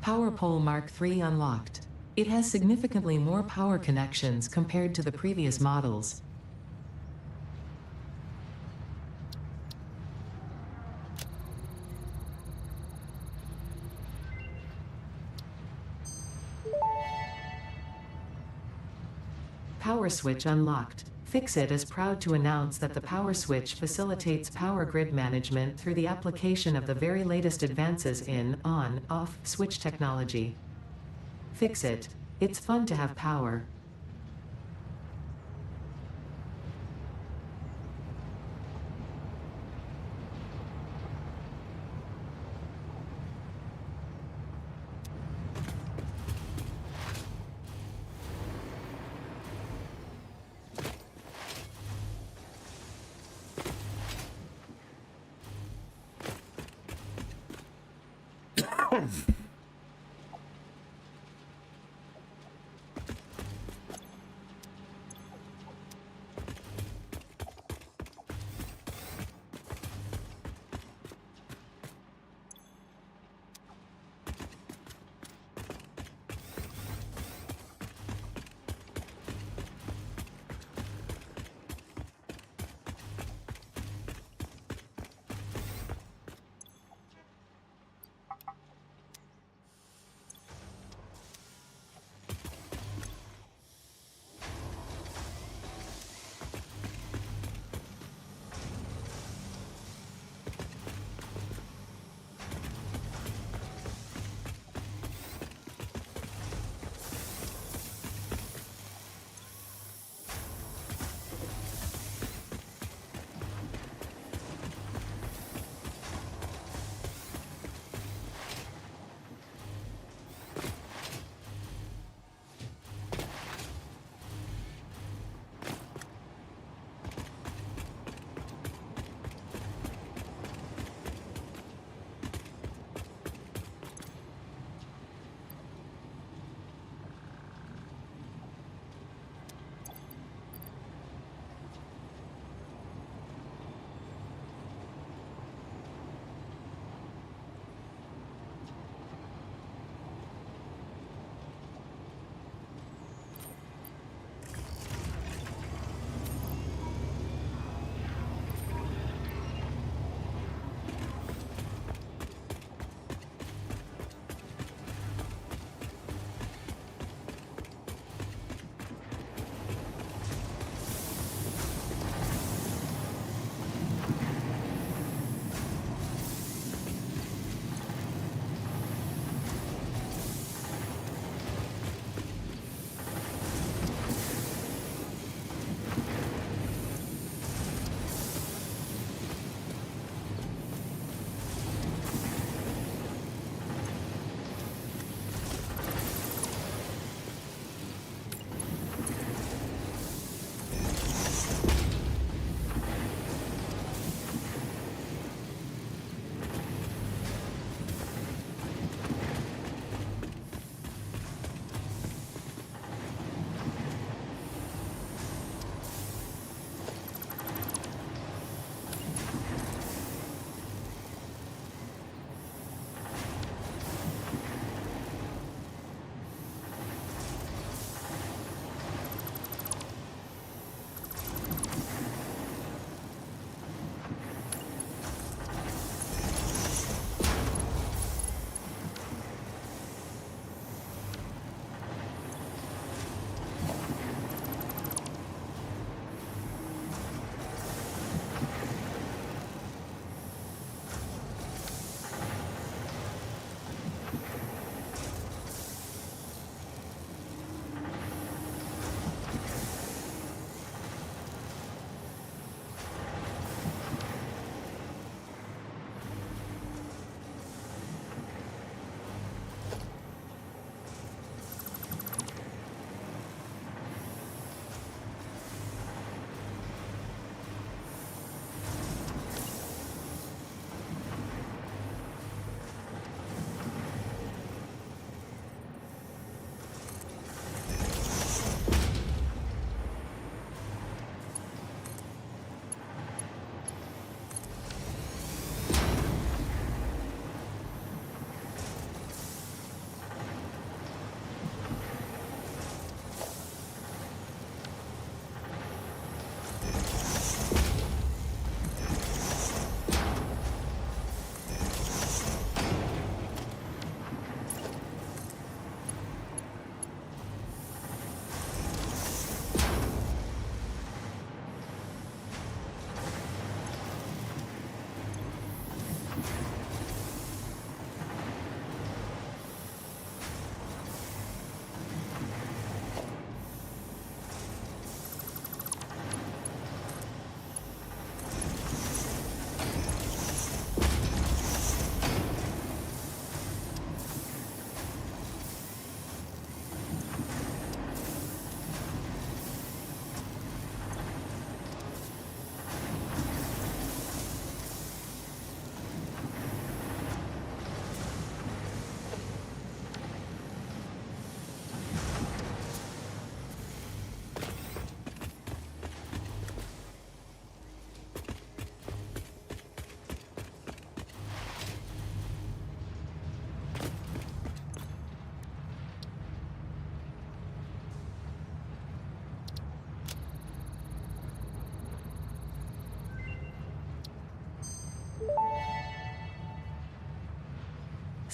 Power Pole Mark III unlocked. It has significantly more power connections compared to the previous models. Power Switch unlocked. Fixit is proud to announce that the Power Switch facilitates power grid management through the application of the very latest advances in on-off switch technology. Fixit. It's fun to have power.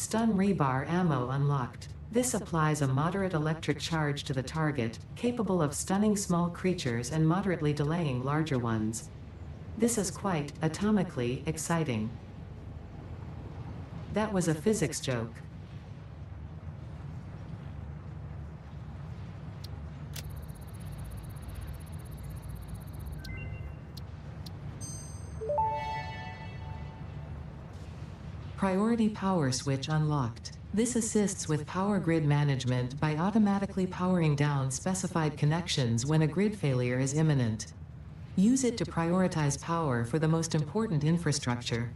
Stun rebar ammo unlocked. This applies a moderate electric charge to the target, capable of stunning small creatures and moderately delaying larger ones. This is quite, atomically, exciting. That was a physics joke. Priority power switch unlocked. This assists with power grid management by automatically powering down specified connections when a grid failure is imminent. Use it to prioritize power for the most important infrastructure.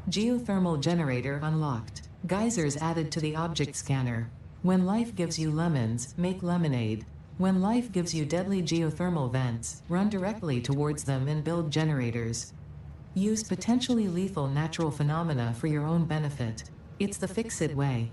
Geothermal generator unlocked. Geysers added to the object scanner. When life gives you lemons, make lemonade. When life gives you deadly geothermal vents, run directly towards them and build generators. Use potentially lethal natural phenomena for your own benefit. It's the fix-it way.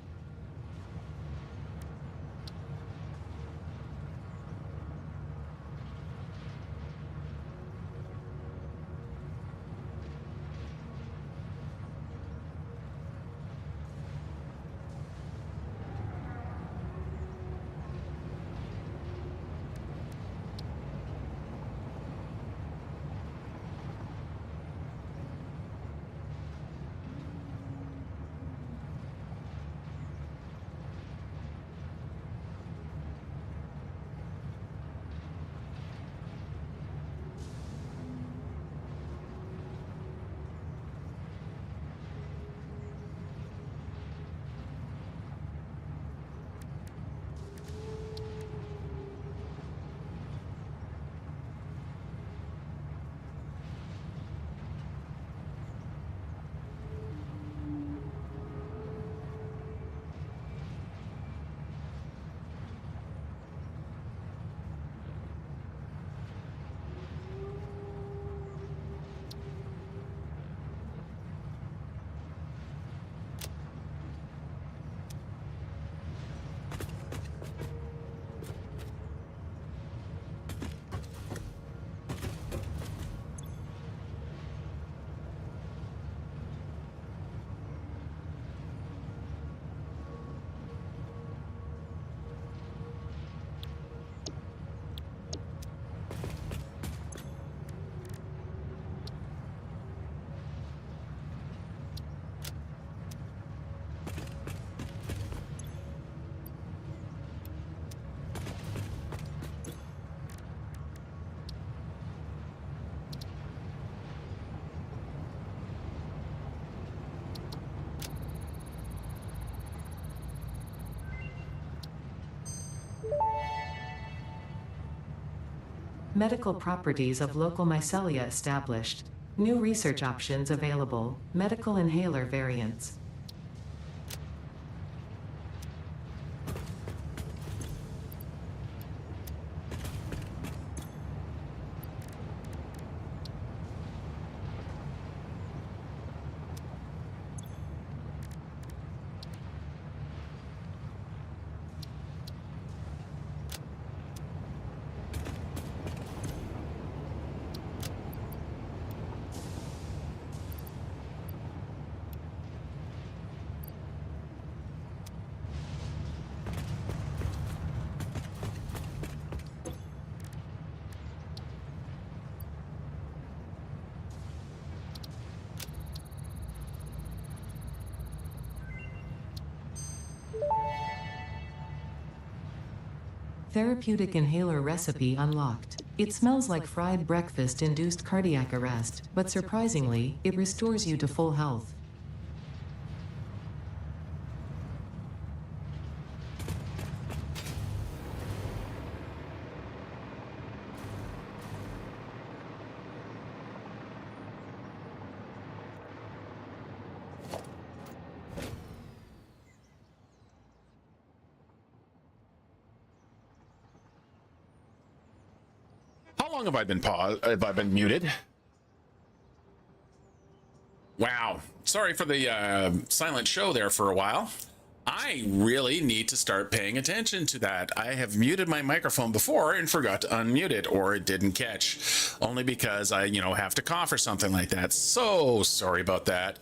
Medical properties of local mycelia established. New research options available. Medical inhaler variants. Therapeutic inhaler recipe unlocked. It smells like fried breakfast induced cardiac arrest, but surprisingly, it restores you to full health. long have I been paused? Have I been muted? Wow. Sorry for the silent show there for a while. I really need to start paying attention to that. I have muted my microphone before and forgot to unmute it, or it didn't catch, only because I, have to cough or something like that. So sorry about that.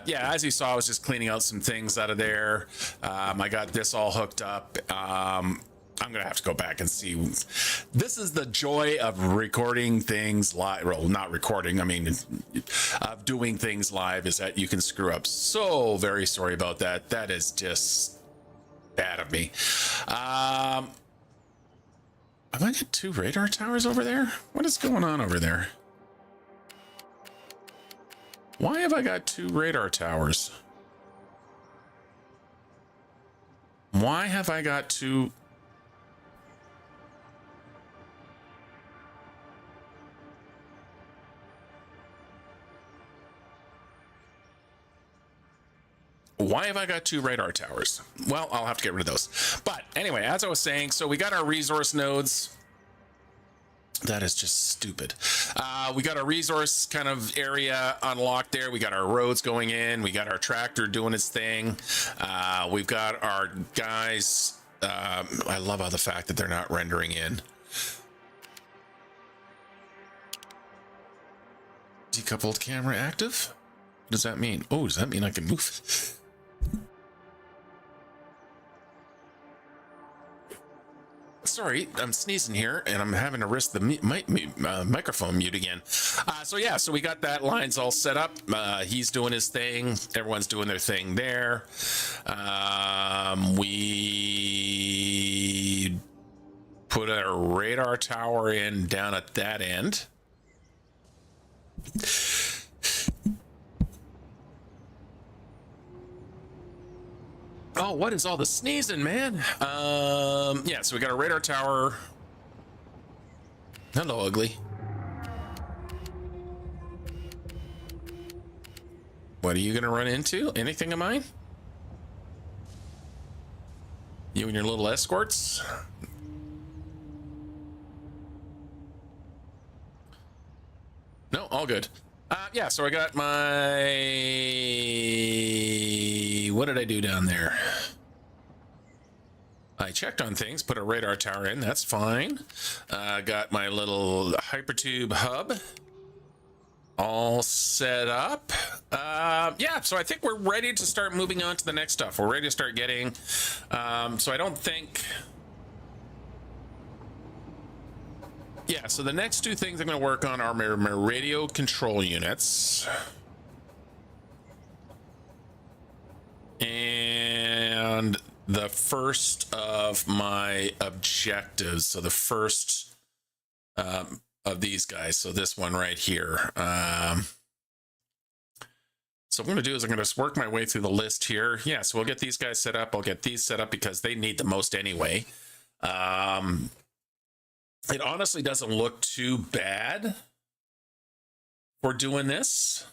Yeah, as you saw, I was just cleaning out some things out of there. I got this all hooked up. I'm going to have to go back and see. This is the joy of recording things live. Well, not recording. I mean, of doing things live is that you can screw up. So very sorry about that. That is just bad of me. Have I got 2 radar towers over there? What is going on over there? Why have I got 2 radar towers? Why have I got 2... Why have I got 2 radar towers? Well, I'll have to get rid of those. But anyway, as I was saying, so we got our resource nodes. That is just stupid. We got our resource kind of area unlocked there. We got our roads going in. We got our tractor doing its thing. We've got our guys. I love how the fact that they're not rendering in. Decoupled camera active? What does that mean? Oh, does that mean I can move? Sorry, I'm sneezing here, and I'm having to risk the microphone mute again. So we got that lines all set up. He's doing his thing. Everyone's doing their thing there. We put a radar tower in down at that end. Oh, what is all the sneezing, man? Yeah, so we got a radar tower. Hello, ugly. What are you gonna run into? Anything of mine? You and your little escorts? No, all good. Yeah, so I got my... What did I do down there? I checked on things, put a radar tower in, that's fine. Got my little hypertube hub all set up. Yeah, so I think we're ready to start moving on to the next stuff. We're ready to start getting... so I don't think... Yeah, so the next 2 things I'm going to work on are my radio control units. And the first of my objectives. So the first of these guys. So this one right here. So what I'm going to do is I'm going to work my way through the list here. Yeah, so we'll get these guys set up. I'll get these set up because they need the most anyway. It honestly doesn't look too bad for doing this.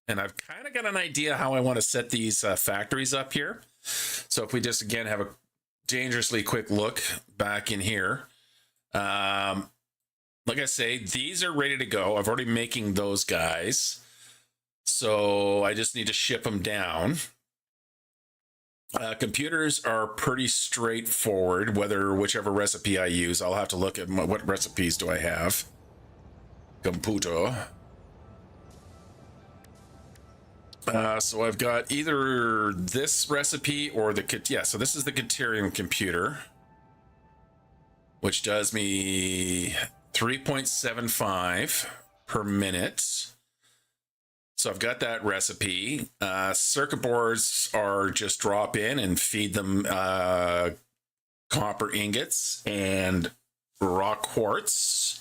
And I've kind of got an idea how I want to set these factories up here. So if we just, again, have a dangerously quick look back in here. Like I say, these are ready to go. I've already making those guys. So I just need to ship them down. Computers are pretty straightforward, whichever recipe I use. I'll have to look at what recipes do I have. Computer. So I've got either this recipe or so this is the Caterium computer, which does me 3.75 per minute. So I've got that recipe. Circuit boards are just drop in and feed them copper ingots and raw quartz.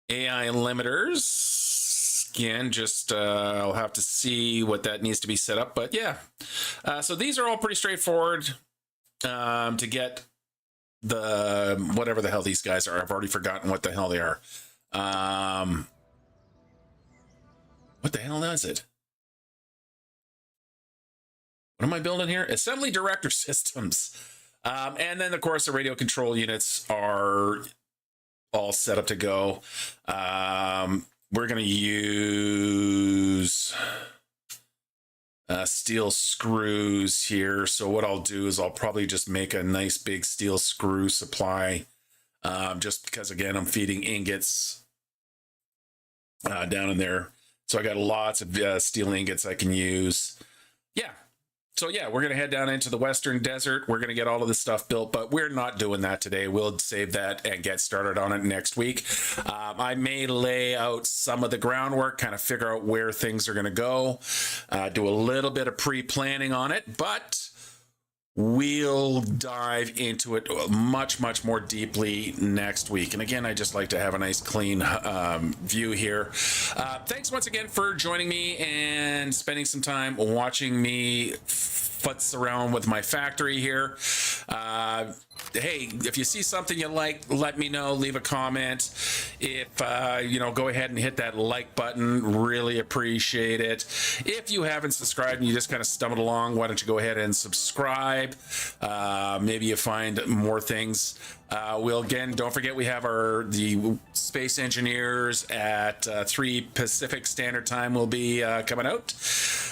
AI limiters, again, just I'll have to see what that needs to be set up. But yeah, so these are all pretty straightforward to get the whatever the hell these guys are. I've already forgotten what the hell they are. What the hell is it? What am I building here? Assembly director systems. And then, of course, the radio control units are all set up to go. We're going to use steel screws here. So what I'll do is I'll probably just make a nice big steel screw supply, just because, again, I'm feeding ingots down in there. So I got lots of steel ingots I can use. Yeah. So yeah, we're going to head down into the Western Desert. We're going to get all of this stuff built, but we're not doing that today. We'll save that and get started on it next week. I may lay out some of the groundwork, kind of figure out where things are going to go, do a little bit of pre-planning on it, but we'll dive into it much, much more deeply next week. And again, I just like to have a nice clean view here. Thanks once again for joining me and spending some time watching me futz around with my factory here. Hey, if you see something you like, let me know, leave a comment. If go ahead and hit that like button, really appreciate it. If you haven't subscribed and you just kind of stumbled along, why don't you go ahead and subscribe? Maybe you find more things. Don't forget, we have the Space Engineers at 3 Pacific Standard Time will be coming out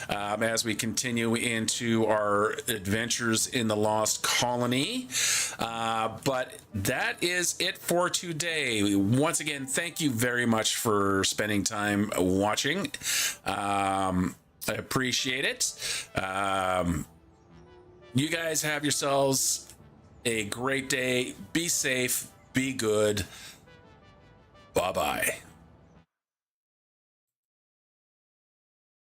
as we continue into our adventures in the Lost Colony. But that is it for today. Once again, thank you very much for spending time watching. I appreciate it. You guys have yourselves a great day. Be safe. Be good. Bye-bye.